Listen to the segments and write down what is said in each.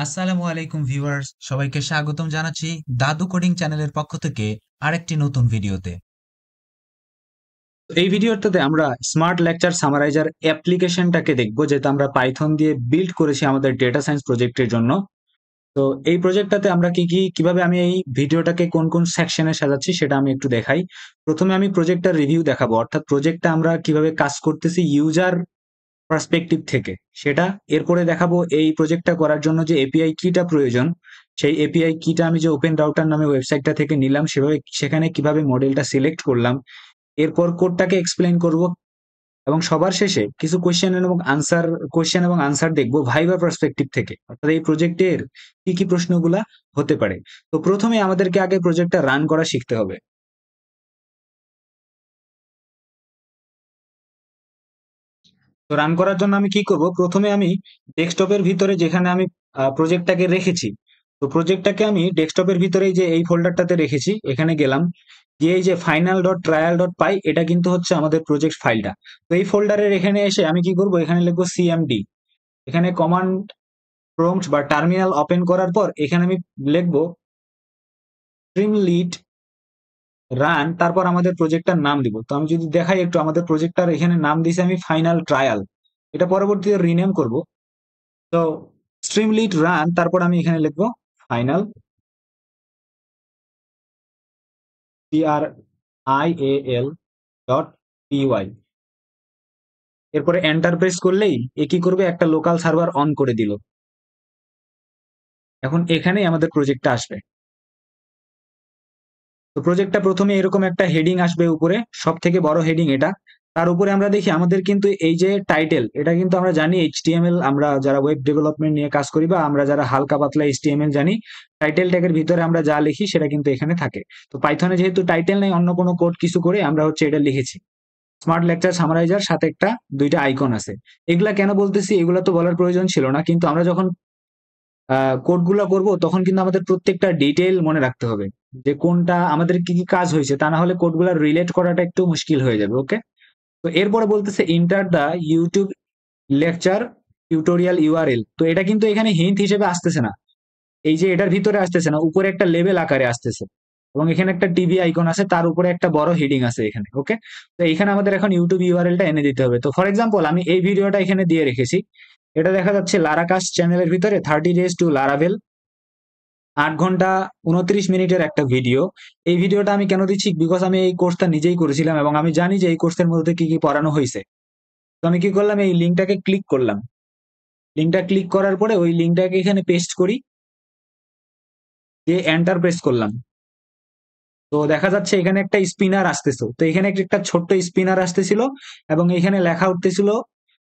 আসসালামু আলাইকুম ভিউয়ার্স, সবাইকে স্বাগতম জানাচ্ছি দাদু কোডিং চ্যানেলের পক্ষ থেকে আরেকটি নতুন ভিডিওতে। এই ভিডিওটাতে আমরা স্মার্ট লেকচার সামারাইজার অ্যাপ্লিকেশনটাকে দেখব, যেটা আমরা পাইথন দিয়ে বিল্ড করেছি আমাদের ডেটা সায়েন্স প্রজেক্টের জন্য। তো এই প্রজেক্টটাতে আমরা কিভাবে আমি এই ভিডিওটাকে কোন কোন সেকশনে সাজাচ্ছি সেটা আমি একটু দেখাই। প্রথমে আমি প্রজেক্টটার রিভিউ দেখাবো, অর্থাৎ প্রজেক্টটা আমরা কিভাবে কাজ করতেছি ইউজার পার্সপেক্টিভ থেকে সেটা। এরপরে দেখাবো এই প্রজেক্টটা করার জন্য যে এপিআই কিটা প্রয়োজন, সেই এপিআই কিটা আমি যে ওপেন রাউটার নামে ওয়েবসাইটটা থেকে নিলাম সেখানে কিভাবে মডেলটা সিলেক্ট করলাম। এরপর কোডটাকে এক্সপ্লেইন করব এবং সবার শেষে কিছু কোয়েশ্চেন এবং আনসার দেখবো ভাইবা পার্সপেক্টিভ থেকে, অর্থাৎ এই প্রজেক্টের কি কি প্রশ্নগুলা হতে পারে। তো প্রথমে আমাদেরকে আগে প্রজেক্টটা রান করা শিখতে হবে। তো রান করার জন্য আমি কি করব, প্রথমে আমি ডেস্কটপের ভিতরে যেখানে আমি প্রজেক্টটাকে রেখেছি, তো প্রজেক্টটাকে আমি ডেস্কটপের ভিতরে যে এই ফোল্ডারটাতে রেখেছি এখানে গেলাম, গিয়ে এই যে ফাইনাল ডট ট্রায়াল ডট পাই, এটা কিন্তু হচ্ছে আমাদের প্রজেক্ট ফাইলটা। তো এই ফোল্ডারের এখানে এসে আমি কি করব, এখানে লিখবো সিএমডি। এখানে কমান্ড প্রম্পট বা টার্মিনাল ওপেন করার পর এখানে আমি লিখবো স্ট্রিমলিট রান, তারপর আমাদের প্রজেক্টটার নাম দিব। তো আমি যদি দেখাই একটু, আমাদের প্রজেক্টটার এখানে নাম দিয়েছি আমি ফাইনাল ট্রায়াল। এটা পরবর্তীতে রিনেম করব। তো স্ট্রিমলিট রান, তারপর আমি এখানে লিখবো ফাইনাল TRIAL ডট PY। এরপরে এন্টার প্রেস করলেই এ কি করবে, একটা লোকাল সার্ভার অন করে দিল। এখন এখানেই আমাদের প্রজেক্টটা আসবে। তো প্রজেক্টটা প্রথমে এরকম একটা হেডিং আসবে উপরে, সব থেকে বড় হেডিং এটা। তার উপরে আমরা দেখি আমাদের কিন্তু এই যে টাইটেল, এটা কিন্তু আমরা জানি HTML, আমরা যারা ওয়েব ডেভেলপমেন্ট নিয়ে কাজ করি বা আমরা যারা হালকা পাতলা HTML জানি, টাইটেল ট্যাগের ভিতরে আমরা যা লিখি সেটা কিন্তু এখানে থাকে। তো পাইথনে যেহেতু টাইটেল নেই, অন্য কোনো কোড কিছু করে আমরা হচ্ছে এটা লিখেছি। স্মার্ট লেকচার সামারাইজার সাথে দুইটা আইকন আছে। এগুলা কেন বলতেছি, এগুলা তো বলার প্রয়োজন ছিল না, কিন্তু আমরা যখন কোডগুলো করব তখন কিন্তু আমাদের প্রত্যেকটা ডিটেইল মনে রাখতে হবে, যে কোনটা আমাদের কি কি কাজ হয়েছে, তা না হলে কোডগুলো রিলেট করাটা একটু মুশকিল হয়ে যাবে। ওকে, তো এরপরে বলতেছে enter the YouTube lecture tutorial URL. তো এটা কিন্তু এখানে হিন্ট হিসেবে আসতেছে না, এই যে এটার ভিতরে আসতেছে না, উপরে একটা লেভেল আকারে আসতেছে এবং এখানে একটা টিভি আইকন আছে, তার উপরে একটা বড় হেডিং আছে এখানে। ওকে, তো এখানে আমাদের এখন ইউটিউব ইউআরএলটা এনে দিতে হবে। তো ফর এক্সাম্পল আমি এই ভিডিওটা এখানে দিয়ে রেখেছি, এটা দেখা যাচ্ছে লারাকাস্ট চ্যানেলের ভিতরে 30 days to লারাভেল, 8 ঘন্টা 29 মিনিটের একটা ভিডিও। এই ভিডিওটা আমি কেন দিচ্ছি, বিকজ আমি এই কোর্সটা নিজেই করেছিলাম এবং আমি জানি যে এই কোর্সের মধ্যে কি কি পড়ানো হয়েছে। তো আমি কি করলাম, এই লিঙ্কটাকে ক্লিক করলাম। লিঙ্কটা ক্লিক করার পরে ওই লিঙ্কটাকে এখানে পেস্ট করি, দিয়ে এন্টার প্রেস করলাম। তো দেখা যাচ্ছে এখানে একটা স্পিনার আসতেছে, তো এখানে একটা ছোট্ট স্পিনার আসতেছিল এবং এখানে লেখা উঠতেছিল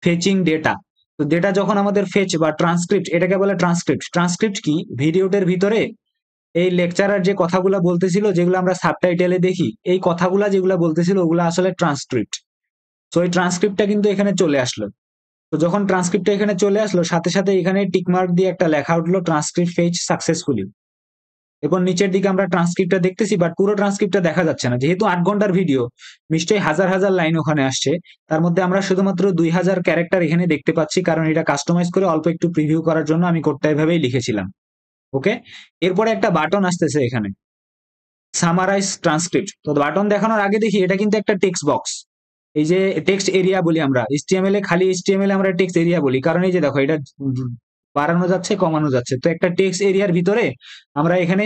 ফেচিং ডেটা। তো ডেটা যখন আমাদের ফেচ বা ট্রান্সক্রিপ্ট, এটাকে বলে ট্রান্সক্রিপ্ট। ট্রান্সক্রিপ্ট কি, ভিডিওটার ভিতরে এই লেকচারার যে কথাগুলা বলতেছিল, যেগুলো আমরা সাবটাইটেলে দেখি, এই কথাগুলা যেগুলো বলতেছিল ওগুলো আসলে ট্রান্সক্রিপ্ট। তো এই ট্রান্সক্রিপ্টটা কিন্তু এখানে চলে আসলো। তো যখন ট্রান্সক্রিপ্টটা এখানে চলে আসলো, সাথে সাথে এখানে টিকমার্ক দিয়ে একটা লেখা উঠলো ট্রান্সক্রিপ্ট ফেচ সাকসেসফুলি। এরপর নিচের দিকে আমরা ট্রান্সক্রিপ্টটা দেখতেছি, বাট পুরো ট্রান্সক্রিপ্টটা দেখা যাচ্ছে না, যেহেতু 8 ঘন্টার ভিডিও, নিশ্চয়ই হাজার হাজার লাইন ওখানে আসছে। তার মধ্যে আমরা শুধুমাত্র 2000 ক্যারেক্টার এখানে দেখতে পাচ্ছি, কারণ এটা কাস্টমাইজ করে অল্প একটু প্রিভিউ করার জন্য আমি কোডটা এভাবেই লিখেছিলাম। ওকে, এরপরে একটা বাটন আসতেছে এখানে, সামারাইজ ট্রান্সক্রিপ্ট। তো বাটন দেখানোর আগে দেখি এটা কিন্তু একটা টেক্সট বক্স। এই যে টেক্সট এরিয়া বলি আমরা HTML এ, খালি HTML এ আমরা টেক্সট এরিয়া বলি, কারণ এই যে দেখো এটা বাড়ানো যাচ্ছে কমানো যাচ্ছে। তো একটা টেক্সট এরিয়ার ভিতরে আমরা এখানে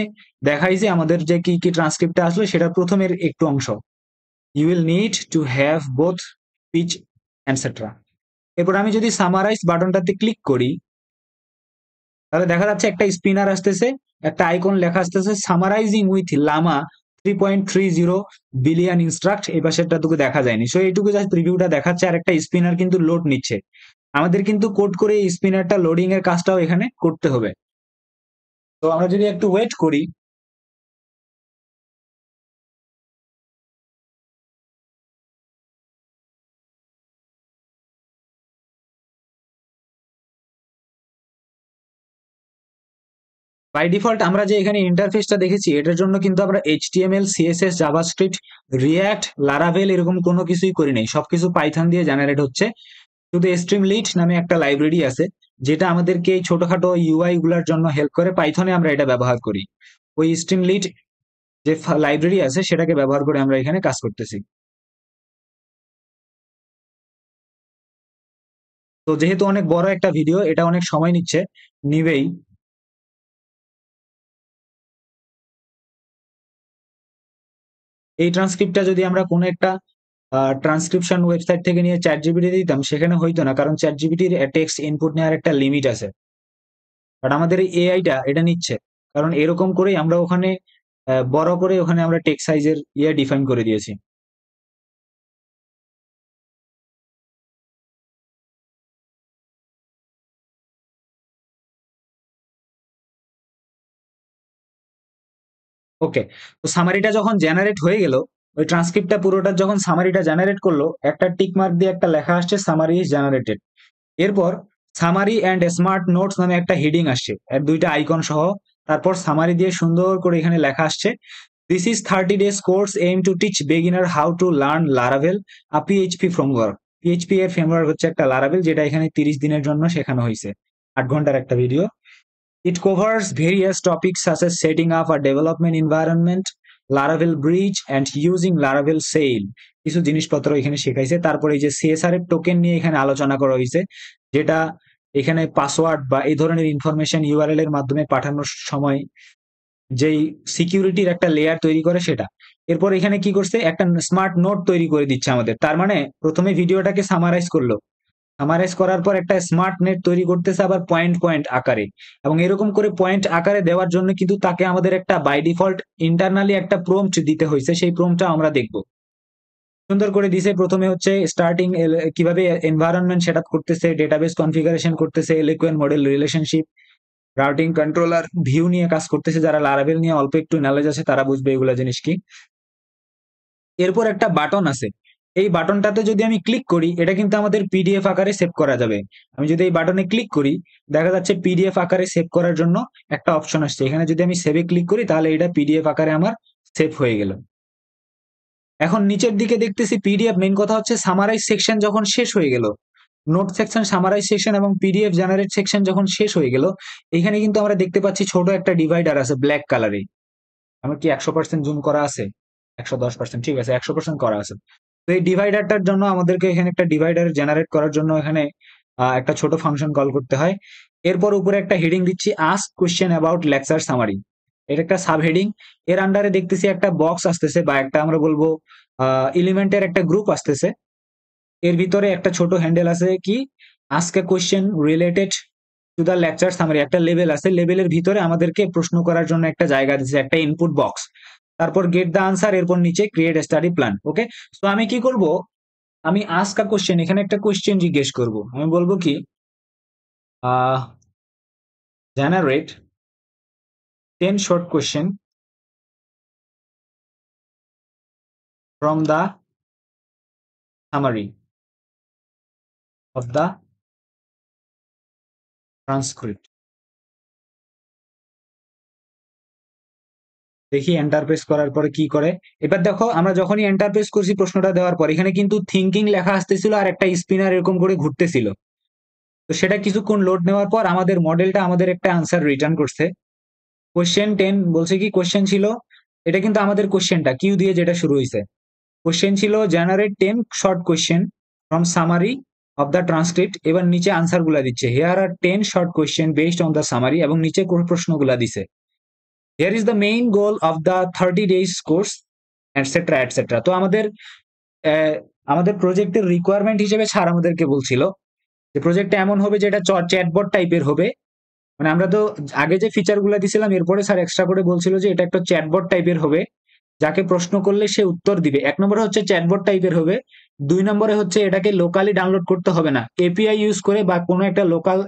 দেখাই যে আমাদের যে কি কি ট্রান্সক্রিপ্টটা আসলে সেটা প্রথমের একটু অংশ, you will need to have both speech etcetera. এরপর আমি যদি সামারাইজ বাটনটাতে ক্লিক করি, তাহলে দেখা যাচ্ছে একটা স্পিনার আসতেছে, একটা আইকন লেখা আসতেছে summarising with Lama 3.30 billion instruct. এই পাশেরটাটুকু দেখা যায়নি, সো এইটুকু জাস্ট প্রিভিউটা দেখাচ্ছে, আর একটা স্পিনার কিন্তু লোড নিচ্ছে। আমাদের কিন্তু কোড করে এই স্পিনারটা লোডিং এর কাজটাও এখানে করতে হবে। তো আমরা যদি একটু ওয়েট করি, বাই ডিফল্ট আমরা যে এখানে ইন্টারফেসটা দেখেছি, এটার জন্য কিন্তু আমরা HTML CSS JavaScript react Laravel এরকম কোনো কিছুই করি নাই, সবকিছু পাইথন দিয়ে জেনারেট হচ্ছে। শুধু স্ট্রিমলিট নামে একটা লাইব্রেরি আছে, যেটা আমাদেরকে এই ছোটখাটো ইউআই গুলার জন্য হেল্প করে। পাইথনে আমরা এটা ব্যবহার করি। ওই স্ট্রিমলিট যে লাইব্রেরি আছে সেটাকে ব্যবহার করে আমরা এখানে কাজ করতেছি। তো যেহেতু অনেক বড় একটা ভিডিও, এটা অনেক সময় নিবেই। এই ট্রান্সক্রিপ্টটা যদি আমরা কোনো একটা ট্রান্সক্রিপশন ওয়েবসাইট থেকে নিয়ে চ্যাট জিপিটি দিতাম, সেখানে হইতো না, কারণ চ্যাট জিপিটির টেক্সট ইনপুট নেওয়ার একটা লিমিট আছে। বাট আমাদের এই এআইটা এটা নিচ্ছে, কারণ এরকম করেই আমরা ওখানে বড় করে ওখানে আমরা টেক্সট সাইজের ডিফাইন করে দিয়েছি। ওকে, তো সামারিটা যখন জেনারেট হয়ে গেল, ওই ট্রান্সক্রিপ্টটা পুরোটা যখন সামারিটা জেনারেট করলো, একটা টিক মার্ক দিয়ে একটা লেখা আসছে সামারি ইজ জেনারেটেড। এরপর সামারি অ্যান্ড স্মার্ট নোটস নামে একটা হেডিং আসছে, এর দুইটা আইকন সহ। তারপর সামারি দিয়ে সুন্দর করে এখানে লেখা আসছে, this is 30 days course aim to teach beginner how to learn Laravel a PHP framework. PHP এর ফ্রেমওয়ার্ক হচ্ছে একটা লারাভেল, যেটা এখানে 30 দিনের জন্য শেখানো হয়েছে। 8 ঘন্টার একটা video. It covers various topics such as setting up a development environment, Laravel bridge and using Laravel sail। কিছু জিনিসপত্র এখানে শেখাইছে। তারপরে এই যে সিএসআর এর টোকেন নিয়ে এখানে আলোচনা করা হয়েছে, যেটা এখানে পাসওয়ার্ড বা এই ধরনের ইনফরমেশন ইউআরএল এর মাধ্যমে পাঠানোর সময় যেই সিকিউরিটির একটা লেয়ার তৈরি করে সেটা। এরপর এখানে কি করছে, একটা স্মার্ট নোট তৈরি করে দিচ্ছে আমাদের। তার মানে প্রথমে ভিডিওটাকে সামারাইজ করলো, সামারাইজ করার পর একটা স্মার্ট নেট তৈরি করতেছে আবার পয়েন্ট পয়েন্ট আকারে। এবং এরকম করে পয়েন্ট আকারে দেওয়ার জন্য কিন্তু তাকে আমাদের একটা বাই ডিফল্ট ইন্টারনালি একটা প্রম্পট দিতে হয়েছে, সেই প্রম্পটটা আমরা দেখব। সুন্দর করে দিছে। প্রথমে হচ্ছে স্টার্টিং কিভাবে এনভায়রনমেন্ট সেটআপ করতেছে, ডেটাবেস কনফিগারেশন করতেছে, eloquent model relationship, routing controller view নিয়ে কাজ করতেছে। যারা লারাভেল নিয়ে অল্প একটু নলেজ আছে তারা বুঝবে এগুলা জিনিস কি। এরপর একটা বাটন আছে, এই বাটনটাতে যদি আমি ক্লিক করি, এটা কিন্তু আমাদের পিডিএফ আকারে সেভ করা যাবে। আমি যদি এই বাটনে ক্লিক করি, দেখা যাচ্ছে পিডিএফ আকারে সেভ করার জন্য একটা অপশন আসছে। এখানে যদি আমি সেভে ক্লিক করি, তাহলে এটা পিডিএফ আকারে আমার সেভ হয়ে গেল। এখন নিচের দিকে দেখতেছি পিডিএফ। মেইন কথা হচ্ছে সামারাইজ সেকশন যখন শেষ হয়ে গেল, নোট সেকশন, সামারাইজ সেকশন এবং পিডিএফ জেনারেট সেকশন যখন শেষ হয়ে গেল, এখানে কিন্তু আমরা দেখতে পাচ্ছি ছোট একটা ডিভাইডার আছে ব্ল্যাক কালারে। আমার কি 100% জুম করা আছে? 110%, ঠিক আছে, 100% করা আছে। তো এই ডিভাইডারটার জন্য আমাদেরকে এখানে একটা ডিভাইডার জেনারেট করার জন্য এখানে একটা ছোট ফাংশন কল করতে হয়। এরপর উপরে একটা হেডিং দিচ্ছি, ask question about lecture summary. এটা একটা সাব হেডিং। এর আন্ডারে দেখতেছি একটা বক্স আসতেছে, বা একটা আমরা বলবো এলিমেন্টের একটা গ্রুপ আসতেছে। এর ভিতরে একটা ছোট হ্যান্ডেল আছে, কি ask a question related to the lecture summary. একটা লেভেল আছে, লেভেলের ভিতরে আমাদেরকে প্রশ্ন করার জন্য একটা জায়গা দিচ্ছে, একটা ইনপুট বক্স। তারপর গেট দ্য আনসার, এরপর নিচে ক্রিয়েট স্টাডি প্ল্যান। ওকে, তো আমি কি করব, আমি আস্ক আ কোশ্চেন, এখানে একটা কোশ্চেন জিজ্ঞেস করব। আমি বলবো কি, generate 10 short question from the summary of the transcript। দেখি এন্টার প্রেস করার পরে কি করে। এবার দেখো, আমরা যখনই এন্টার প্রেস করছি প্রশ্নটা দেওয়ার পর, এখানে কিন্তু থিঙ্কিং লেখা আসতেছিল আর একটা স্পিনার এরকম করে ঘুরতেছিল। তো সেটা কিছুক্ষণ লোড নেওয়ার পর আমাদের মডেলটা আমাদের একটা আনসার রিটার্ন করছে। কোশ্চেন 10 বলছে কি, কোশ্চেন ছিল, এটা কিন্তু আমাদের কোশ্চেনটা কিউ দিয়ে যেটা শুরু হয়েছে, কোশ্চেন ছিল generate 10 short question from summary of the transcript. এবার নিচে আনসার গুলা দিচ্ছে, here are 10 short question based on the summary, এবং নিচে প্রশ্নগুলা দিছে, here is the main goal of the 30 days course etcetera etcetera. তো আমাদের প্রজেক্টের রিকোয়ারমেন্ট হিসেবে স্যার আমাদেরকে বলছিল যে প্রজেক্টটা এমন হবে যেটা চ্যাটবট টাইপের হবে। মানে আমরা তো আগে যে ফিচার গুলা দিছিলাম, এরপরে স্যার এক্সট্রা করে বলছিল যে এটা একটা চ্যাটবট টাইপের হবে, যাকে প্রশ্ন করলে সে উত্তর দিবে। 1 নম্বরে হচ্ছে চ্যাটবট টাইপের হবে, 2 নম্বরে হচ্ছে এটাকে লোকালি ডাউনলোড করতে হবে না, এপিআই ইউজ করে বা কোনো একটা লোকাল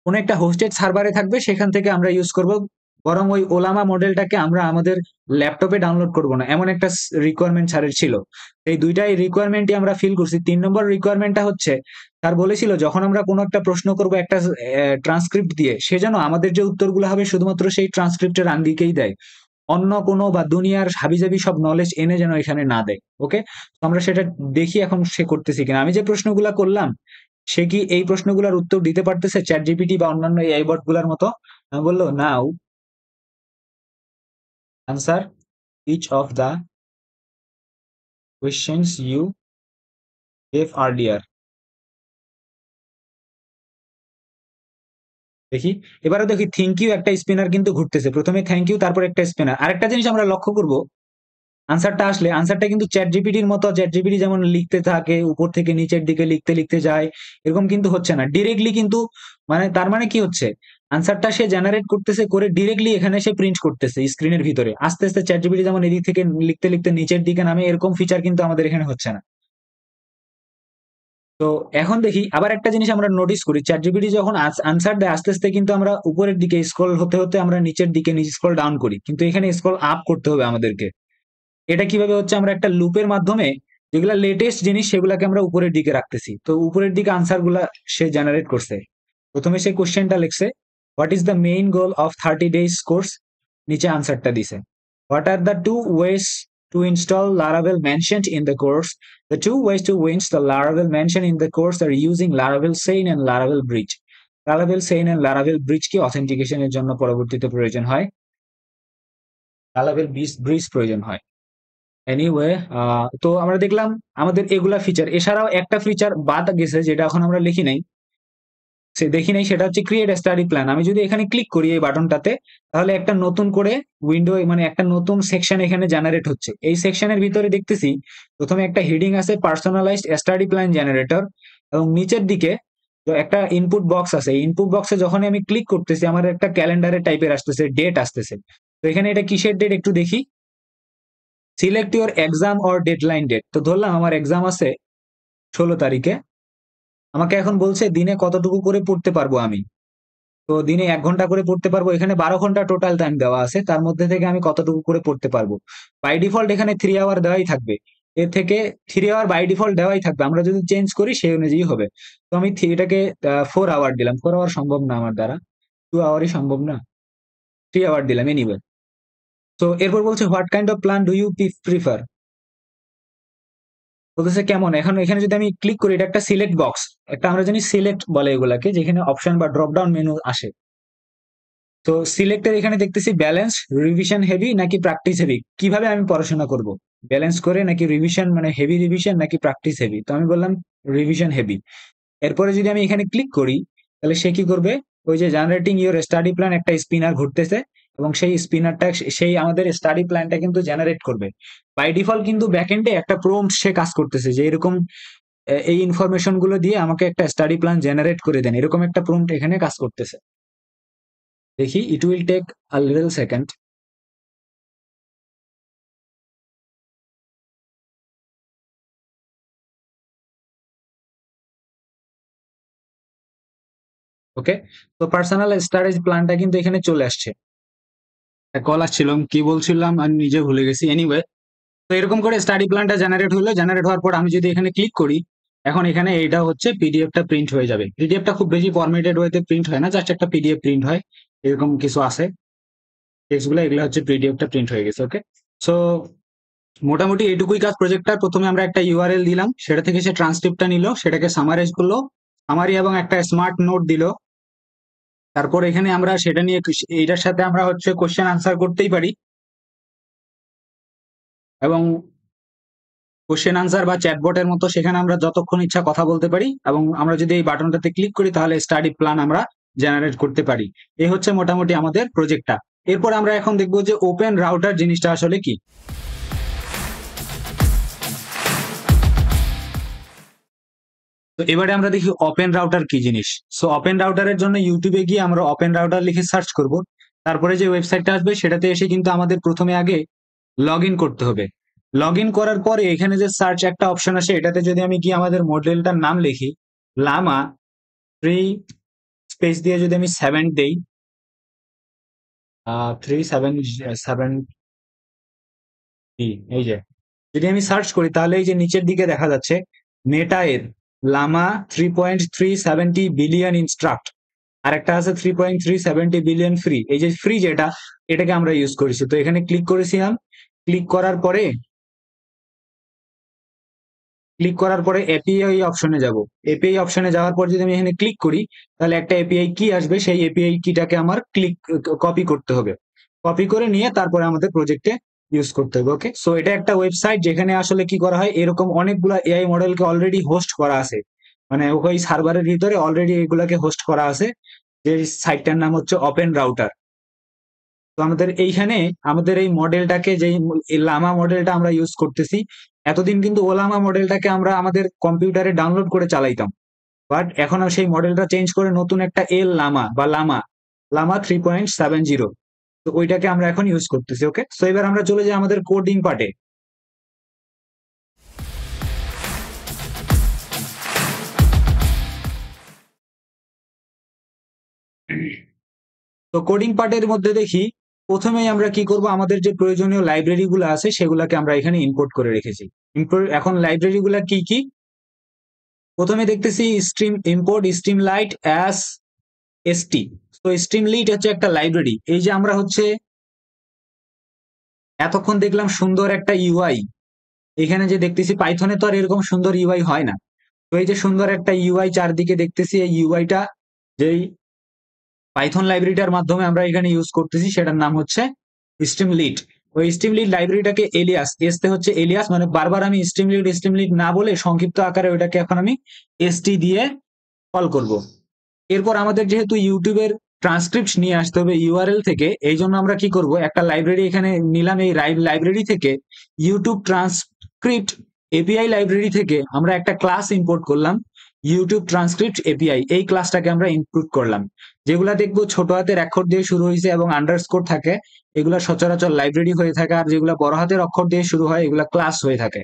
কোনো একটা হোস্টেড সার্ভারে থাকবে, সেখান থেকে আমরা ইউজ করব। বরং ওই ওলামা মডেলটাকে আমরা আমাদের ল্যাপটপে ডাউনলোড করব না, এমন একটা রিকোয়ারমেন্ট স্যারের ছিল। এই দুইটাই রিকোয়ারমেন্টই আমরা ফিল করছি। 3 নম্বর রিকোয়ারমেন্টটা হচ্ছে, স্যার বলেছিল যখন আমরা কোনো একটা প্রশ্ন করব একটা ট্রান্সক্রিপ্ট দিয়ে, সে যেন আমাদের যে উত্তরগুলো হবে শুধুমাত্র সেই ট্রান্সক্রিপ্টের আঙ্গিকেই দেয়, অন্য কোনো বা দুনিয়ার হাবিজাবি সব নলেজ এনে যেন এখানে না দেয়। ওকে, তো আমরা সেটা দেখি এখন সে করতেছি কিনা। আমি যে প্রশ্নগুলা করলাম, সে কি এই প্রশ্নগুলোর উত্তর দিতে পারতেছে চ্যাট জিপিটি বা অন্যান্য এআই বট গুলার মতো? আমি বললো now answer each of the questions you gave earlier. দেখি, এবারে দেখি থ্যাংক ইউ একটা স্পিনার কিন্তু ঘুরতেছে, প্রথমে থ্যাংক ইউ তারপর একটা স্পিনার। আরেকটা জিনিস আমরা লক্ষ্য করব, আনসারটা আসলে আনসারটা কিন্তু চ্যাট জিপিটির মতো, চ্যাট জিপিটি যেমন লিখতে থাকে উপর থেকে নিচের দিকে লিখতে লিখতে যায়, এরকম কিন্তু হচ্ছে না ডিরেক্টলি কিন্তু। মানে তার মানে কি হচ্ছে, আনসারটা সে জেনারেট করতেছে, করে ডিরেক্টলি এখানে সে প্রিন্ট করতেছে স্ক্রিনের ভিতরে। আস্তে আস্তে চ্যাট জিপিটি যেমন এদিক থেকে লিখতে লিখতে নিচের দিকে নামে, এরকম ফিচার কিন্তু আমাদের এখানে হচ্ছে না। তো এখন দেখি আবার একটা জিনিস আমরা নোটিস করি, চ্যাট জিপিটি যখন আনসার দেয় আস্তে আস্তে কিন্তু আমরা উপরের দিকে স্ক্রল হতে হতে আমরা নিচের দিকে নিচে স্ক্রল ডাউন করি, কিন্তু এখানে স্ক্রল আপ করতে হবে আমাদেরকে। এটা কিভাবে হচ্ছে, আমরা একটা লুপের মাধ্যমে যেগুলা লেটেস্ট জিনিস সেগুলাকে আমরা উপরের দিকে রাখতেছি। তো উপরের দিকে আনসার গুলা সে জেনারেট করছে। প্রথমে সে কোশ্চেনটা লিখছে, what is the main goal of 30 days course, নিচে আনসারটা দিছে, what are the two ways to install Laravel mentioned in the course. The two ways to install Laravel mentioned in the course are using Laravel Chain and Laravel Bridge. Laravel Chain and Laravel Bridge কি অথেন্টিকেশনের জন্য পরবর্তীতে প্রয়োজন হয়, Laravel Bridge প্রয়োজন হয়। Anyway, তো আমরা দেখলাম আমাদের এগুলা ফিচার, এছাড়াও একটা ফিচার বাদ গেছে যেটা এখন আমরা লিখি নাই, সে দেখি নাই, সেটা হচ্ছে ক্রিয়েট স্টাডি প্ল্যান। আমি যদি এখানে ক্লিক করি এই বাটনটাতে, তাহলে একটা নতুন করে উইন্ডো, মানে একটা নতুন সেকশন এখানে জেনারেট হচ্ছে। এই সেকশনের ভিতরে দেখতেছি প্রথমে একটা হেডিং আছে পার্সোনালাইজড স্টাডি প্ল্যান জেনারেটর, এবং নিচের দিকে একটা ইনপুট বক্স আছে। ইনপুট বক্সে যখন আমি ক্লিক করতেছি আমার একটা ক্যালেন্ডারের টাইপের আসতেছে, ডেট আসতেছে। তো এখানে এটা কিসের ডেট একটু দেখি, select your exam or deadline date. তো ধরলাম আমার এক্সাম আছে 16 তারিখে, আমাকে এখন বলছে দিনে কতটুকু করে পড়তে পারবো আমি। তো দিনে 1 ঘন্টা করে পড়তে পারবো, এখানে 12 ঘন্টা টোটাল টাইম দেওয়া আছে, তার মধ্যে থেকে আমি কতটুকু করে পড়তে পারবো। বাই ডিফল্ট এখানে 3 আওয়ার দেওয়াই থাকবে, এর থেকে 3 আওয়ার বাই ডিফল্ট দেওয়াই থাকবে, আমরা যদি চেঞ্জ করি সেই অনুযায়ী হবে। তো আমি এটাকে 4 আওয়ার দিলাম, 4 আওয়ার সম্ভব না আমার দ্বারা, 2 আওয়ারই সম্ভব না, 3 আওয়ার দিলাম এনিওয়ে। তো এরপর বলছে what kind of plan do you prefer, বলতেছে কেমন। এখন এখানে যদি আমি ক্লিক করি, এটা একটা সিলেক্ট বক্স, একটা আমরা জানি সিলেক্ট বলে এগুলাকে, যেখানে অপশন বা ড্রপ ডাউন মেনু আসে। তো সিলেক্টের এখানে দেখতেছি ব্যালেন্স, রিভিশন হেভি নাকি প্র্যাকটিস হেভি, কিভাবে আমি পড়াশোনা করব, ব্যালেন্স করে নাকি রিভিশন, মানে হেভি রিভিশন নাকি প্র্যাকটিস হেভি। তো আমি বললাম রিভিশন হেভি। এরপরে যদি আমি এখানে ক্লিক করি, তাহলে সে কি করবে, ওই যে জেনারেটিং ইউর স্টাডি প্ল্যান একটা স্পিনার ঘুরতেছে, এবং সেই স্পিনারটা সেই আমাদের স্টাডি প্ল্যানটা কিন্তু জেনারেট করবে। বাই ডিফল্ট কিন্তু ব্যাকএন্ডে একটা প্রম্পট সে কাজ করতেছে, যে এরকম এই ইনফরমেশন গুলো দিয়ে আমাকে একটা স্টাডি প্ল্যান জেনারেট করে দেন, এরকম একটা প্রম্পট এখানে কাজ করতেছে। দেখি, it will take a little second. Okay, তো পার্সোনাল স্টোরেজ প্ল্যানটা কিন্তু এখানে চলে আসছে। কল আসছিল, কি বলছিলাম আমি নিজে ভুলে গেছি। এনিওয়ে, তো এরকম করে স্টাডি প্ল্যানটা জেনারেট হলো, জেনারেট হওয়ার পর আমি যদি এখানে ক্লিক করি, এখন এখানে এইটা হচ্ছে পিডিএফটা প্রিন্ট হয়ে যাবে। পিডিএফটা খুব বেশি ফরম্যাটেড ওয়েতে প্রিন্ট হয় না, জাস্ট একটা পিডিএফ প্রিন্ট হয়, এরকম কিছু আছে টেক্সট গুলো, এগুলো হচ্ছে পিডিএফটা প্রিন্ট হয়ে গেছে। ওকে, সো মোটামুটি এইটুকুই কাজ প্রজেক্টটার। প্রথমে আমরা একটা ইউআরএল দিলাম, সেটা থেকে সে ট্রান্সক্রিপ্টটা নিল, সেটাকে সামারাইজ করলো, সামারি এবং একটা স্মার্ট নোট দিল। তারপর এখানে আমরা সেটা নিয়ে এইটার সাথে আমরা হচ্ছে কোশ্চেন আনসার করতেই পারি, এবং কোশ্চেন আনসার বা চ্যাটবটের মতো সেখানে আমরা যতক্ষণ ইচ্ছা কথা বলতে পারি, এবং আমরা যদি এই বাটনটাতে ক্লিক করি তাহলে স্টাডি প্ল্যান আমরা জেনারেট করতে পারি। এই হচ্ছে মোটামুটি আমাদের প্রজেক্টটা। এরপর আমরা এখন দেখবো যে ওপেন রাউটার জিনিসটা আসলে কি। তো এবারে আমরা দেখি ওপেন রাউটার কি জিনিস। সো ওপেন রাউটারের জন্য ইউটিউবে গিয়ে আমরা ওপেন রাউটার লিখে সার্চ করব, তারপরে যে ওয়েবসাইটটা আসবে সেটাতে এসে কিন্তু আমাদের প্রথমে আগে লগ ইন করতে হবে। লগ ইন করার পরে এখানে যে সার্চ একটা অপশন আসে, এটাতে যদি আমি গিয়ে আমাদের মডেলটার নাম লিখি লামা 3 স্পেস দিয়ে যদি আমি 7 দেই, 377 এই যে যদি আমি সার্চ করি, তাহলে এই যে নিচের দিকে দেখা যাচ্ছে মেটা এর লামা 3.370 বিলিয়ন ইনস্ট্রাক্ট, আর একটা আছে 3.370 বিলিয়ন ফ্রি। এই যে ফ্রি যেটা, এটাকে আমরা ইউজ করেছি। তো এখানে ক্লিক করেছিলাম, ক্লিক করার পরে ক্লিক করার পরে এপিআই অপশনে যাব। এপিআই অপশনে যাওয়ার পর যদি আমি এখানে ক্লিক করি, তাহলে একটা এপিআই কি আসবে, সেই এপিআই কিটাকে আমার কপি করতে হবে। কপি করে নিয়ে তারপরে আমাদের প্রজেক্টে ইউজ করতে হবে। ওকে, সো এটা একটা ওয়েবসাইট যেখানে আসলে কি করা হয়, এরকম অনেকগুলো এআই মডেলকে অলরেডি হোস্ট করা আছে, মানে ওই সার্ভারের ভিতরে অলরেডি এগুলাকে হোস্ট করা আছে। যে সাইটটার নাম হচ্ছে ওপেন রাউটার। তো আমাদের এইখানে আমাদের এই মডেলটাকে, যেই লামা মডেলটা আমরা ইউজ করতেছি, এতদিন কিন্তু ওলামা মডেলটাকে আমরা আমাদের কম্পিউটারে ডাউনলোড করে চালাইতাম। বাট এখন সেই মডেলটা চেঞ্জ করে নতুন একটা এল লামা বা লামা লামা 3.70, তো ওইটাকে আমরা এখন ইউজ করতেছি। ওকে, সো এবার আমরা চলে যাই আমাদের কোডিং পার্টে। তো কোডিং পার্টের মধ্যে দেখি, প্রথমেই আমরা কি করব, আমাদের যে প্রয়োজনীয় লাইব্রেরি গুলো আছে সেগুলোকে আমরা এখানে ইম্পোর্ট করে রেখেছি। এখন লাইব্রেরি গুলা কি কি, প্রথমে দেখতেছি stream import streamlit as ST. তো স্ট্রিম লিট হচ্ছে একটা লাইব্রেরি। এই যে আমরা হচ্ছে এতক্ষণ দেখলাম সুন্দর একটা ইউআই, এখানে যে দেখতেছি পাইথনে তো আর এরকম সুন্দর ইউআই হয় না। তো এই যে সুন্দর একটা ইউআই চারদিকে দেখতেছি, এই ইউআইটা যেই পাইথন লাইব্রেরিটার মাধ্যমে আমরা এখানে ইউজ করতেছি সেটার নাম হচ্ছে স্ট্রিমলিট। ওই স্ট্রিমলিট লাইব্রেরিটাকে এলিয়াস, এসতে হচ্ছে এলিয়াস, মানে বারবার আমি স্ট্রিমলিট না বলে সংক্ষিপ্ত আকারে ওইটাকে এখন আমি এসটি দিয়ে কল করব। এরপর আমাদের যেহেতু ইউটিউবের ট্রান্সক্রিপ্ট নিয়ে আসতে হবে ইউআরএল থেকে, এই জন্য আমরা কি করব, একটা লাইব্রেরি এখানে নিলাম। এই লাইব্রেরি থেকে ইউটিউব ট্রান্সক্রিপ্ট এপিআই লাইব্রেরি থেকে আমরা একটা ক্লাস ইম্পোর্ট করলাম, ইউটিউব ট্রান্সক্রিপ্ট এপিআই। এই ক্লাসটাকে আমরা ইনক্লুড করলাম। যেগুলা দেখবো ছোট হাতের অক্ষর দিয়ে শুরু হয়েছে এবং আন্ডারস্কোর থাকে, এগুলা সচরাচর লাইব্রেরি হয়ে থাকে। আর যেগুলা বড় হাতের অক্ষর দিয়ে শুরু হয় এগুলা ক্লাস হয়ে থাকে।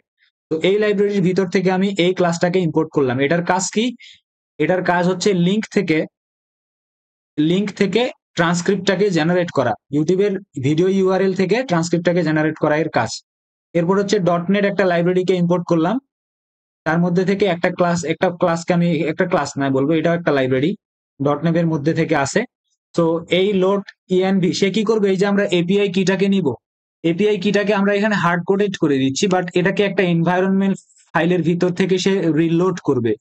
তো এই লাইব্রেরির ভিতর থেকে আমি এই ক্লাসটাকে ইম্পোর্ট করলাম। এটার কাজ কি, এটার কাজ হচ্ছে লিঙ্ক থেকে ট্রান্সক্রিপ্টটাকে জেনারেট করা, ইউটিউবের ভিডিও ইউআরএল থেকে ট্রান্সক্রিপ্টটাকে জেনারেট করা এর কাজ। এরপর হচ্ছে ডটনেট একটা লাইব্রেরিকে ইম্পোর্ট করলাম, তার মধ্যে থেকে একটা ক্লাসকে আমি একটা ক্লাস না বলবো, এটাও একটা লাইব্রেরি ডটনেটের মধ্যে থেকে আসে। তো এই লোড ইএনভি সে কি করবে, এই যে আমরা এপিআই কিটাকে নিব, এপিআই কিটাকে আমরা এখানে হার্ড কোডেড করে দিচ্ছি, বাট এটাকে একটা এনভায়রনমেন্ট ফাইলের ভিতর থেকে সে রিলোড করবে।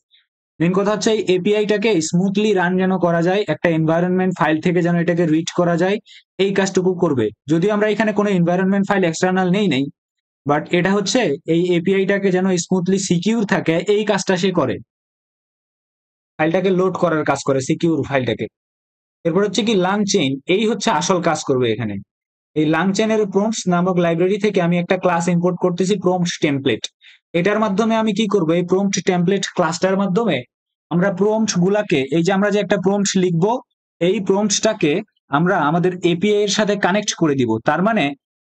মেন কথা হচ্ছে এই এপিআইটাকে স্মুথলি রান যেন করা যায়, একটা এনভায়রনমেন্ট ফাইল থেকে যেন এটাকে রিড করা যায়, এই কাজটুকু করবে। যদিও আমরা এখানে কোনো এনভায়রনমেন্ট ফাইল এক্সটার্নাল নেই, বাট এটা হচ্ছে এই এপিআইটাকে যেন স্মুথলি সিকিউর থাকে, এই কাজটা সে করে, ফাইলটাকে লোড করার কাজ করে সিকিউর ফাইলটাকে। এরপর হচ্ছে কি লাং চেইন, এই হচ্ছে আসল কাজ করবে এখানে। এই লাং চেইনের প্রম্পটস নামক লাইব্রেরি থেকে আমি একটা ক্লাস ইম্পোর্ট করতেছি, প্রম্পট টেমপ্লেট। এটার মাধ্যমে আমি কি করব, এই প্রম্পট টেমপ্লেট ক্লাসটার মাধ্যমে আমরা প্রম্পট গুলাকে, এই যে আমরা যে একটা প্রম্পট লিখবো, এই প্রম্পটটাকে আমরা আমাদের এপিআই এর সাথে কানেক্ট করে দিব। তার মানে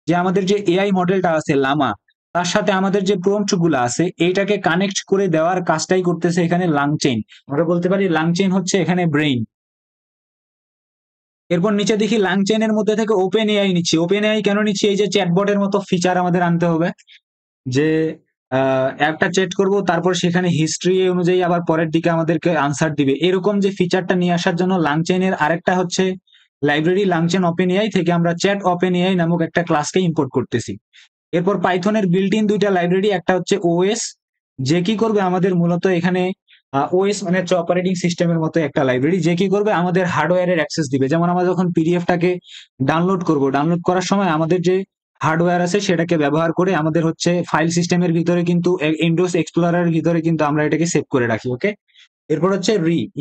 যে আমাদের যে এআই মডেলটা আছে লামা, তার সাথে আমাদের যে প্রম্পট গুলো আছে এইটাকে কানেক্ট করে দেওয়ার কাজটাই করতেছে এখানে লাং চেইন। আমরা বলতে পারি লাং চেইন হচ্ছে এখানে ব্রেইন। এরপর নিচে দেখি লাং চেইনের মধ্যে থেকে ওপেন এআই নিচ্ছি। ওপেন এআই কেন নিচ্ছি, এই যে চ্যাটবটের মতো ফিচার আমাদের আনতে হবে, যে একটা চ্যাট করব, তারপর সেখানে হিস্ট্রি অনুযায়ী আবার পরের দিকে আমাদেরকে আনসার দিবে, এরকম যে ফিচারটা নিয়ে আসার জন্য লাং চেইনের আরেকটা হচ্ছে লাইব্রেরি লাংচেন ওপেন এআই থেকে আমরা চ্যাট ওপেন এআই নামক একটা ক্লাসকে ইম্পোর্ট করতেছি। এরপর পাইথনের বিল্ট ইন দুইটা লাইব্রেরি, একটা হচ্ছে ওএস, যে কি করবে আমাদের মূলত এখানে ওএস মানে হচ্ছে অপারেটিং সিস্টেমের মতো একটা লাইব্রেরি, যে কি করবে আমাদের হার্ডওয়্যারের অ্যাক্সেস দিবে। যেমন আমরা যখন পিডিএফটাকে ডাউনলোড করব, ডাউনলোড করার সময় আমাদের যে হার্ডওয়্যার আছে সেটাকে ব্যবহার করে আমাদের হচ্ছে ফাইল সিস্টেমের ভিতরে কিন্তু উইন্ডোজ এক্সপ্লোরারের ভিতরে কিন্তু আমরা এটাকে সেভ করে রাখি। ওকে, এরপর হচ্ছে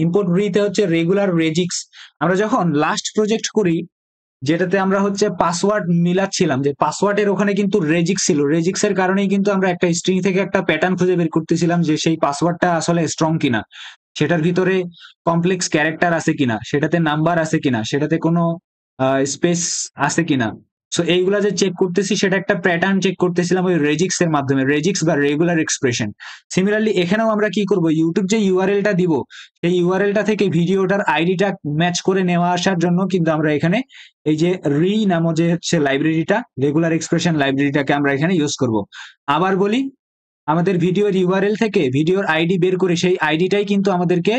ইম্পোর্ট তে হচ্ছে রেগুলার রেজিক্স। আমরা যখন লাস্ট প্রজেক্ট করি, যেটাতে আমরা হচ্ছে পাসওয়ার্ড মিলাচ্ছিলাম, যে পাসওয়ার্ডের ওখানে কিন্তু রেজিক্স ছিল, রেজিক্স এর কারণেই কিন্তু আমরা একটা স্ট্রিং থেকে একটা প্যাটার্ন খুঁজে বের করতেছিলাম যে সেই পাসওয়ার্ডটা আসলে স্ট্রং কিনা, সেটার ভিতরে কমপ্লেক্স ক্যারেক্টার আছে কিনা, সেটাতে নাম্বার আছে কিনা, সেটাতে কোনো স্পেস আছে কিনা। সো এইগুলা যে চেক করতেছি সেটা একটা প্যাটার্ন চেক করতেছিলাম ওই রেজিক্স এর মাধ্যমে, রেজিক্স বা রেগুলার এক্সপ্রেশন। সিমিলারলি এখানেও আমরা কি করব, ইউটিউব যে ইউআরএলটা দিব সেই ইউআরএলটা থেকে ভিডিওটার আইডিটা ম্যাচ করে নেওয়া আসার জন্য কিন্তু আমরা এখানে এই যে নামক যে হচ্ছে লাইব্রেরিটা, রেগুলার এক্সপ্রেশন লাইব্রেরিটাকে আমরা এখানে ইউজ করব। আবার বলি, আমাদের ভিডিওর ইউআরএল থেকে ভিডিওর আইডি বের করে সেই আইডিটাই কিন্তু আমাদেরকে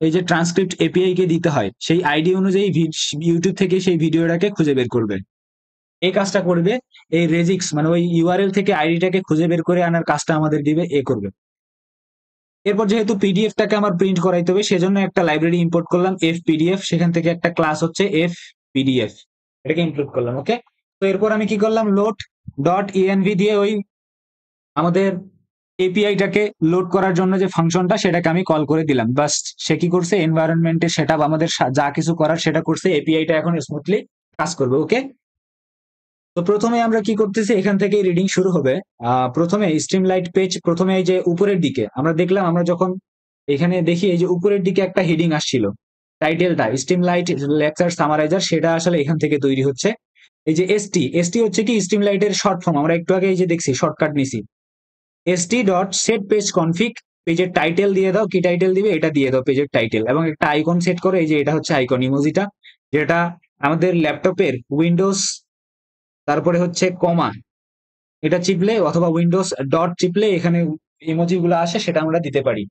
এই যে ট্রান্সক্রিপ্ট এপিআই কে দিতে হয়, সেই আইডি অনুযায়ী ইউটিউব থেকে সেই ভিডিওটাকে খুঁজে বের করবে। এই কাজটা করবে এই রেজিক্স, মানে ওই ইউআরএল থেকে আইডিটাকে খুঁজে বের করে আনার কাজটা আমাদের দিবে, করবে। এরপর যেহেতু পিডিএফটাকে আমার প্রিন্ট করাইতে হবে সেজন্য একটা লাইব্রেরি ইম্পোর্ট করলাম এফ পিডিএফ, সেখান থেকে একটা ক্লাস হচ্ছে এফ পিডিএফ, এটাকে ইনক্লুড করলাম। ওকে, তো এরপর আমি কি করলাম, লোড ডট ইএনভি দিয়ে ওই আমাদের এপিআইটাকে লোড করার জন্য যে ফাংশনটা সেটাকে আমি কল করে দিলাম। বাস সে কি করছে, এনভায়রনমেন্টের সেটআপ আমাদের যা কিছু করার সেটা করছে, এপিআইটা এখন স্মুথলি কাজ করবে। ওকে, তো প্রথমে আমরা কি করতেছি, এখান থেকে রিডিং শুরু হবে। প্রথমে স্ট্রিমলাইট পেজ, প্রথমে এই যে উপরের দিকে আমরা দেখলাম, আমরা যখন এখানে দেখি এই যে উপরের দিকে একটা হেডিং আসছিল, টাইটেলটা স্ট্রিমলাইট লেকচার সামারাইজার, সেটা আসলে এখান থেকে তৈরি হচ্ছে। এই যে এসটি, এসটি হচ্ছে কি স্ট্রিমলাইটের শর্ট ফর্ম, আমরা একটু আগে এই যে দেখছি শর্টকাট নিছি, ST dot set page config, পেজের টাইটেল দিয়ে দাও, কি টাইটেল দিবে এটা দিয়ে দাও, পেজের টাইটেল, এবং একটা আইকন সেট করো, এই যে এটা হচ্ছে আইকন ইমোজিটা, যেটা আমাদের ল্যাপটপের উইন্ডোজ তারপরে হচ্ছে কমা এটা চিপলে অথবা উইন্ডোজ ডট চিপলে এখানে ইমোজি গুলো আসে, সেটা আমরা দিতে পারি।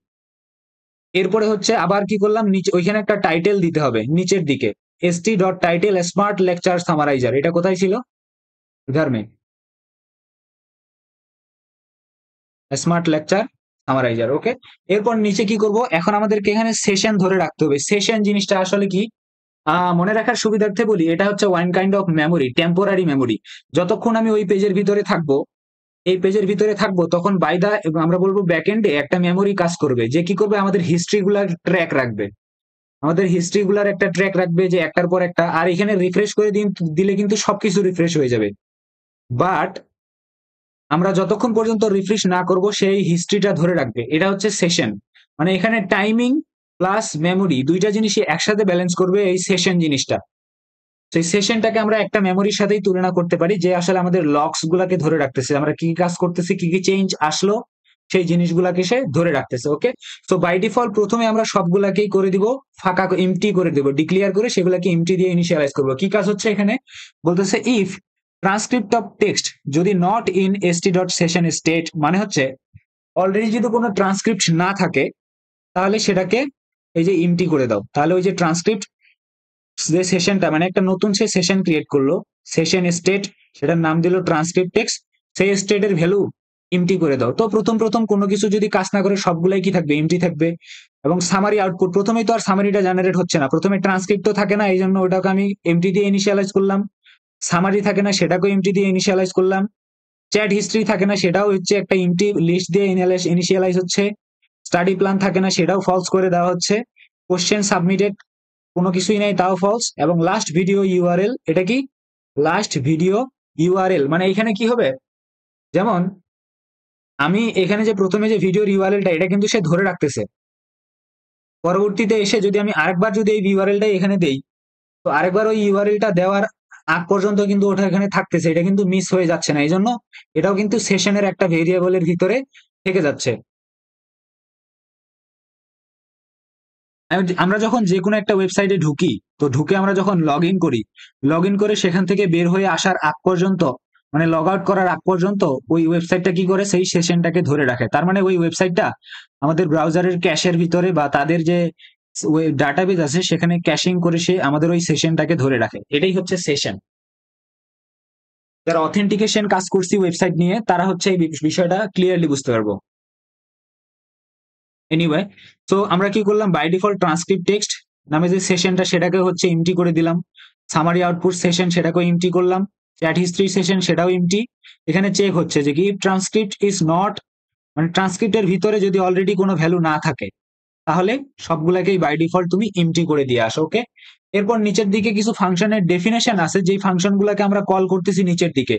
এরপরে হচ্ছে আবার কি করলাম, নিচে ওইখানে একটা টাইটেল দিতে হবে নিচের দিকে, ST dot title smart lecture summariser, এটা কোথায় ছিল, ইধার মে স্মার্ট লেকচার সামারাইজার। ওকে, এরপর নিচে কি করব, এখন আমাদেরকে এখানে সেশন ধরে রাখতে হবে। সেশন জিনিসটা আসলে কি, মনে রাখার সুবিধার্থে বলি, এটা হচ্ছে one kind of memory, temporary memory. যতক্ষণ আমি ওই পেজের ভিতরে থাকবো, এই পেজের ভিতরে থাকবো, তখন বাই দা আমরা বলবো ব্যাকএন্ডে একটা মেমোরি কাজ করবে, যে কি করবে, আমাদের হিস্ট্রি গুলার ট্র্যাক রাখবে, আমাদের হিস্ট্রি গুলার একটা ট্র্যাক রাখবে, যে একটার পর একটা। আর এখানে রিফ্রেশ করে দিলে কিন্তু সবকিছু রিফ্রেশ হয়ে যাবে, বাট আমরা যতক্ষণ পর্যন্ত রিফ্রেশ না করব সেই হিস্ট্রিটা ধরে রাখবে। এটা হচ্ছে সেশন, মানে এখানে টাইমিং প্লাস মেমোরি দুইটা জিনিসই একসাথে ব্যালেন্স করবে এই সেশন জিনিসটা। সেই সেশনটাকে আমরা একটা মেমোরির সাথেই তুলনা করতে পারি, যে আসলে আমাদের লক্স গুলাকে ধরে রাখতেছে, আমরা কি কাজ করতেছি, কি কি চেঞ্জ আসলো, সেই জিনিসগুলাকে সে ধরে রাখতেছে। ওকে, তো বাই ডিফল্ট প্রথমে আমরা সবগুলাকেই করে দিব ফাঁকা, এমটি করে দিব, ডিক্লিয়ার করে সেগুলাকে এমটি দিয়ে ইনিশিয়ালাইজ করবো। কি কাজ হচ্ছে এখানে, বলতেছে ইফ ট্রান্সক্রিপ্ট অফ টেক্সট যদি not in ST dot session state, মানে হচ্ছে অলরেডি যদি কোনো ট্রান্সক্রিপ্ট না থাকে তাহলে সেটাকে এই যে এমটি করে দাও। তাহলে ওই যে ট্রান্সক্রিপ্ট যে সেশনটা, মানে একটা নতুন সে সেশন ক্রিয়েট করলো, সেশন স্টেট, সেটার নাম দিল ট্রান্সক্রিপ্ট টেক্সট, সেই স্টেটের ভ্যালু এমটি করে দাও। তো প্রথম প্রথম কোনো কিছু যদি কাজ না করে সবগুলাই কি থাকবে, এমটি থাকবে। এবং সামারি আউটপুট, প্রথমেই তো আর সামারিটা জেনারেট হচ্ছে না, প্রথমে ট্রান্সক্রিপ্ট তো থাকে না, এই জন্য ওটাকে আমি এমটি দিয়ে ইনিশিয়ালাইজ করলাম। সামারি থাকে না, সেটাকেও এমটি দিয়ে ইনিশিয়ালাইজ করলাম। চ্যাট হিস্ট্রি থাকে না, সেটাও হচ্ছে একটা এমটি লিস্ট দিয়ে ইনিশিয়ালাইজ হচ্ছে। স্টাডি প্ল্যান থাকে না, সেটাও ফলস করে দেওয়া হচ্ছে। কোশ্চেন সাবমিটেড কোনো কিছুই নাই, তাও ফলস। এবং লাস্ট ভিডিও ইউআরএল, এটা কি লাস্ট ভিডিও ইউআরএল, মানে এখানে কি হবে, যেমন আমি এখানে যে প্রথমে যে ভিডিওর ইউআরএলটা, এটা কিন্তু সে ধরে রাখতেছে। পরবর্তীতে এসে যদি আমি আরেকবার যদি এই ইউআরএলটাই এখানে দেই, তো আরেকবার ওই ইউআরএলটা দেওয়ার আগ পর্যন্ত কিন্তু ওটা এখানে থাকতেছে, এটা কিন্তু মিস হয়ে যাচ্ছে না। এই জন্য এটাও কিন্তু সেশনের একটা ভেরিয়েবলের ভিতরে থেকে যাচ্ছে। আমরা যখন যে কোনো একটা ওয়েবসাইটে ঢুকি, তো ঢুকে আমরা যখন লগ ইন করি, লগ ইন করে সেখান থেকে বের হয়ে আসার আগ পর্যন্ত, মানে লগ আউট করার আগ পর্যন্ত ওই ওয়েবসাইটটা কি করে, সেই সেশনটাকে ধরে রাখে। তার মানে ওই ওয়েবসাইটটা আমাদের ব্রাউজারের ক্যাশের ভিতরে বা তাদের যে ডাটাবেজ আছে সেখানে ক্যাশিং করে সে আমাদের ওই সেশনটাকে ধরে রাখে। এটাই হচ্ছে সেশন। যারা অথেন্টিকেশন কাজ করছি ওয়েবসাইট নিয়ে, তারা হচ্ছে এই বিষয়টা ক্লিয়ারলি বুঝতে পারবো। এনিওয়ে, তো আমরা কি করলাম, বাই ডিফল্ট ট্রান্সক্রিপ্ট টেক্সট নামে যে সেশনটা সেটাকে হচ্ছে এমটি করে দিলাম। সামারি আউটপুট সেশন সেটাকেও এমটি করলাম। চ্যাট হিস্ট্রি সেশন সেটাও এমটি। এখানে চেক হচ্ছে যে কি ট্রান্সক্রিপ্ট ইজ নট, মানে ট্রান্সক্রিপ্টের ভিতরে যদি অলরেডি কোনো ভ্যালু না থাকে তাহলে সবগুলাকেই বাই ডিফল্ট তুমি এমটি করে দিয়ে আসো। ওকে, এরপর নিচের দিকে কিছু ফাংশনের ডেফিনেশন আছে, যেই ফাংশন গুলাকে আমরা কল করতেছি নিচের দিকে।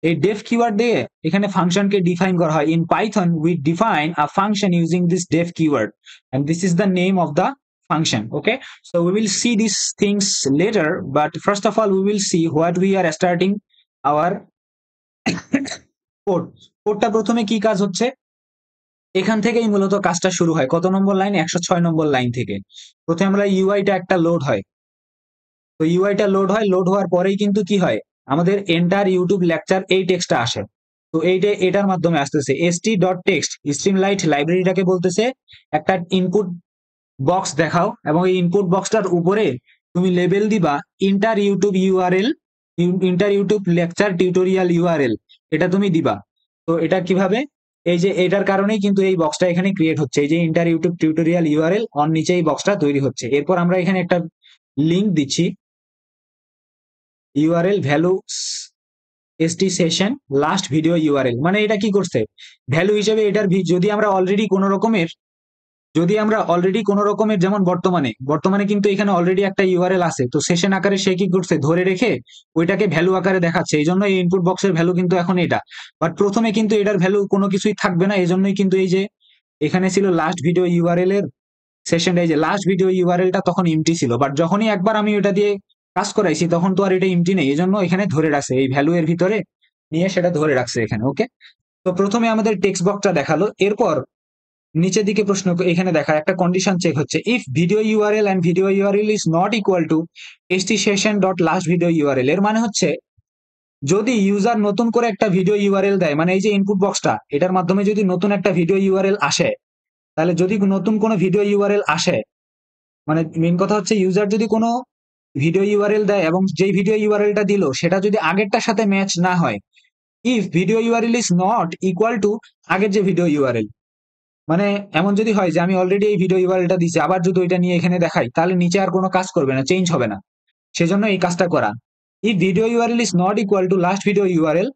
এই ডেফ কিওয়ার্ড দিয়ে এখানে ফাংশনকে ডিফাইন করা হয়। In Python we define a function using this def keyword and this is the name of the function. Okay, so we will see these things later, but first of all we will see what we are starting our code. কোডটা প্রথমে কি কাজ হচ্ছে, এখান থেকেই মূলত কাজটা শুরু হয়। কত নম্বর লাইন, 106 নম্বর লাইন থেকে প্রথমে আমরা ইউআইটা একটা লোড হয়। তো ইউআইটা লোড হয়, লোড হওয়ার পরেই কিন্তু কি হয়, আমাদের এন্টার ইউটিউব লেকচার এই টেক্সটটা আসে। তো এটার মাধ্যমে আসতেছে এসটি ডট টেক্সট স্ট্রিমলাইট লাইব্রেরিটাকে বলতেছে একটা ইনপুট বক্স দেখাও, এবং এই ইনপুট বক্সটার উপরে তুমি লেবেল দিবা inter YouTube URL, inter YouTube lecture tutorial URL, এটা তুমি দিবা। তো এটা কিভাবে, এই যে এটার কারণেই কিন্তু এই বক্সটা এখানে ক্রিয়েট হচ্ছে, এই যে inter YouTube tutorial URL on নিচে এই বক্সটা তৈরি হচ্ছে। এরপর আমরা এখানে একটা লিংক দিচ্ছি, URL value ST session last video URL. মানে এটা কি করছে, ভ্যালু হিসেবে এটার যদি আমরা অলরেডি কোনো রকমের যেমন বর্তমানে কিন্তু এখানে অলরেডি একটা ইউআরএল আছে, তো সেশন আকারে সে কি করছে, ধরে রেখে ওইটাকে ভ্যালু আকারে দেখাচ্ছে। এই জন্য এই ইনপুট বক্সের ভ্যালু কিন্তু এখন এটা, বাট প্রথমে কিন্তু এটার ভ্যালু কোনো কিছুই থাকবে না। এই জন্যই কিন্তু এই যে এখানে ছিল লাস্ট ভিডিও ইউআরএল এর সেশনটা, এই যে লাস্ট ভিডিও ইউআরএলটা তখন ইমটি ছিল, বাট যখনই একবার আমি ওটা দিয়ে কাজ করাইছি তখন তো আর এটা ইমটি নেই, এই জন্য এখানে ধরে রাখছে এই ভ্যালু এর ভিতরে নিয়ে সেটা ধরে রাখছে এখানে। ওকে, তো প্রথমে আমাদের টেক্সট বক্সটা দেখালো, এরপর নিচের দিকে প্রশ্ন এখানে দেখা একটা কন্ডিশন চেক হচ্ছে, if video URL and video URL is not equal to st session dot last video URL. এর মানে হচ্ছে যদি ইউজার নতুন করে একটা ভিডিও ইউআরএল দেয়, মানে এই যে ইনপুট বক্সটা এটার মাধ্যমে যদি নতুন একটা ভিডিও ইউআরএল আসে, তাহলে যদি নতুন কোনো ভিডিও ইউআরএল আসে, মানে মেন কথা হচ্ছে ইউজার যদি কোনো ভিডিও ইউআরএল দেয় এবং যেই ভিডিও ইউআরএলটা দিল সেটা যদি আগেরটার সাথে ম্যাচ না হয়, if video URL is not equal two আগের যে ভিডিও ইউআরএল, মানে এমন যদি হয় যে আমি অলরেডি এই ভিডিও ইউআরএলটা দিচ্ছি, আবার যদি ওইটা নিয়ে এখানে দেখাই, তাহলে নিচে আর কোনো কাজ করবে না, চেঞ্জ হবে না। সেজন্য এই কাজটা করা, if video URL is not equal to last video URL,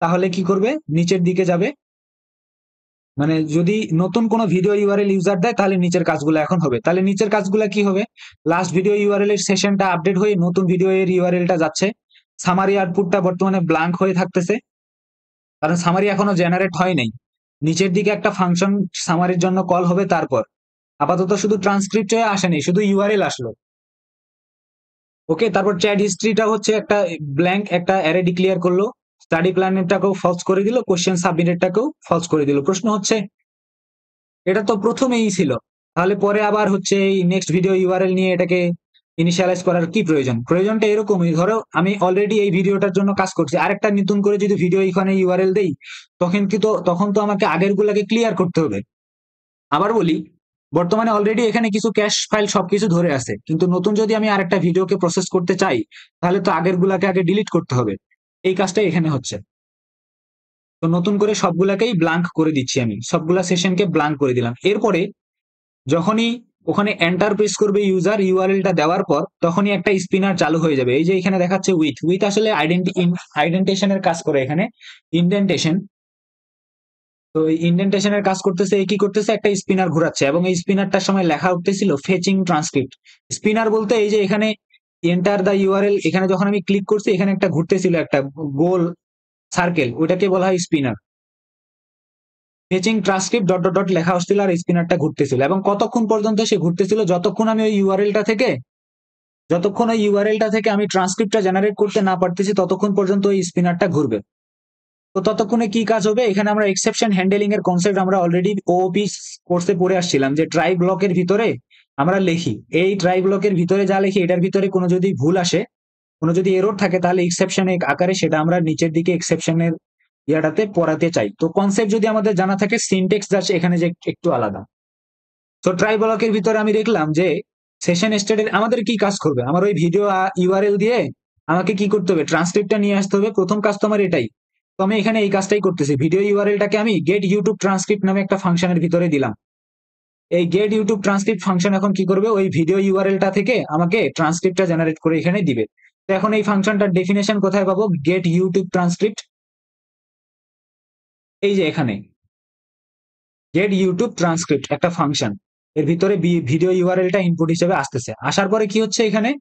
তাহলে কি করবে, নিচের দিকে যাবে, মানে যদি নতুন কোনো ভিডিও ইউআরএল ইউজার দেয় তাহলে নিচের কাজগুলো এখন হবে। তাহলে নিচের কাজগুলো কি হবে, লাস্ট ভিডিও ইউআরএল এর সেশনটা আপডেট হয়ে নতুন ভিডিও এর ইউআরএলটা যাচ্ছে, সামারি আউটপুটটা বর্তমানে ব্ল্যাঙ্ক হয়ে থাকতেছে, কারণ সামারি এখনো জেনারেট হয় নাই। নিচের দিকে একটা ফাংশন সামারির জন্য কল হবে, তারপর আপাতত শুধু ট্রান্সক্রিপ্ট হয়ে আসেনি, শুধু ইউআরএল আসলো। ওকে, তারপর চ্যাট হিস্ট্রিটা হচ্ছে একটা ব্ল্যাঙ্ক একটা অ্যারে ডিক্লেয়ার করলো, স্টাডি প্ল্যানেরটাকেও ফলস করে দিল, কোশ্চেন সাবমিটেডটাকেও ফলস করে দিল। প্রশ্ন হচ্ছে এটা তো প্রথমেই ছিল, তাহলে পরে আবার হচ্ছে এই নেক্সট ভিডিও ইউআরএল নিয়ে এটাকে ইনিশিয়ালাইজ করার কি প্রয়োজন? প্রয়োজনটা এরকমই, ধরো আমি অলরেডি এই ভিডিওটার জন্য কাজ করছি, আরেকটা নতুন করে যদি ভিডিও এখানে ইউআরএল দেই, তখন তো আমাকে আগের গুলাকে ক্লিয়ার করতে হবে। আবার বলি, বর্তমানে অলরেডি এখানে কিছু ক্যাশ ফাইল সবকিছু ধরে আছে, কিন্তু নতুন যদি আমি আরেকটা ভিডিওকে প্রসেস করতে চাই, তাহলে তো আগের গুলাকে আগে ডিলিট করতে হবে। এই কাজটাই এখানে হচ্ছে। তো নতুন করে সবগুলাকেই ব্ল্যাঙ্ক করে দিচ্ছি, আমি সবগুলা সেশনকে ব্ল্যাঙ্ক করে দিলাম। এরপরে যখনই ওখানে এন্টার প্রেস করবে ইউজার ইউআরএলটা দেওয়ার পর, তখনই একটা স্পিনার চালু হয়ে যাবে। এই যে এখানে দেখাচ্ছে উইথ আসলে আইডেন্টিশনের কাজ করে এখানে, ইনডেন্টেশন। তো এই ইনডেন্টেশনের কাজ করতেছে, কি করতেছে, একটা স্পিনার ঘোরাচ্ছে, এবং এই স্পিনারটার সময় লেখা উঠতেছিল ফেচিং ট্রান্সক্রিপ্ট। স্পিনার বলতে এই যে এখানে এন্টার দা ইউআরএল, এখানে যখন আমি ক্লিক করছি এখানে একটা ঘুরতেছিল একটা গোল সার্কেল, ওইটাকে বলা হয় spinner. Fetching transcript dot dot dot লেখা হচ্ছিল আর স্পিনারটা ঘুরতেছিল, এবং কতক্ষণ পর্যন্ত সে ঘুরতেছিল, যতক্ষণ ওই ইউআরএলটা থেকে আমি ট্রান্সক্রিপ্টটা জেনারেট করতে না পারতেছি ততক্ষণ পর্যন্ত ওই স্পিনারটা ঘুরবে। তো ততক্ষণে কি কাজ হবে, এখানে আমরা এক্সেপশন হ্যান্ডেলিং এর কনসেপ্ট আমরা অলরেডি ওওপি কোর্সে পড়ে আসছিলাম, যে ট্রাই ব্লকের ভিতরে আমরা লিখি, এই ট্রাই ব্লকের ভিতরে যা লিখি এটার ভিতরে কোনো যদি ভুল আসে, কোনো যদি এরর থাকে, তাহলে এক্সেপশন আকারে সেটা আমরা নিচের দিকে এক্সেপশনের ইয়াটাতে পড়াতে চাই। তো কনসেপ্ট যদি আমাদের জানা থাকে, সিনটেক্স যাচ্ছে এখানে যে একটু আলাদা। তো ট্রাই ব্লকের ভিতরে আমি দেখলাম যে সেশন স্টেটের আমাদের কি কাজ করবে, আমার ওই ভিডিও ইউআরএল দিয়ে আমাকে কি করতে হবে, ট্রান্সক্রিপ্টটা নিয়ে আসতে হবে। প্রথম কাজ তো আমার এটাই, তো আমি এখানে এই কাজটাই করতেছি, ভিডিও ইউআরএলটাকে আমি গেট ইউটিউব ট্রান্সক্রিপ্ট নামে একটা ফাংশনের ভিতরে দিলাম। এই গেট ইউটিউব ট্রান্সক্রিপ্ট ফাংশন এখন কি করবে, ওই ভিডিও ইউআরএলটা থেকে আমাকে ট্রান্সক্রিপ্টটা জেনারেট করে এখানে দিবে। তো এখন এই ফাংশনটার ডেফিনেশন কোথায় পাবো, গেট ইউটিউব ট্রান্সক্রিপ্ট, এই যে এখানে গেট ইউটিউব ট্রান্সক্রিপ্ট একটা ফাংশন, এর ভিতরে ভিডিও ইউআরএলটা ইনপুট হিসেবে আসতেছে। আসার পরে কি হচ্ছে, এখানে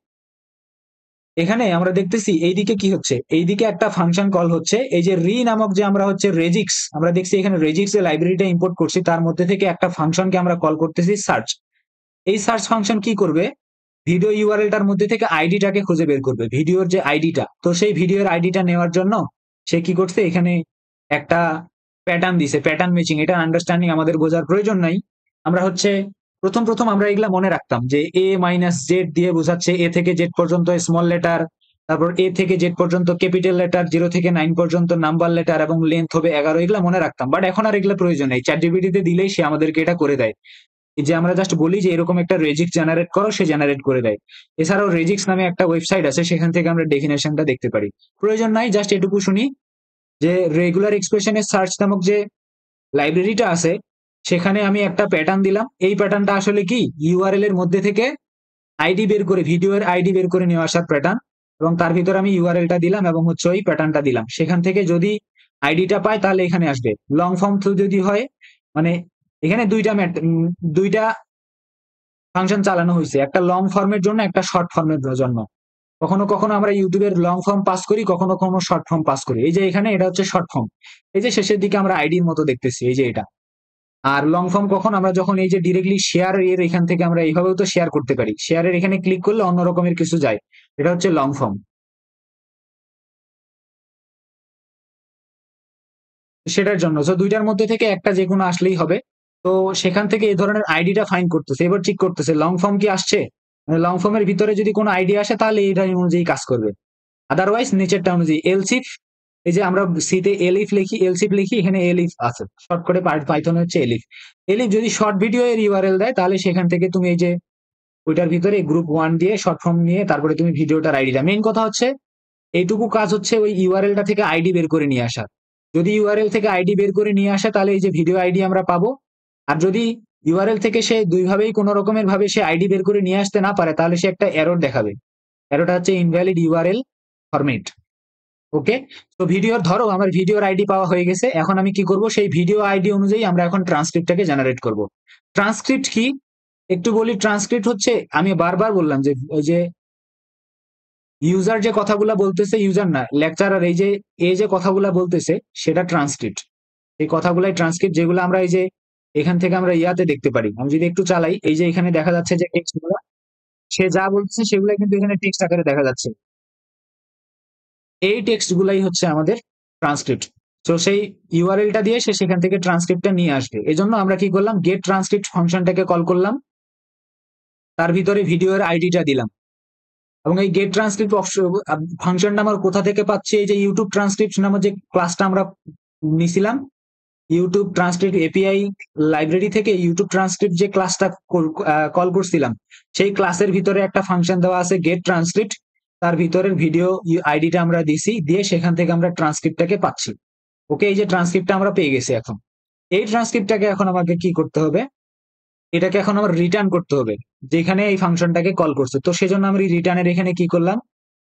এখানে আমরা দেখতেছি এইদিকে কি হচ্ছে, এইদিকে একটা ফাংশন কল হচ্ছে, এই যে রি নামক যে আমরা হচ্ছে রেজিক্স, আমরা দেখছি এখানে রেজিক্স এর লাইব্রেরিটা ইম্পোর্ট করছি, তার মধ্যে থেকে একটা ফাংশনকে আমরা কল করতেছি সার্চ। এই সার্চ ফাংশন কি করবে, ভিডিও ইউআরএলটার মধ্যে থেকে আইডিটাকে খুঁজে বের করবে, ভিডিওর যে আইডিটা। তো সেই ভিডিওর আইডিটা নেওয়ার জন্য সে কি করছে, এখানে একটা প্যাটার্ন দিছে, প্যাটার্ন ম্যাচিং। এটা আন্ডারস্ট্যান্ডিং আমাদের বোঝার প্রয়োজন নাই, আমরা হচ্ছে প্রথম আমরা এগুলা মনে রাখতাম যে এ মাইনাস জেড দিয়ে বোঝাচ্ছে এ থেকে জেড পর্যন্ত স্মল লেটার, তারপর এ থেকে জেড পর্যন্ত ক্যাপিটাল লেটার, 0 থেকে 9 পর্যন্ত নাম্বার লেটার, এবং লেন্থ হবে 11, এগুলা মনে রাখতাম। বাট এখন আর এগুলা প্রয়োজন নেই, চ্যাট জিপিটিতে দিলেই সে আমাদেরকে এটা করে দেয়। যে আমরা জাস্ট বলি যে এরকম একটা রেজিক্স জেনারেট করো, সে জেনারেট করে দেয়। এছাড়াও রেজিক্স নামে একটা ওয়েবসাইট আছে, সেখান থেকে আমরা ডেফিনেশনটা দেখতে পারি। প্রয়োজন নাই, জাস্ট এটুকু শুনি যে রেগুলার এক্সপ্রেশনের সার্চ নামক যে লাইব্রেরিটা আছে সেখানে আমি একটা প্যাটার্ন দিলাম। এই প্যাটার্নটা আসলে কি ইউআরএল এর মধ্যে থেকে আইডি বের করে, ভিডিওর আইডি বের করে নিয়ে আসার প্যাটার্ন, এবং তার ভিতরে আমি ইউআরএলটা দিলাম এবং হচ্ছে ওই প্যাটার্নটা দিলাম। সেখান থেকে যদি আইডিটা পায় তাহলে এখানে আসবে। লং ফর্ম থ্রু যদি হয়, মানে এখানে দুইটা ফাংশন চালানো হয়েছে, একটা লং ফর্মের জন্য, একটা শর্ট ফর্মের জন্য। কখনো কখনো আমরা ইউটিউবের লং ফর্ম পাস করি, কখনো কখনো শর্ট ফর্ম পাস করি। এই যে এখানে এটা হচ্ছে শর্ট ফর্ম, এই যে শেষের দিকে আমরা আইডির মতো দেখতেছি, এই যে এটা। আর লং ফর্ম কখন আমরা যখন এই যে ডিরেক্টলি শেয়ার এর এখান থেকে আমরা এইভাবেও তো শেয়ার করতে পারি, শেয়ারের এখানে ক্লিক করলে অন্য রকমের কিছু যায়, এটা হচ্ছে লং ফর্ম। সেটার জন্য তো দুইটার মধ্যে থেকে একটা যে কোনো আসলেই হবে। তো সেখান থেকে এই ধরনের আইডিটা ফাইন্ড করতেছে, এবার ঠিক করতেছে লং ফর্ম কি আসছে, লং ফর্মের ভিতরে যদি কোনো আইডি আসে তাহলে এইটা অনুযায়ী কাজ করবে, আদারওয়াইজ নিচেরটা অনুযায়ী। এলসিফ, এই যে আমরা সিতে এলিফ লিখি, এলসিফ লিখি, এখানে এলিফ আছে, শর্ট করে পাইথন হচ্ছে এলিফ। এলিফ যদি শর্ট ভিডিও এর ইউআরএল দেয় তাহলে সেখান থেকে তুমি এই যে ওইটার ভিতরে গ্রুপ 1 দিয়ে শর্ট ফর্ম নিয়ে তারপরে তুমি ভিডিওটার আইডিটা, মেইন কথা হচ্ছে এইটুকু কাজ হচ্ছে ওই ইউআরএলটা থেকে আইডি বের করে নিয়ে আসা। যদি ইউআরএল থেকে আইডি বের করে নিয়ে আসে তাহলে এই যে ভিডিও আইডি আমরা পাবো। আর যদি ইউআরএল থেকে সে দুইভাবেই কোনো রকমের ভাবে সে আইডি বের করে নিয়ে আসতে না পারে তাহলে সে একটা এরর দেখাবে, এররটা হচ্ছে ইনভ্যালিড ইউআরএল ফরম্যাট। ওকে, তো ভিডিওর ধরো আমার ভিডিওর আইডি পাওয়া হয়ে গেছে, এখন আমি কি করব, সেই ভিডিও আইডি অনুযায়ী আমরা এখন ট্রান্সক্রিপ্টটাকে জেনারেট করব। ট্রান্সক্রিপ্ট কি একটু বলি, ট্রান্সক্রিপ্ট হচ্ছে, আমি বারবার বললাম যে ওই যে ইউজার যে কথাগুলা বলতেছে, ইউজার না লেকচারার, এই যে এ যে কথাগুলা বলতেছে সেটা ট্রান্সক্রিপ্ট। এই কথাগুলাই ট্রান্সক্রিপ্ট, যেগুলো আমরা এই যে এখান থেকে আমরা ইয়াতে দেখতে পারি। আমি যদি একটু চালাই, এই যে এখানে দেখা যাচ্ছে যে টেক্সট গুলো, সে যা বলছে সেগুলো কিন্তু এখানে টেক্সট আকারে দেখা যাচ্ছে। এই টেক্সট গুলাই হচ্ছে আমাদের ট্রান্সক্রিপ্ট। তো সেই ইউআরএলটা দিয়ে সে সেখান থেকে ট্রান্সক্রিপ্টটা নিয়ে আসবে। এজন্য আমরা কি করলাম, গেট ট্রান্সক্রিপ্ট ফাংশনটাকে কল করলাম, তার ভিতরে ভিডিওর আইডিটা দিলাম, এবং এই গেট ট্রান্সক্রিপ্ট ফাংশনটা আমরা কোথা থেকে পাচ্ছি, এই যে ইউটিউব ট্রান্সক্রিপ্ট নামে যে ক্লাসটা আমরা নিছিলাম, ইউটিউব ট্রান্সক্রিপ্ট এপিআই লাইব্রেরি থেকে ইউটিউব ট্রান্সক্রিপ্ট যে ক্লাসটা কল করছিলাম, সেই ক্লাসের ভিতরে একটা ফাংশন দেওয়া আছে গেট ট্রান্সক্রিপ্ট, তার ভিতরের ভিডিও আইডিটা আমরা দিছি, দিয়ে সেখান থেকে আমরা ট্রান্সক্রিপ্টটাকে পাচ্ছি। ওকে, এই যে ট্রান্সক্রিপ্টটা আমরা পেয়ে গেছি। এখন এই ট্রান্সক্রিপ্টটাকে এখন আমাকে কি করতে হবে, এটাকে এখন আমার রিটার্ন করতে হবে যেখানে এই ফাংশনটাকে কল করছে। তো সেজন্য আমি রিটার্নের এখানে কি করলাম,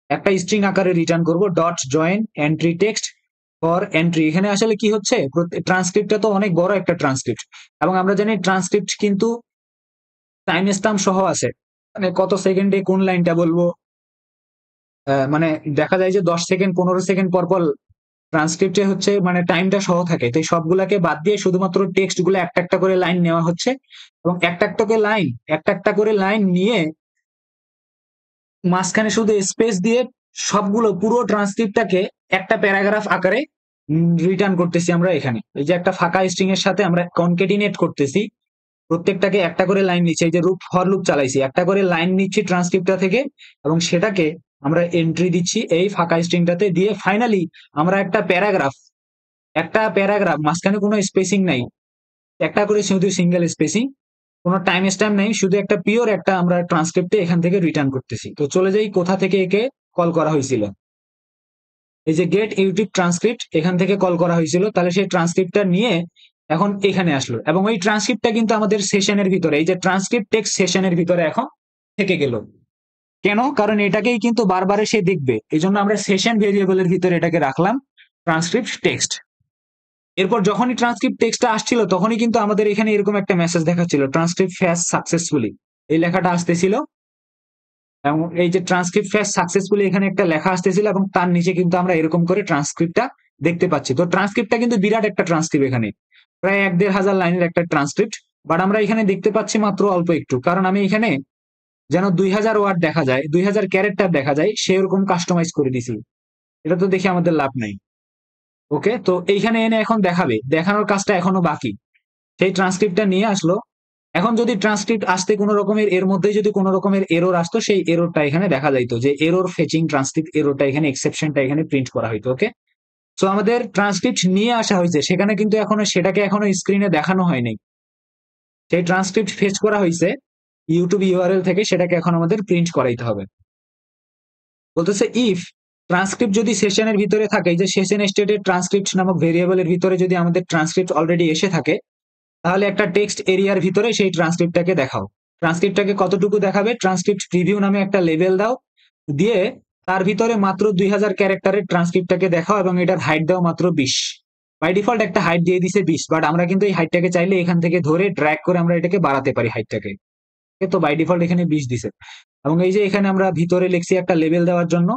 একটা স্ট্রিং আকারে রিটার্ন করব, dot join entry text for entry. এখানে আসলে কি হচ্ছে, ট্রান্সক্রিপ্টটা তো অনেক বড় একটা ট্রান্সক্রিপ্ট, এবং আমরা জানি ট্রান্সক্রিপ্ট কিন্তু টাইম স্ট্যাম্প সহ আছে, মানে কত সেকেন্ডে কোন লাইনটা বলবো, মানে দেখা যায় যে 10 সেকেন্ড 15 সেকেন্ড পর পর ট্রান্সক্রিপ্টে হচ্ছে মানে টাইমটা সহ থাকে। তো এই সবগুলাকে বাদ দিয়ে শুধুমাত্র টেক্সট গুলো একটা একটা করে লাইন নেওয়া হচ্ছে, এবং একটা একটা করে লাইন নিয়ে মাঝখানে শুধু স্পেস দিয়ে সবগুলো পুরো ট্রান্সক্রিপ্টটাকে একটা প্যারাগ্রাফ আকারে রিটার্ন করতেছি আমরা। এখানে এই যে একটা ফাঁকা স্ট্রিং এর সাথে আমরা কনকেটিনেট করতেছি, প্রত্যেকটাকে একটা করে লাইন নিচ্ছি, এই যে ফর লুপ চালাইছি, একটা করে লাইন নিচ্ছি ট্রান্সক্রিপ্টটা থেকে, এবং সেটাকে আমরা এন্ট্রি দিচ্ছি এই ফাঁকা স্ট্রিংটাতে, দিয়ে ফাইনালি আমরা একটা প্যারাগ্রাফ মাঝখানে কোনো স্পেসিং নাই, একটা করে শুধু সিঙ্গেল স্পেসিং, কোনো টাইম স্ট্যাম্প নেই, শুধু একটা পিওর একটা আমরা ট্রান্সক্রিপ্টে এখান থেকে রিটার্ন করতেছি। তো চলে যাই কোথা থেকে একে কল করা হয়েছিল, এই যে গেট ইউটিউব ট্রান্সক্রিপ্ট, এখান থেকে কল করা হয়েছিল। তাহলে সেই ট্রান্সক্রিপ্টটা নিয়ে এখন এখানে আসলো, এবং ওই ট্রান্সক্রিপ্টটা কিন্তু আমাদের সেশনের ভিতরে, এই যে ট্রান্সক্রিপ্ট টেক্সট সেশনের ভিতরে এখন থেকে গেল। কেন, কারণ এটাকেই কিন্তু বারবার সে দেখবে, এই জন্য আমরা সেশন ভেরিয়েবলের ভিতরে এটাকে রাখলাম ট্রান্সক্রিপ্ট টেক্সট। এরপর যখনই ট্রান্সক্রিপ্ট টেক্সটটা আসছিল তখনই কিন্তু আমাদের এখানে এরকম একটা মেসেজ দেখাচ্ছিল, ট্রান্সক্রিপ্ট ফেজ সাকসেসফুলি, এই লেখাটা আসতেছিল, এবং এই যে ট্রান্সক্রিপ্ট ফেজ সাকসেসফুলি এখানে একটা লেখা আসতেছিল, এবং তার নিচে কিন্তু আমরা এরকম করে ট্রান্সক্রিপ্টটা দেখতে পাচ্ছি। তো ট্রান্সক্রিপ্টটা কিন্তু বিরাট একটা ট্রান্সক্রিপ্ট, এখানে প্রায় 1-1.5 হাজার লাইনের একটা ট্রান্সক্রিপ্ট, বাট আমরা এখানে দেখতে পাচ্ছি মাত্র অল্প একটু, কারণ আমি এখানে যেন 2000 ওয়ার্ড দেখা যায়, 2000 ক্যারেক্টার দেখা যায় সেরকম কাস্টমাইজ করে দিছি। এটা তো দেখে আমাদের লাভ নাই। ওকে, তো এইখানে এনে এখন দেখাবে, দেখানোর কাজটা এখনো বাকি। সেই ট্রান্সক্রিপ্টটা নিয়ে আসলো, এখন যদি ট্রান্সক্রিপ্ট আসতে কোনো রকমের এর মধ্যে যদি কোনো রকমের এরর আসতো, সেই এররটা এখানে দেখা যাইতো, যে এরর ফেচিং ট্রান্সক্রিপ্ট এররটা এখানে এক্সেপশনটা এখানে প্রিন্ট করা হইতো। ওকে, সো আমাদের ট্রান্সক্রিপ্ট নিয়ে আসা হয়েছে, সেখানে কিন্তু সেটাকে এখনো স্ক্রিনে দেখানো হয়নি। সেই ট্রান্সক্রিপ্ট ফেচ করা হয়েছে ইউটিউব ইউআরএল থেকে, সেটাকে এখন আমাদের প্রিন্ট করাইতে হবে। বলতেছে ইফ ট্রান্সক্রিপ্ট যদি সেশনের ভিতরে থাকে, যে সেশন স্টেটের ট্রান্সক্রিপ্ট নামক ভেরিয়েবলের ভিতরে যদি আমাদের ট্রান্সক্রিপ্ট অলরেডি এসে থাকে, তাহলে একটা টেক্সট এরিয়ার ভিতরে সেই ট্রান্সক্রিপ্টটাকে দেখাও। ট্রান্সক্রিপ্টটাকে কতটুকু দেখাবে? ট্রান্সক্রিপ্ট প্রিভিউ নামে একটা লেভেল দাও, দিয়ে তার ভিতরে মাত্র 2000 ক্যারেক্টারের ট্রান্সক্রিপ্টটাকে দেখাও এবং এটার হাইট দাও মাত্র 20। বাই ডিফল্ট একটা হাইট দিয়ে দিছে 20, বাট আমরা কিন্তু এই হাইটটাকে চাইলে এখান থেকে ধরে ড্র্যাগ করে আমরা এটাকে বাড়াতে পারি হাইটটাকে। তো বাই ডিফল্ট এখানে 20 দিছে। এবং এই যে এখানে আমরা ভিতরে লিখছি একটা লেভেল দেওয়ার জন্য,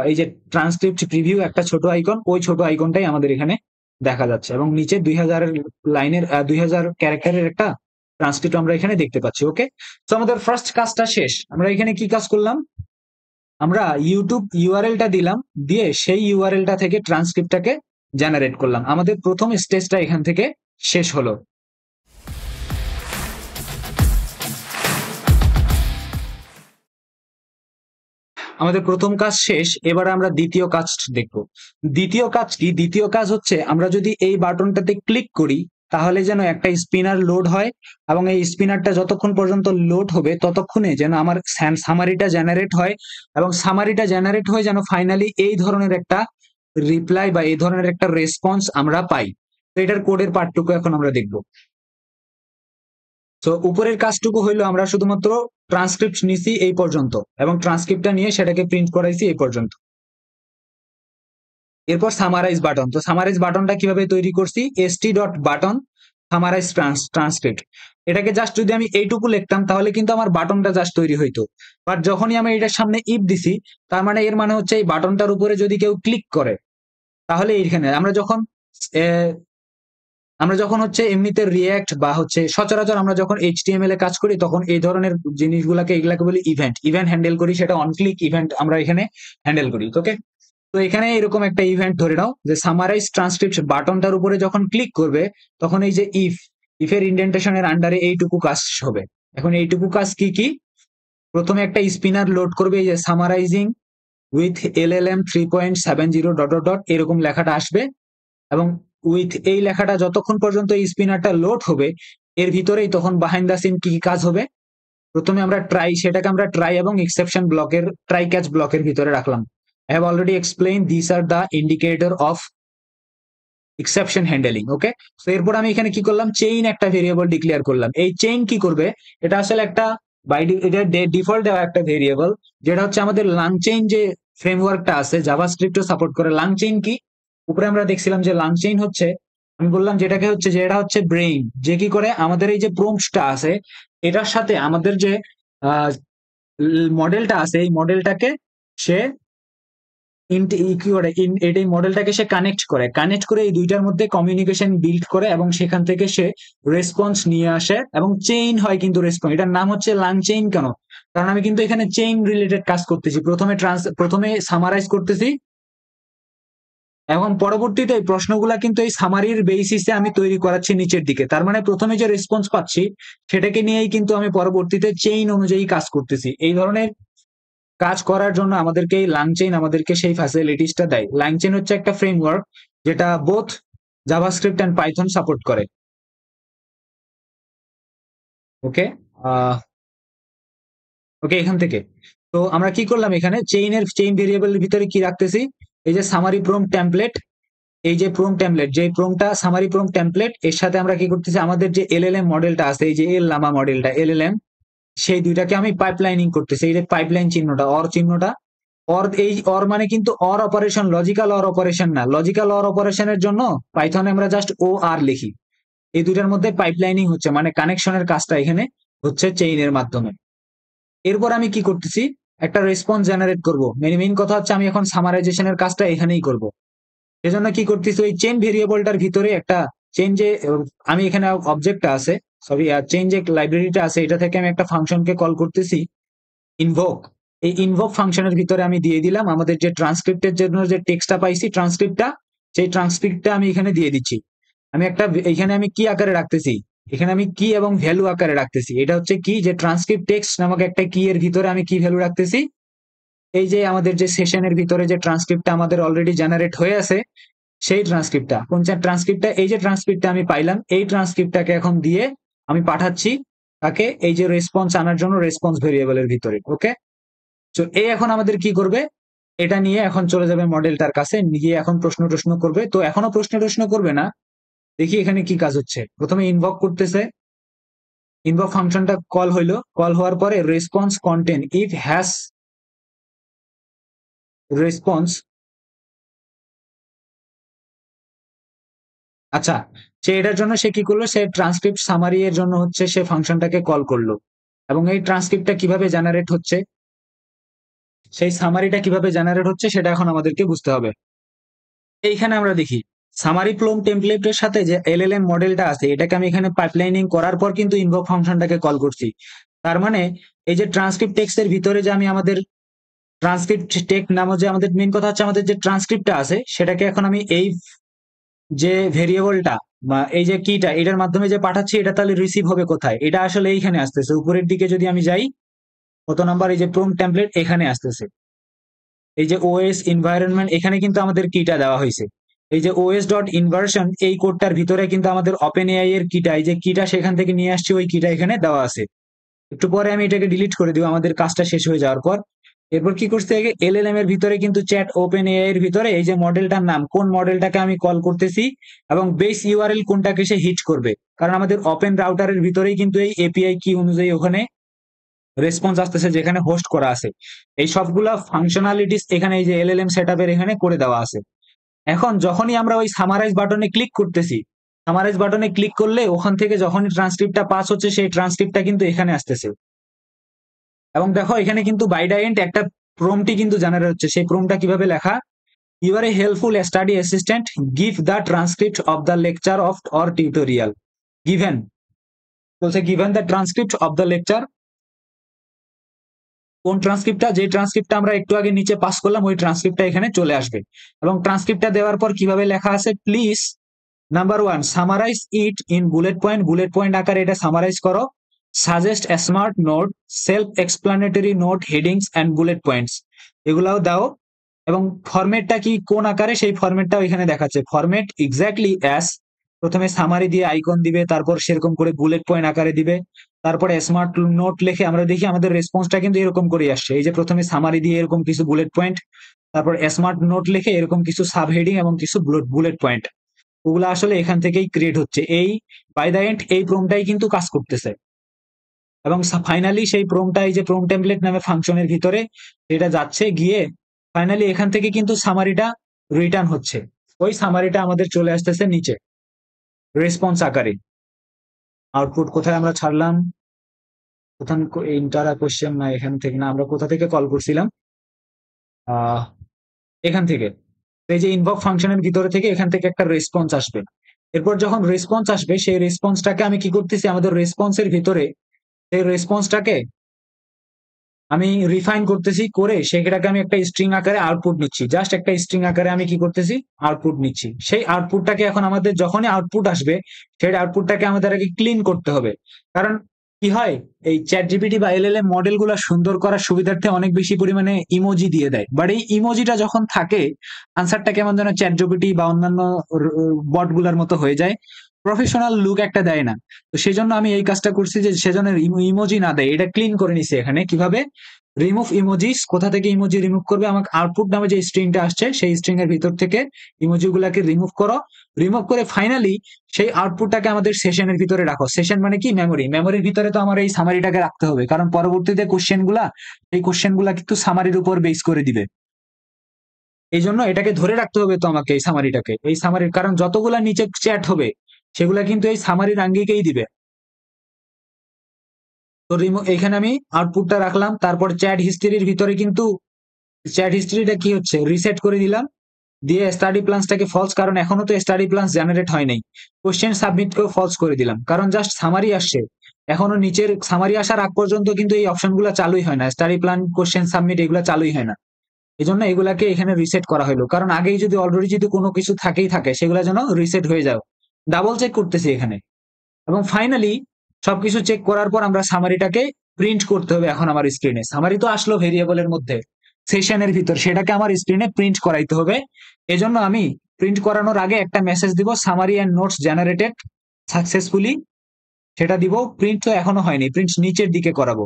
এই যে ট্রান্সক্রিপ্ট প্রিভিউ একটা ছোট আইকন, ওই ছোট আইকনটাই আমাদের এখানে দেখা যাচ্ছে এবং নিচে 2000 লাইনের 2000 ক্যারেক্টারের একটা ট্রান্সক্রিপ্ট আমরা এখানে দেখতে পাচ্ছি। ওকে, তো আমাদের ফার্স্ট কাজটা শেষ। আমরা এখানে কি কাজ করলাম? আমরা ইউটিউব ইউআরএলটা দিলাম, দিয়ে সেই ইউআরএলটা থেকে ট্রান্সক্রিপ্টটাকে জেনারেট করলাম। আমাদের প্রথম স্টেজটা এখান থেকে শেষ হলো। আমাদের প্রথম কাজ শেষ, এবার আমরা দ্বিতীয় কাজ দেখব। দ্বিতীয় কাজ কি? দ্বিতীয় কাজ হচ্ছে আমরা যদি এই বাটনটাতে ক্লিক করি, তাহলে যেন একটা স্পিনার লোড হয় এবং এই স্পিনারটা যতক্ষণ পর্যন্ত লোড হবে ততক্ষণে যেন আমার সামারিটা জেনারেট হয়, এবং সামারিটা জেনারেট হয়ে যেন ফাইনালি এই ধরনের একটা রিপ্লাই বা এই ধরনের একটা রেসপন্স আমরা পাই। তো এটার কোডের পার্টটুকু এখন আমরা দেখব। তো উপরের কাজটুকু হইলো আমরা শুধুমাত্র ট্রান্সক্রিপ্ট নিছি এই পর্যন্ত এবং ট্রান্সক্রিপ্টটা নিয়ে সেটাকে প্রিন্ট করাইছি এই পর্যন্ত। এরপর সামারাইজ বাটন। তো সামারাইজ বাটনটা কিভাবে তৈরি করছি? st.button summarise transcript. এটাকে জাস্ট যদি আমি এইটুকু লিখতাম তাহলে কিন্তু আমার বাটনটা জাস্ট তৈরি হইতো, বাট যখনই আমি এটার সামনে ইফ দিছি, তার মানে এর মানে হচ্ছে এই বাটনটার উপরে যদি কেউ ক্লিক করে, তাহলে এইখানে আমরা যখন হচ্ছে এমনিতে রিয়্যাক্ট বা হচ্ছে সচরাচর আমরা যখন HTML এ কাজ করি, তখন এই ধরনের জিনিসগুলাকে এগুলাকে বলি ইভেন্ট হ্যান্ডেল করি। সেটা অন ক্লিক ইভেন্ট আমরা এখানে হ্যান্ডেল করি। ওকে, তো এখানে এরকম একটা ইভেন্ট ধরে নাও যে সামারাইজ ট্রান্সক্রিপ্ট বাটনটার উপরে যখন ক্লিক করবে, তখন এই যে ইফের ইন্ডেন্টেশনের আন্ডারে এইটুকু কাজ হবে। এখন এইটুকু কাজ কি কি? প্রথমে একটা স্পিনার লোড করবে, এই যে summarising with LLM 3.70 dot dot dot এরকম লেখাটা আসবে, এবং উইথ এই লেখাটা যতক্ষণ পর্যন্ত এই স্পিনারটা লোড হবে, এর ভিতরেই তখন বিহাইন্ড দ্য সিন কি কি কাজ হবে। প্রথমে আমরা সেটাকে আমরা ট্রাই এবং এক্সেপশন ব্লকের ট্রাই ক্যাচ ব্লকের ভিতরে রাখলাম। I have already explained these are the indicator of exception handling. ওকে, তো এরপর আমি এখানে কি করলাম? চেইন একটা ভেরিয়েবল ডিক্লেয়ার করলাম। এই চেইন কি করবে? এটা আসলে একটা এটা ডিফল্ট দেওয়া একটা ভেরিয়েবল, যেটা হচ্ছে আমাদের লাংচেইন যে ফ্রেমওয়ার্কটা আছে, জাভাস্ক্রিপ্টও সাপোর্ট করে। লাংচেইন কি? উপরে আমরা দেখছিলাম যে লাংচেইন হচ্ছে, আমি বললাম যেটাকে হচ্ছে যে এটা হচ্ছে ব্রেইন, যে কি করে আমাদের এই যে প্রম্পটটা আছে এটার সাথে আমাদের যে মডেলটা আছে এই মডেলটাকে সে এই মডেলটাকে সে কানেক্ট করে এই দুইটার মধ্যে কমিউনিকেশন বিল্ড করে এবং সেখান থেকে সে রেসপন্স নিয়ে আসে এবং চেইন হয় কিন্তু রেসপন্স। এটার নাম হচ্ছে লাং চেইন। কেন? কারণ আমি কিন্তু এখানে চেইন রিলেটেড কাজ করতেছি। প্রথমে সামারাইজ করতেছি এবং পরবর্তীতে এই প্রশ্নগুলা কিন্তু এই সামারির বেসিসে আমি তৈরি করাচ্ছি নিচের দিকে। তার মানে প্রথমে যে রেসপন্স পাচ্ছি সেটাকে নিয়েই কিন্তু আমি পরবর্তীতে চেইন অনুযায়ী কাজ করতেছি। এই ধরনের কাজ করার জন্য আমাদেরকে এই লাংচেইন আমাদেরকে সেই ফ্যাসিলিটিসটা দেয়। লাংচেইন হচ্ছে একটা ফ্রেমওয়ার্ক যেটা both JavaScript and Python support করে। ওকে, ওকে, এখান থেকে তো আমরা কি করলাম? এখানে চেইন ভেরিয়েবলের ভিতরে কি রাখতেছি? এই যে সামারি প্রম্পট টেমপ্লেট, এই যে প্রম্পট টেমপ্লেট, যে প্রম্পটটা সামারি প্রম্পট টেমপ্লেট, এর সাথে আমরা কি করতেছি? আমাদের যে LLM মডেলটা আছে, এই যে এল লামা মডেলটা LLM, সেই দুইটাকে আমি পাইপলাইনিং করতেছি। এই যে পাইপলাইন চিহ্নটা, চিহ্নটা, অর মানে কিন্তু or operation, logical or operation না। লজিক্যাল অর অপারেশনের জন্য পাইথনে আমরা জাস্ট OR লিখি। এই দুইটার মধ্যে পাইপলাইনিং হচ্ছে, মানে কানেকশনের কাজটা এখানে হচ্ছে চেইনের মাধ্যমে। এরপর আমি কি করতেছি? একটা রেসপন্স জেনারেট করব। মেইন কথা হচ্ছে আমি এখন সামারাইজেশনের কাজটা এখানেই করব। এজন্য কি করতেছি? ওই চেইন ভেরিয়েবলটার ভিতরে একটা চেইন যে আমি এখানে অবজেক্টটা আছে, চেইন যে লাইব্রেরিটা আছে, এটা থেকে আমি একটা ফাংশনকে কল করতেছি ইনভোক। এই ইনভোক ফাংশনের ভিতরে আমি দিয়ে দিলাম আমাদের যে ট্রান্সক্রিপ্টের জন্য যে টেক্সটটা পাইছি, সেই ট্রান্সক্রিপ্টটা আমি এখানে দিয়ে দিচ্ছি। এখানে আমি কি আকারে রাখতেছি? এখানে আমি কি এবং ভ্যালু আকারে রাখতেছি। এটা হচ্ছে কি, যে ট্রান্সক্রিপ্ট টেক্সট নামক একটা কি এর ভিতরে আমি কি ভ্যালু রাখতেছি? এই যে আমাদের যে সেশনের ভিতরে যে ট্রান্সক্রিপ্টটা আমাদের অলরেডি জেনারেট হয়ে আছে, সেই ট্রান্সক্রিপ্টটা, কোন ট্রান্সক্রিপ্টটা? এই যে ট্রান্সক্রিপ্টটা আমি পাইলাম, এই ট্রান্সক্রিপ্টটাকে এখন দিয়ে আমি পাঠাচ্ছি তাকে এই যে রেসপন্স আনার জন্য রেসপন্স ভেরিয়েবলের ভিতরে। ওকে, তো এই এখন আমাদের কি করবে? এটা নিয়ে এখন চলে যাবে মডেলটার কাছে, গিয়ে এখন প্রশ্ন করবে। তো এখনো প্রশ্ন করবে না, দেখি এখানে কি কাজ হচ্ছে। প্রথমে ইনভক করতেছে, ইনভক ফাংশনটা কল হইলো, কল হওয়ার পরে response content if hash response. আচ্ছা, সে এটার জন্য সে কি করলো, সে ট্রান্সক্রিপ্ট সামারি এর জন্য হচ্ছে সে ফাংশনটাকে কল করলো। এবং এই ট্রান্সক্রিপ্টটা কিভাবে জেনারেট হচ্ছে, সেই সামারিটা কিভাবে জেনারেট হচ্ছে সেটা এখন আমাদেরকে বুঝতে হবে। এইখানে আমরা দেখি সামারি প্লম টেমপ্লেটের সাথে যে এলএলএম মডেলটা আছে, এটাকে আমি এখানে পাইপলাইনিং করার পর কিন্তু ইনভক ফাংশনটাকে কল করছি। তার মানে এই যে ট্রান্সক্রিপ্ট টেক্সট এর ভিতরে যে আমি আমাদের ট্রান্সক্রিপ্ট টেক্সট নামে যে আমাদের মেইন কথা হচ্ছে আমাদের যে ট্রান্সক্রিপ্টটা আছে, সেটাকে এখন আমি এই যে ভেরিয়েবলটা বা এই যে কিটা এটার মাধ্যমে যে পাঠাচ্ছি, এটা তাহলে রিসিভ হবে কোথায়, এটা আসলে এইখানে আসতেছে উপরের দিকে। যদি আমি যাই কত নাম্বার, এই যে প্রম টেমপ্লেট এখানে আসতেছে, এই যে ওএস এনভায়রনমেন্ট এখানে কিন্তু আমাদের কিটা দেওয়া হয়েছে। এই যে ওএস ডট ইনভার্সন এই কোডটার ভিতরে কিন্তু আমাদের ওপেন এআই এর কিটা, এই যে কিটা সেখান থেকে নিয়ে আসছে, ওই কিটা এখানে দেওয়া আছে। একটু পরে আমি এটাকে ডিলিট করে দিব আমাদের কাজটা শেষ হয়ে যাওয়ার পর। এরপর কি করতে হবে, এলএলএম এর ভিতরে কিন্তু চ্যাট ওপেন এআই এর ভিতরে এই যে মডেলটার নাম, কোন মডেলটাকে আমি কল করতেছি এবং বেস ইউআরএল কোনটাকে সে হিট করবে, কারণ আমাদের ওপেন রাউটারের ভিতরেই কিন্তু এই এপিআই কি অনুযায়ী ওখানে রেসপন্স আসতেছে যেখানে হোস্ট করা আছে। এই সবগুলা ফাংশনালিটিস এখানে এই যে এলএলএম সেটআপের এখানে করে দেওয়া আছে। এখন যখনই আমরা ওই সামারাইজ বাটনে ক্লিক করতেছি, সামারাইজ বাটনে ক্লিক করলে ওখান থেকে যখনই ট্রান্সক্রিপ্টটা পাস হচ্ছে, সেই ট্রান্সক্রিপ্টটা কিন্তু এখানে আসতেছে। এবং দেখো এখানে কিন্তু বাই দ্য এন্ড একটা প্রম্পটি কিন্তু জেনারেট হচ্ছে। সেই প্রম্পটটা কিভাবে লেখা, you are a helpful study assistant, give the transcript of the lecture of or tutorial, given, বলছে given the transcript of the lecture. কোন ট্রান্সক্রিপ্টটা, যে ট্রান্সক্রিপ্টটা আমরা একটু আগে নিচে পাস করলাম, ওই ট্রান্সক্রিপ্টটা এখানে চলে আসবে। এবং ট্রান্সক্রিপ্টটা দেওয়ার পর কিভাবে লেখা আছে, please number one summarize it in bullet point, bullet point আকারে এটা সামারাইজ করো, suggest smart note, self explanatory note, headings and bullet points, এগুলাও দাও। এবং ফরম্যাটটা কি কোন আকারে, সেই ফরম্যাটটাও এখানে দেখাচ্ছে, ফরম্যাট এক্স্যাক্টলি অ্যাস, প্রথমে সামারি দিয়ে আইকন দিবে, তারপর সেরকম করে বুলেট পয়েন্ট আকারে দিবে, তারপরে স্মার্ট নোট লিখে। আমরা দেখি আমাদের রেসপন্সটা কিন্তু এরকম করে আসছে, এই যে প্রথমে সামারি দিয়ে এরকম কিছু বুলেট পয়েন্ট, তারপর স্মার্ট নোট লিখে এরকম কিছু সাব হেডিং এবং কিছু বুলেট পয়েন্ট, ওগুলো আসলে এখান থেকেই ক্রিয়েট হচ্ছে। এই বাই দ্য এন্ড এই প্রোমটাই কিন্তু কাজ করতেছে। এবং ফাইনালি সেই প্রোমটা এই যে প্রোম টেমপ্লেট নামে ফাংশনের ভিতরে এটা যাচ্ছে, গিয়ে ফাইনালি এখান থেকে কিন্তু সামারিটা রিটার্ন হচ্ছে। ওই সামারিটা আমাদের চলে আসতেছে নিচে রেসপন্স আকারে। আউটপুট কোথায় আমরা ছাড়লাম, কোথায় ইন্টারা কোশ্চেন না, এখান থেকে না, আমরা কোথা থেকে কল করছিলাম, আহ এখান থেকে। এই যে ইনভক ফাংশনের ভিতরে থেকে এখান থেকে একটা রেসপন্স আসবে। এরপর যখন রেসপন্স আসবে, সেই রেসপন্সটাকে আমি কি করতেছি, আমাদের রেসপন্সের ভিতরে সেই রেসপন্সটাকে আমি রিফাইন করতেছি, করে সেটাকে আমি একটা স্ট্রিং আকারে আউটপুট নিচ্ছি, জাস্ট একটা স্ট্রিং আকারে আমি কি করতেছি, আউটপুট নিচ্ছি। সেই আউটপুটটাকে এখন আমাদের যখনই আউটপুট আসবে, সেই আউটপুটটাকে আমাদের আগে ক্লিন করতে হবে। কারণ কি হয়, এই চ্যাট জিপিটি বা এলএলএম মডেল গুলা সুন্দর করার সুবিধার্থে অনেক বেশি পরিমাণে ইমোজি দিয়ে দেয়, বাট এই ইমোজিটা যখন থাকে, আনসারটা কেমন যেন চ্যাট জিপিটি বা অন্যান্য বট গুলার মতো হয়ে যায়, প্রফেশনাল লুক একটা দেয় না। তো সেজন্য আমি এই কাজটা করছি যে সেজন্য ইমোজি না দেয়, এটা ক্লিন করে নিছি। এখানে কিভাবে রিমুভ ইমোজিস, কোথা থেকে ইমোজি রিমুভ করবে, আমাকে আউটপুট নামে যে স্ট্রিংটা আসছে সেই স্ট্রিং এর ভিতর থেকে ইমোজি গুলাকে রিমুভ করো। রিমুভ করে ফাইনালি সেই আউটপুটটাকে আমাদের সেশনের ভিতরে রাখো। সেশন মানে কি, মেমোরি, মেমোরির ভিতরে তো আমার এই সামারিটাকে রাখতে হবে, কারণ পরবর্তীতে কোশ্চেন গুলা, এই কোশ্চেন গুলা কিন্তু সামারির উপর বেস করে দিবে। এই জন্য এটাকে ধরে রাখতে হবে তো আমাকে, এই সামারিটাকে, এই সামারির, কারণ যতগুলা নিচে চ্যাট হবে সেগুলা কিন্তু এই সামারির আঙ্গিকেই দিবে। তো এখানে আমি আউটপুটটা রাখলাম, তারপর চ্যাট হিস্ট্রির ভিতরে কিন্তু চ্যাট হিস্ট্রিটা কি হচ্ছে, রিসেট করে দিলাম, দিয়ে স্টাডি প্ল্যান্সটাকে ফলস, কারণ এখনো তো স্টাডি প্ল্যান্স জেনারেট হয় নাই। কোশ্চেন সাবমিটকেও ফলস করে দিলাম, কারণ জাস্ট সামারি আসছে, এখনো নিচের সামারি আসার আগ পর্যন্ত কিন্তু এই অপশনগুলো চালুই হয় না, স্টাডি প্ল্যান, কোশ্চেন সাবমিট এগুলো চালুই হয় না। এই জন্য এগুলাকে এখানে রিসেট করা হলো, কারণ আগেই যদি অলরেডি যদি কোনো কিছু থাকেই থাকে, সেগুলো যেন রিসেট হয়ে যাও। ডাবল চেক করতেছি এখানে। এবং ফাইনালি সবকিছু চেক করার পর আমরা সামারিটাকে প্রিন্ট করতে হবে। এখন আমার স্ক্রিনে সামারি তো আসলো ভেরিয়েবলের মধ্যে সেশনের ভিতর, সেটাকে আমার স্ক্রিনে প্রিন্ট করাইতে হবে। এজন্য আমি প্রিন্ট করানোর আগে একটা মেসেজ দিব, summary and notes generated successfully, সেটা দিব। প্রিন্ট তো এখনো হয়নি, প্রিন্ট নিচের দিকে করাবো।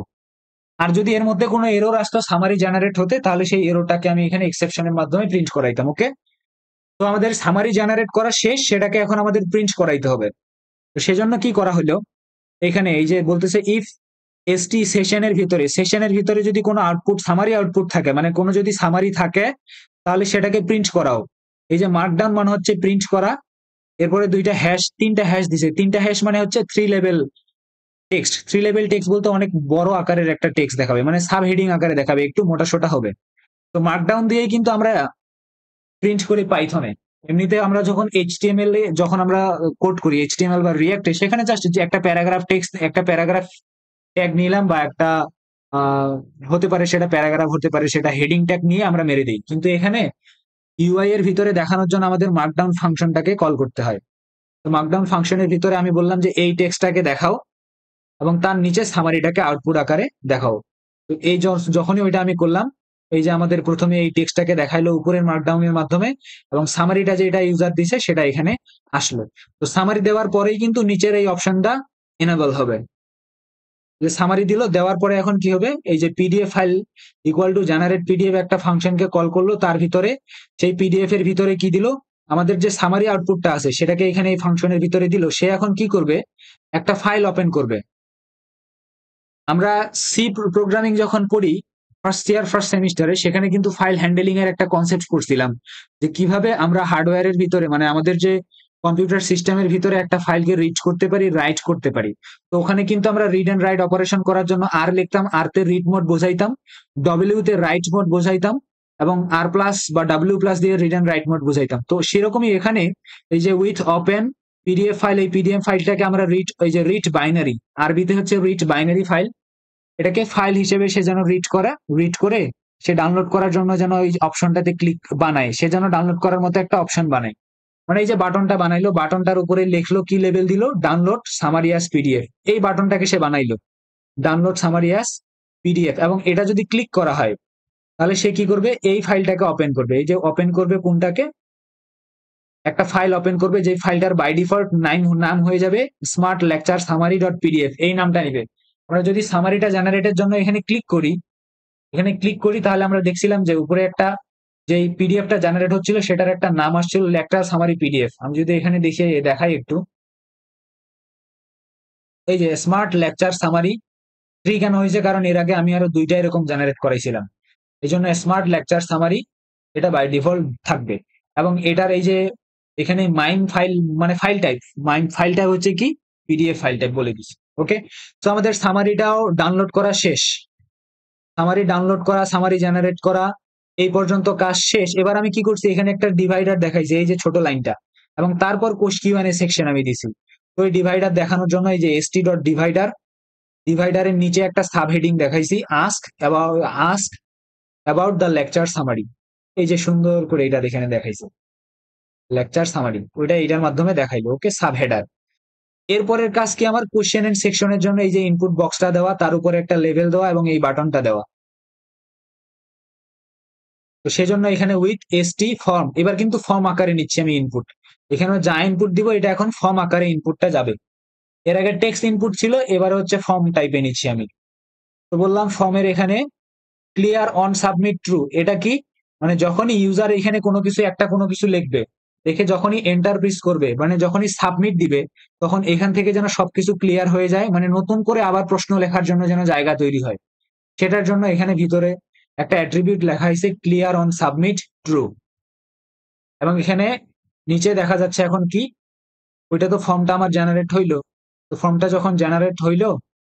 আর যদি এর মধ্যে কোনো এরর আসতো সামারি জেনারেট হতে, তাহলে সেই এররটাকে আমি এখানে এক্সেপশনের মাধ্যমে প্রিন্ট করাইতাম। ওকে, তো আমাদের সামারি জেনারেট করা শেষ, সেটাকে এখন আমাদের প্রিন্ট করাইতে হবে। তো সেজন্য কি করা হলো, এখানে এই যে বলতেছে ইফ এসটি সেশনের ভিতরে যদি কোনো আউটপুট সামারি আউটপুট থাকে, মানে কোনো যদি সামারি থাকে, তাহলে সেটাকে প্রিন্ট করাও। এই যে মার্কডাউন মানে হচ্ছে প্রিন্ট করা, এরপরে তিনটা হ্যাশ দিছে। তিনটা হ্যাশ মানে হচ্ছে থ্রি লেভেল টেক্সট বলতে অনেক বড় আকারের একটা টেক্সট দেখাবে, মানে সাব হেডিং আকারে দেখাবে, একটু মোটা সোটা হবে। তো মার্কডাউন দিয়েই কিন্তু আমরা প্রিন্ট করি পাইথনে। এমনিতে আমরা যখন এইচটিএমএল এ যখন আমরা কোড করি, এইচটিএমএল বা রিয়াক্টে, সেখানে জাস্ট যে একটা প্যারাগ্রাফ টেক্সট, একটা প্যারাগ্রাফ ট্যাগ নিলাম, বা একটা আহ, হতে পারে সেটা প্যারাগ্রাফ, হতে পারে সেটা হেডিং ট্যাগ নিয়ে আমরা মেরে দিই। কিন্তু এখানে ইউআই এর ভিতরে দেখানোর জন্য আমাদের মার্কডাউন ফাংশনটাকে কল করতে হয়। তো মার্কডাউন ফাংশনের ভিতরে আমি বললাম যে এই টেক্সটটাকে দেখাও এবং তার নিচে সামারিটাকে আউটপুট আকারে দেখাও। তো এই যখনই ওইটা আমি করলাম, এই যে আমাদের প্রথমে এই টেক্সটটাকে দেখাইলো উপরের মার্কডাউনের মাধ্যমে, এবং সামারিটা যেটা ইউজার দিছে সেটা এখানে আসলো। তো সামারি দেওয়ার পরেই কিন্তু নিচের এই অপশনটা এনেবল হবে। যে সামারি দিল, দেওয়ার পরে এখন কি হবে, এই যে PDF file equal to generate PDF একটা ফাংশনকে কল করলো, তার ভিতরে সেই পিডিএফ এর ভিতরে কি দিল, আমাদের যে সামারি আউটপুটটা আছে সেটাকে এখানে এই ফাংশনের ভিতরে দিল। সে এখন কি করবে, একটা ফাইল ওপেন করবে। আমরা সি প্রোগ্রামিং যখন পড়ি ফার্স্ট সেমিস্টারে, সেখানে কিন্তু ফাইল হ্যান্ডেলিং এর একটা কনসেপ্ট পড়ছিলাম, যে কিভাবে আমরা হার্ডওয়্যারের ভিতরে, মানে আমাদের যে কম্পিউটার সিস্টেমের ভিতরে একটা ফাইলকে রিড করতে পারি, রাইট করতে পারি। তো ওখানে কিন্তু আমরা রিড এন্ড রাইট অপারেশন করার জন্য আর লিখতাম, আর তে রিড মোড বোঝাইতাম, ডব্লিউ তে রাইট মোড বোঝাইতাম, এবং আর প্লাস বা ডাব্লিউ প্লাস দিয়ে রিড এন্ড রাইট মোড বোঝাইতাম। তো সেরকমই এখানে এই যে উইথ ওপেন পিডিএফ ফাইল, এই পিডিএফ ফাইলটাকে আমরা এই যে রিড বাইনারি, আরবিতে হচ্ছে রিড বাইনারি ফাইল, এটাকে ফাইল হিসেবে সে যেন রিড করে সে ডাউনলোড করার জন্য যেন ওই অপশনটাতে ক্লিক বানায়, সে যেন ডাউনলোড করার মতো একটা অপশন বানায়। মানে এই যে বাটনটা বানাইলো, বাটনটার উপরে লিখলো কি লেভেল দিল, ডাউনলোড সামারিয়াস পিডিএফ, এই বাটনটাকে সে বানাইলো ডাউনলোড সামারিয়াস পিডিএফ। এবং এটা যদি ক্লিক করা হয়, তাহলে সে কি করবে, এই ফাইলটাকে ওপেন করবে। এই যে ওপেন করবে কোনটাকে, একটা ফাইল ওপেন করবে, যে ফাইলটার বাই ডিফল্ট নাম হয়ে যাবে smart lecture summary dot PDF, এই নামটা নিবে। আমরা যদি সামারিটা জেনারেটের জন্য এখানে ক্লিক করি, তাহলে আমরা দেখছিলাম যে উপরে একটা যে পিডিএফটা জেনারেট হচ্ছিল সেটার একটা নাম আসছিল লেকচার সামারি পিডিএফ। আমি যদি এখানে দেখাই একটু, এই যে স্মার্ট লেকচার সামারি 3 কেন হয়েছে, কারণ এর আগে আমি আরো দুইটা এরকম জেনারেট করাইছিলাম। এই জন্য স্মার্ট লেকচার সামারি এটা বাই ডিফল্ট থাকবে। এবং এটার এই যে এখানে মাইন ফাইল, মানে ফাইল টাইপ হচ্ছে কি, পিডিএফ ফাইল টাইপ বলে দিচ্ছি। ওকে, তো আমাদের সামারিটাও ডাউনলোড করা শেষ। সামারি ডাউনলোড করা, সামারি জেনারেট করা, এই পর্যন্ত কাজ শেষ। এবার আমি কি করছি, এখানে একটা ডিভাইডার দেখাইছি, এই যে ছোট লাইনটা, এবং তারপর কোষ কিউএনএ সেকশন আমি দিছি। তো এই ডিভাইডার দেখানোর জন্য এই যে এসটি ডট ডিভাইডারের নিচে একটা সাব হেডিং দেখাইছি, ask about the lecture summary. এই যে সুন্দর করে এটা এখানে দেখাইছে লেকচার সামারি, ওইটা এটার মাধ্যমে দেখাইলো। ওকে, সাব হেডার। এরপরের কাজ কি, আমার কোশ্চেন এন্ড সেকশনের জন্য এই যে ইনপুট বক্সটা দেওয়া, তার উপরে একটা লেভেল দেওয়া এবং এই বাটনটা দেওয়া। তো সেজন্য এখানে উইথ এসটি ফর্ম, এবার কিন্তু ফর্ম আকারে নিচ্ছি আমি ইনপুট। এখানে যা ইনপুট দিব এটা এখন ফর্ম আকারে ইনপুটটা যাবে। এর আগে টেক্সট ইনপুট ছিল, এবারে হচ্ছে ফর্ম টাইপে নিচ্ছি আমি। তো বললাম ফর্মের এখানে ক্লিয়ার অন সাবমিট ট্রু, এটা কি, মানে যখনই ইউজার এখানে কোনো কিছু লিখবে, দেখে যখনই এন্টার প্রেস করবে, মানে যখনই সাবমিট দিবে, তখন এখান থেকে যেন সবকিছু ক্লিয়ার হয়ে যায়, মানে নতুন করে আবার প্রশ্ন লেখার জন্য যেন জায়গা তৈরি হয়। সেটার জন্য এখানে ভিতরে একটা অ্যাট্রিবিউট লেখা হয়েছে ক্লিয়ার অন সাবমিট ট্রু। এবং এখানে নিচে দেখা যাচ্ছে এখন কি, ওইটা তো ফর্মটা আমার জেনারেট হইলো। তো ফর্মটা যখন জেনারেট হইলো,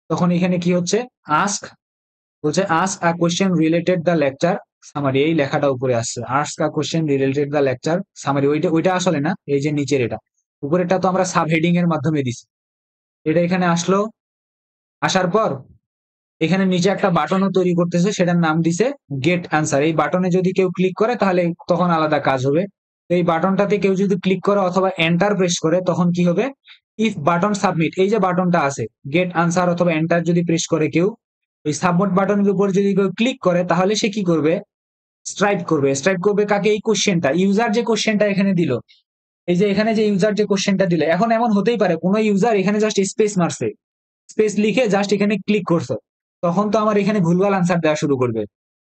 তখন এখানে কি হচ্ছে, আস্ক বলছে ask a question related the lecture summary, এই লেখাটা উপরে আসছে, ask a question related the lecture summary. ওইটা আসলে না, এই যে নিচের এটা, উপরেরটা তো আমরা সাব হেডিং এর মাধ্যমে দিছি। এটা এখানে আসলো, আসার পর এখানে নিচে একটা বাটনও তৈরি করতেছে, সেটার নাম দিছে গেট অ্যান্সার। এই বাটনে যদি কেউ ক্লিক করে তাহলে তখন আলাদা কাজ হবে। তো এই বাটনটাতে কেউ যদি ক্লিক করে অথবা এন্টার প্রেস করে, তখন কি হবে, ইফ বাটন সাবমিট, এই যে বাটনটা আছে গেট আনসার অথবা এন্টার যদি প্রেস করে কেউ, এই সাবমিট বাটনের উপর যদি কেউ ক্লিক করে, তাহলে সে কি করবে, স্ট্রাইপ করবে কাকে, এই কোশ্চেনটা, ইউজার যে কোশ্চেনটা এখানে দিল, এই যে এখানে যে ইউজার যে কোশ্চেনটা দিল। এখন এমন হতেই পারে কোনো ইউজার এখানে জাস্ট স্পেস মারছে, স্পেস লিখে জাস্ট এখানে ক্লিক করছে, তখন তো আমার এখানে ভুলভাল আনসার দেওয়া শুরু করবে।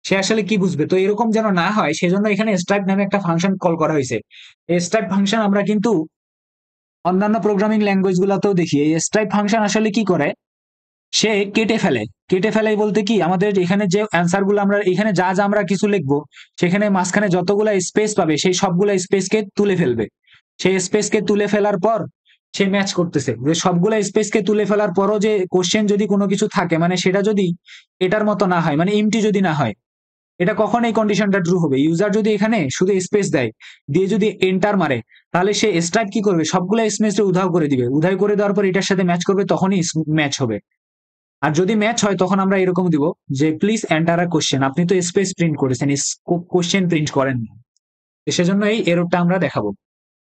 সে আসলে কি বুঝবে? তো এরকম যেন না হয় সেজন্য এখানে স্ট্রাইপ নামে একটা ফাংশন কল করা হয়েছে। এই স্ট্রাইপ ফাংশন আমরা কিন্তু অন্যান্য প্রোগ্রামিং ল্যাঙ্গুয়েজ গুলাতেও দেখি। এই স্ট্রাইপ ফাংশন আসলে কি করে, সে কেটে ফেলে বলতে কি, আমাদের এখানে যে অ্যান্সার গুলো আমরা এখানে যা যা আমরা কিছু লিখবো সেখানে মাঝখানে যতগুলা স্পেস পাবে সেই সবগুলা স্পেসকে তুলে ফেলবে। সেই স্পেসকে তুলে ফেলার পর সে ম্যাচ করতেছে যে সবগুলা স্পেসকে তুলে ফেলার পরও যে কোশ্চেন যদি কোনো কিছু থাকে, মানে সেটা যদি এটার মতো না হয়, মানে এমটি যদি না হয়, এটা কখন এই কন্ডিশনটা ট্রু হবে? ইউজার যদি এখানে শুধু স্পেস দেয়, দিয়ে যদি এন্টার মারে, তাহলে সে স্ট্রাইপ কি করবে, সবগুলো স্পেসে উধাও করে দিবে। উধাও করে দেওয়ার পর এটার সাথে ম্যাচ করবে, তখনই ম্যাচ হবে। আর যদি ম্যাচ হয় তখন আমরা এরকম দিব যে প্লিজ এন্টার আ কোশ্চেন। আপনি তো স্পেস প্রিন্ট করেছেন, কোশ্চেন প্রিন্ট করেন না, সেজন্য এই এররটা আমরা দেখাবো।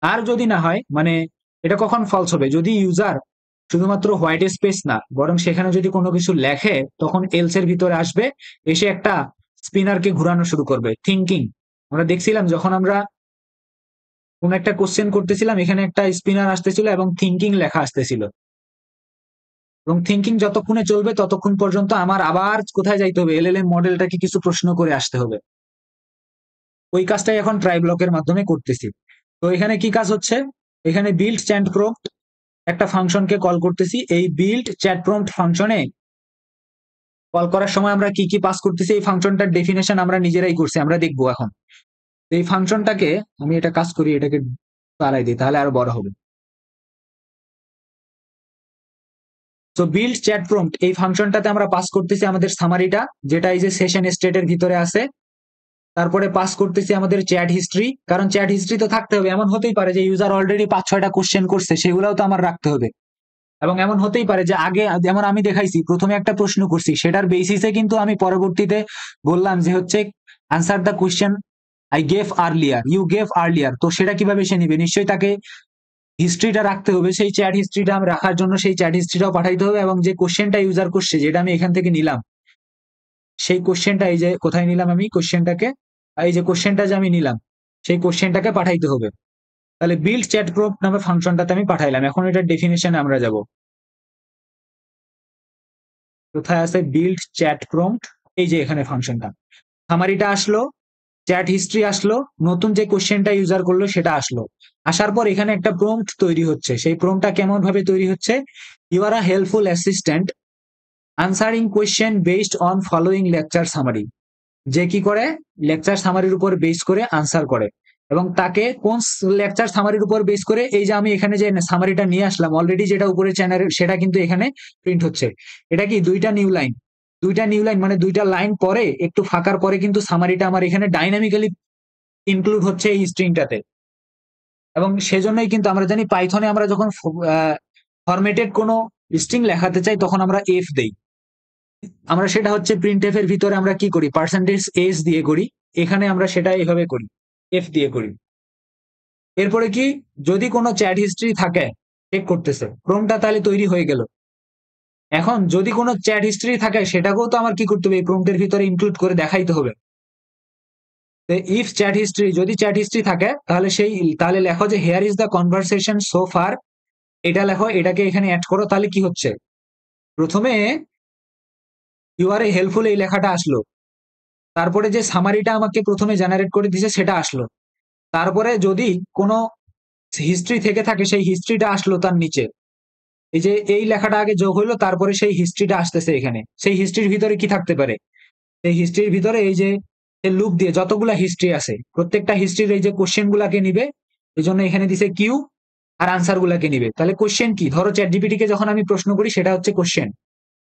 আর যদি না হয়, মানে এটা কখন ফলস হবে, যদি ইউজার শুধুমাত্র হোয়াইট স্পেস না বরং সেখানে যদি কোনো কিছু লেখে, তখন এলস এর ভিতরে আসবে, এসে একটা স্পিনারকে ঘুরানো শুরু করবে। থিঙ্কিং, আমরা দেখছিলাম যখন আমরা কোন একটা কোশ্চেন করতেছিলাম, এখানে একটা স্পিনার আসতেছিল এবং থিঙ্কিং লেখা আসতেছিল, এবং থিঙ্কিং যতক্ষণে চলবে ততক্ষণ পর্যন্ত আমার আবার কোথায় যাইতে হবে, এলএলএম মডেলটাকে কিছু প্রশ্ন করে আসতে হবে। ওই কাজটাই এখন ট্রাই ব্লকের মাধ্যমে করতেছি। তো এখানে কি কাজ হচ্ছে, এখানে বিল্ড চ্যাট প্রম্পট একটা ফাংশনকে কল করতেছি। এই বিল্ড চ্যাট প্রম্পট ফাংশনে কল করার সময় আমরা কি কি পাস করতেছি, এই ফাংশনটার ডেফিনেশন আমরা নিজেরাই করছি, আমরা দেখবো এখন। এই ফাংশনটাকে আমি এটা কাজ করি, এটাকে বাড়াই দিই তাহলে আরো বড় হবে। তো বিল্ড চ্যাট প্রম্পট এই ফাংশনটাতে আমরা পাস করতেছি আমাদের সামারিটা, যেটা এই যে সেশন স্টেটের ভিতরে আছে। তারপরে পাস করতেছি আমাদের চ্যাট হিস্ট্রি, কারণ চ্যাট হিস্ট্রি তো থাকতে হবে। এমন হতেই পারে যে ইউজার অলরেডি 5-6টা কোশ্চেন করছে, সেগুলোও তো আমার রাখতে হবে। এবং এমন হতেই পারে যে আগে যেমন আমি দেখাইছি, প্রথমে একটা প্রশ্ন করছি, সেটার বেসিসে কিন্তু আমি পরবর্তীতে বললাম যে হচ্ছে answer the question I gave earlier, you gave earlier. তো সেটা কিভাবে সে নিবে, নিশ্চয়ই তাকে হিস্ট্রিটা রাখতে হবে। সেই চ্যাট হিস্ট্রিটা আমি রাখার জন্য সেই চ্যাট হিস্ট্রিটাও পাঠাইতে হবে, এবং যে কোশ্চেনটা ইউজার করছে, যেটা আমি এখান থেকে নিলাম, সেই কোশ্চেনটা এই যে কোথায় নিলাম আমি কোশ্চেনটাকে, এই যে কোশ্চেনটা যে আমি নিলাম সেই কোশ্চেনটাকে পাঠাইতে হবে। তাহলে বিল্ড চ্যাট প্রম্পট নামে ফাংশনটাতে আমি পাঠাইলাম। এখন এটার ডেফিনেশনে আমরা যাব। কোথায় আছে বিল্ড চ্যাট প্রম্পট, এই যে এখানে ফাংশনটা, সামারিটা আসলো, চ্যাট হিস্ট্রি আসলো, নতুন যে কোশ্চেনটা ইউজার করলো সেটা আসলো। আসার পর এখানে একটা প্রম্পট তৈরি হচ্ছে। সেই প্রম্পটটা কেমন ভাবে তৈরি হচ্ছে, you are a helpful assistant answering question based on following lecture summary. যে কি করে, লেকচার সামারির উপর বেস করে আনসার করে। এবং তাকে কোন লেকচার সামারির উপর বেস করে, এই যে আমি এখানে যে সামারিটা নিয়ে আসলাম অলরেডি, যেটা উপরে চ্যানেল, সেটা কিন্তু এখানে প্রিন্ট হচ্ছে। এটা কি দুইটা নিউ লাইন, মানে দুইটা লাইন পরে একটু ফাঁকার পরে কিন্তু সামারিটা আমার এখানে ডাইনামিক্যালি ইনক্লুড হচ্ছে এই স্ট্রিংটাতে। এবং সেজন্যই কিন্তু আমরা জানি পাইথনে আমরা যখন ফরম্যাটেড কোনো স্ট্রিং লেখাতে চাই তখন আমরা এফ দেই। আমরা সেটা হচ্ছে প্রিন্ট এফ এর ভিতরে আমরা কি করি, পার্সেন্টেজ এস দিয়ে করি। এখানে আমরা সেটা এভাবে করি, এফ দিয়ে করি। এরপরে কি, যদি কোনো চ্যাট হিস্ট্রি থাকে, চেক করতেছে প্রম্পটটা, তাহলে তৈরি হয়ে গেল। এখন যদি কোনো চ্যাট হিস্ট্রি থাকে সেটাকেও তো আমার কি করতে হবে, এই প্রম্পটের ভিতরে ইনক্লুড করে দেখাইতে হবে। ইফ চ্যাট হিস্ট্রি, যদি চ্যাট হিস্ট্রি থাকে তাহলে লেখো যে hair is the conversation so far, এটা লেখো, এটাকে এখানে অ্যাড করো। তাহলে কি হচ্ছে, প্রথমে ইউ আর এ হেল্পফুল এই লেখাটা আসলো, তারপরে যে সামারিটা আমাকে প্রথমে জেনারেট করে দিছে সেটা আসলো, তারপরে যদি কোনো হিস্ট্রি থেকে থাকে সেই হিস্ট্রিটা আসলো তার নিচে। এই যে এই লেখাটা আগে যোগ হইলো, তারপরে সেই হিস্ট্রিটা আসতেছে এখানে। সেই হিস্ট্রির ভিতরে কি থাকতে পারে, এই হিস্ট্রির ভিতরে এই যে লুপ দিয়ে যতগুলা হিস্ট্রি আছে, প্রত্যেকটা হিস্ট্রির এই যে কোশ্চেন গুলাকে নিবে, এই জন্য এখানে দিছে কিউ, আর আনসার গুলাকে নিবে। তাহলে কোশ্চেন কি, ধরো চ্যাট জিপিটি কে যখন আমি প্রশ্ন করি সেটা হচ্ছে কোশ্চেন,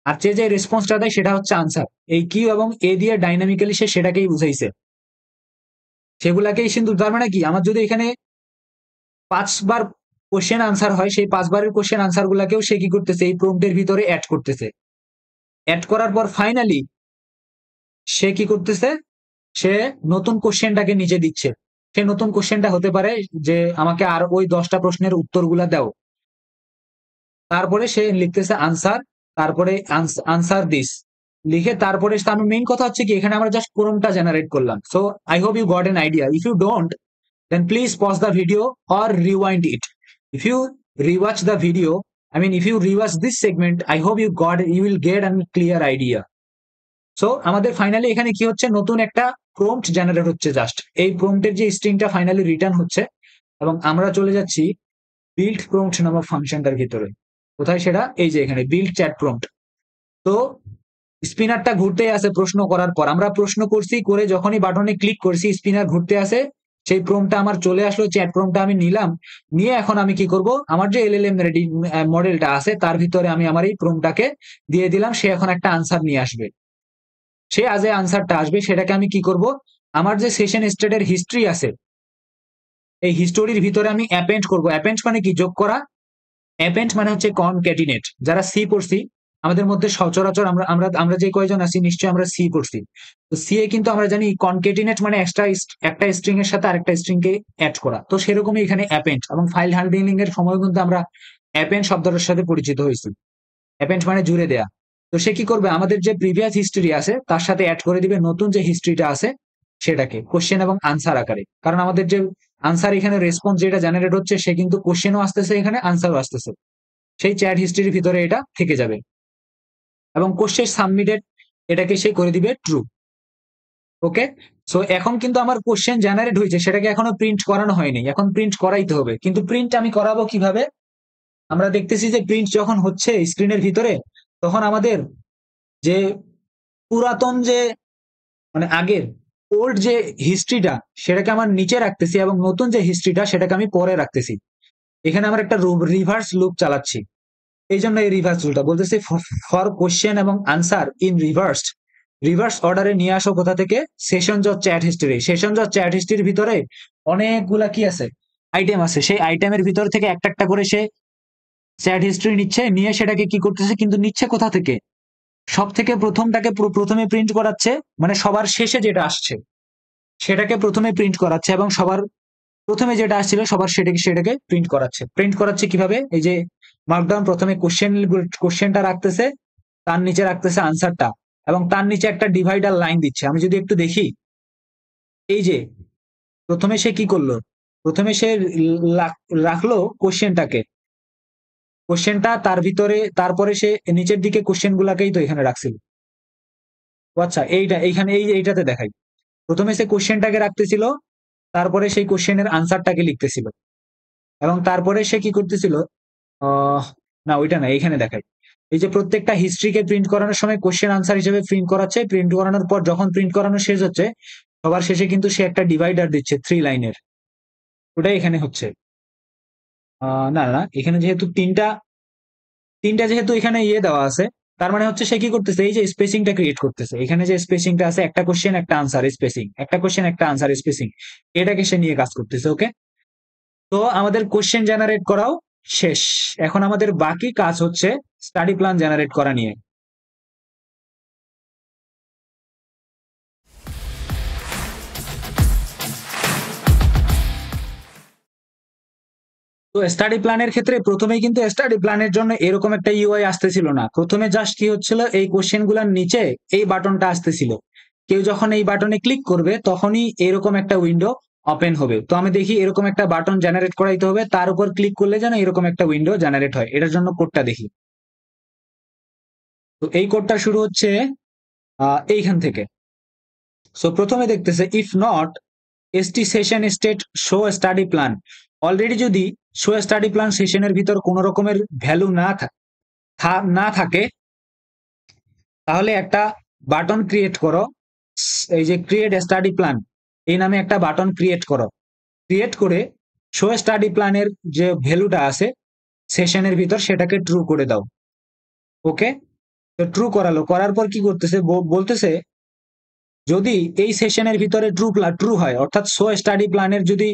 আর যে রেসপন্সটা দেয় সেটা হচ্ছে আনসার। এই কিউ এবং এ দিয়ে ডাইনামিক্যালি সে সেটাকেই বুঝাইছে, সেগুলাকেই। কিন্তু তার মানে কি, আমার যদি এখানে 5বার কোশ্চেন আনসার হয়, সেই 5বারের কোশ্চেন আনসার গুলাকেও সে কি করতেছে, এই প্রম্পটের ভিতরে অ্যাড করতেছে। অ্যাড করার পর ফাইনালি সে কি করতেছে, সে নতুন কোশ্চেনটাকে নিচে দিচ্ছে। সে নতুন কোশ্চেনটা হতে পারে যে আমাকে আর ওই 10টা প্রশ্নের উত্তরগুলা দাও। তারপরে সে লিখতেছে আনসার, তারপরে আনসার দিস লিখে, তারপরে আমি মেইন কথা হচ্ছে কি, এখানে আমরা জাস্ট প্রম্পটটা জেনারেট করলাম। So I hope you got an idea. If you don't, then please pause the video or rewind it. If you rewatch the video I mean, if you rewatch this segment, I hope you will get a clear idea. So আমাদের finally এখানে কি হচ্ছে, নতুন একটা prompt generate হচ্ছে। Just এই প্রম্পটের যে স্ট্রিংটা finally return হচ্ছে, এবং আমরা চলে যাচ্ছি বিল্ড প্রম্পট নামক ফাংশনটার ভিতরে। কোথায় সেটা? এই যে এখানে বিল্ড চ্যাট প্রম্পট। তো স্পিনারটা ঘুরতে আসে প্রশ্ন করার পর, আমরা প্রশ্ন করছি, করে যখনই বাটনে ক্লিক করছি স্পিনার ঘুরতে আসে, সেই প্রম্পটটা আমার চলে আসলো, চ্যাট প্রম্পটটা আমি নিলাম, নিয়ে এখন আমি কি করব, আমার যে এলএলএম রেডি মডেলটা আছে তার ভিতরে আমি আমার এই প্রম্পটটাকে দিয়ে দিলাম, সে এখন একটা আনসার নিয়ে আসবে। সে আজ এই আনসারটা আসবে, সেটাকে আমি কি করব, আমার যে সেশন স্টেটের হিস্ট্রি আছে এই হিস্টোরির ভিতরে আমি অ্যাপেন্ড করব। অ্যাপেন্ড মানে কি? যোগ করা। অ্যাপেন্ড মানে হচ্ছে কনক্যাটিনেট। যারা সি পড়ছি, আমাদের মধ্যে সচরাচর আমরা আমরা আমরা যে কয়জন আছি নিশ্চয়ই আমরা সি পড়ছি। তো সি এ কিন্তু আমরা জানি কনক্যাটিনেট মানে একটা স্ট্রিং এর সাথে আরেকটা স্ট্রিং কে অ্যাড করা। তো সেরকমই এখানে অ্যাপেন্ড, এবং ফাইল হ্যান্ডলিং এর সময় কিন্তু আমরা অ্যাপেন্ড শব্দটার সাথে পরিচিত হয়েছি। অ্যাপেন্ড মানে জুড়ে দেয়া। তো সে কি করবে, আমাদের যে প্রিভিয়াস হিস্ট্রি আছে তার সাথে অ্যাড করে দিবে নতুন যে হিস্ট্রিটা আছে সেটাকে, কোশ্চেন এবং আনসার আকারে। কারণ আমাদের যে আনসার এখানে রেসপন্স যেটা জেনারেট হচ্ছে, সে কিন্তু কোশ্চেনও আসতেছে, এখানে আনসারও আসতেছে, সেই চ্যাট হিস্ট্রির ভিতরে এটা থেকে যাবে। এবং কোশ্চেন সাবমিটেড এটাকে সে করে দিবে ট্রু। ওকে, সো এখন কিন্তু আমার কোশ্চেন জেনারেট হয়েছে, সেটাকে এখনো প্রিন্ট করানো হয়নি, এখন প্রিন্ট করাইতে হবে। কিন্তু প্রিন্ট আমি করাবো কিভাবে? আমরা দেখতেছি যে প্রিন্ট যখন হচ্ছে স্ক্রিনের ভিতরে, তখন আমাদের যে পুরাতন যে মানে আগের ওল্ড যে হিস্ট্রিটা সেটাকে আমার নিচে রাখতেছি, এবং নতুন যে হিস্ট্রিটা সেটাকে আমি পরে রাখতেছি। এখানে আমরা একটা রিভার্স লুপ চালাচ্ছি। এই জন্য এই রিভার্স লুপটা বলতেছি, ফর কোশ্চেন এবং আনসার ইন রিভার্স অর্ডারে নিয়ে আসো। কোথা থেকে? Session of chat history. Session of chat হিস্ট্রির ভিতরে অনেকগুলা কি আছে, আইটেম আছে। সেই আইটেমের ভিতর থেকে একটা একটা করে সে চ্যাট হিস্ট্রি নিচ্ছে, নিয়ে সেটাকে কি করতেছে, কিন্তু নিচ্ছে কোথা থেকে? সব থেকে প্রথমটাকে প্রথমে প্রিন্ট করাচ্ছে, মানে সবার শেষে যেটা আসছে সেটাকে প্রথমে প্রিন্ট করাচ্ছে, এবং সবার প্রথমে যেটা আসছিল সবার সেটাকে প্রিন্ট করাচ্ছে কিভাবে? এই যে মার্কডাউন, প্রথমে কোশ্চেনটা রাখতেছে, তার নিচে রাখতেছে আনসারটা, এবং তার নিচে একটা ডিভাইডার লাইন দিচ্ছে। আমি যদি একটু দেখি, এই যে প্রথমে সে কি করলো, প্রথমে সে রাখলো কোশ্চেনটা তার ভিতরে, তারপরে সে নিচের দিকে কোশ্চেন গুলাকেই তো এখানে রাখছিল। আচ্ছা, এইটাতে দেখাই, প্রথমে সে কোশ্চেনটাকে রাখতেছিল, তারপরে সেই কোশ্চেনের আনসারটাকে লিখতেছিল, এবং তারপরে সে কি করতেছিল, না ওইটা না, এখানে দেখাই। এই যে প্রত্যেকটা হিস্ট্রিকে প্রিন্ট করানোর সময় কোশ্চেন আনসার হিসেবে প্রিন্ট করাচ্ছে, প্রিন্ট করানোর পর যখন প্রিন্ট করানো শেষ হচ্ছে, সবার শেষে কিন্তু সে একটা ডিভাইডার দিচ্ছে 3 লাইনের। ওটাই এখানে হচ্ছে। না না, এখানে যেহেতু তিনটা যেহেতু এখানে দেওয়া আছে, তার মানে হচ্ছে সে কি করতেছে, এই যে স্পেসিংটা ক্রিয়েট করতেছে। এখানে যে স্পেসিংটা আছে, একটা কোশ্চেন একটা আনসার স্পেসিং, একটা কোশ্চেন একটা আনসার স্পেসিং, এটাকে সে নিয়ে কাজ করতেছে। ওকে, তো আমাদের কোশ্চেন জেনারেট করাও শেষ। এখন আমাদের বাকি কাজ হচ্ছে স্টাডি প্ল্যান জেনারেট করা নিয়ে। তো স্টাডি প্ল্যানের ক্ষেত্রে প্রথমেই কিন্তু স্টাডি প্ল্যানের জন্য এরকম একটা ইউআই আসতেছিল না। প্রথমে জাস্ট কি হচ্ছিল, এই কোশ্চেন গুলার নিচে এই বাটনটা আসতেছিল। কেউ যখন এই বাটনে ক্লিক করবে তখনই এরকম একটা উইন্ডো ওপেন হবে। তো আমি দেখি এরকম একটা বাটন জেনারেট করাইতে হবে, তার উপর ক্লিক করলে যেন এরকম একটা উইন্ডো জেনারেট হয়। এটার জন্য কোডটা দেখি। তো এই কোডটা শুরু হচ্ছে এইখান থেকে। সো প্রথমে দেখতেছে if not ST session state show study plan. Already যদি শো স্টাডি প্ল্যান সেশনের ভিতর কোন রকমের ভ্যালু না থাকে, তাহলে একটা বাটন ক্রিয়েট করো। এই যে ক্রিয়েট স্টাডি প্ল্যান, এই নামে একটা বাটন ক্রিয়েট করো। ক্রিয়েট করে শো স্টাডি প্ল্যানের যে ভ্যালুটা আছে সেশনের ভিতর সেটাকে ট্রু করে দাও। ওকে, তো ট্রু করালো, করার পর কি করতেছে, বলতেছে যদি এই সেশনের ভিতরে ট্রু হয়, অর্থাৎ শো স্টাডি প্ল্যানের যদি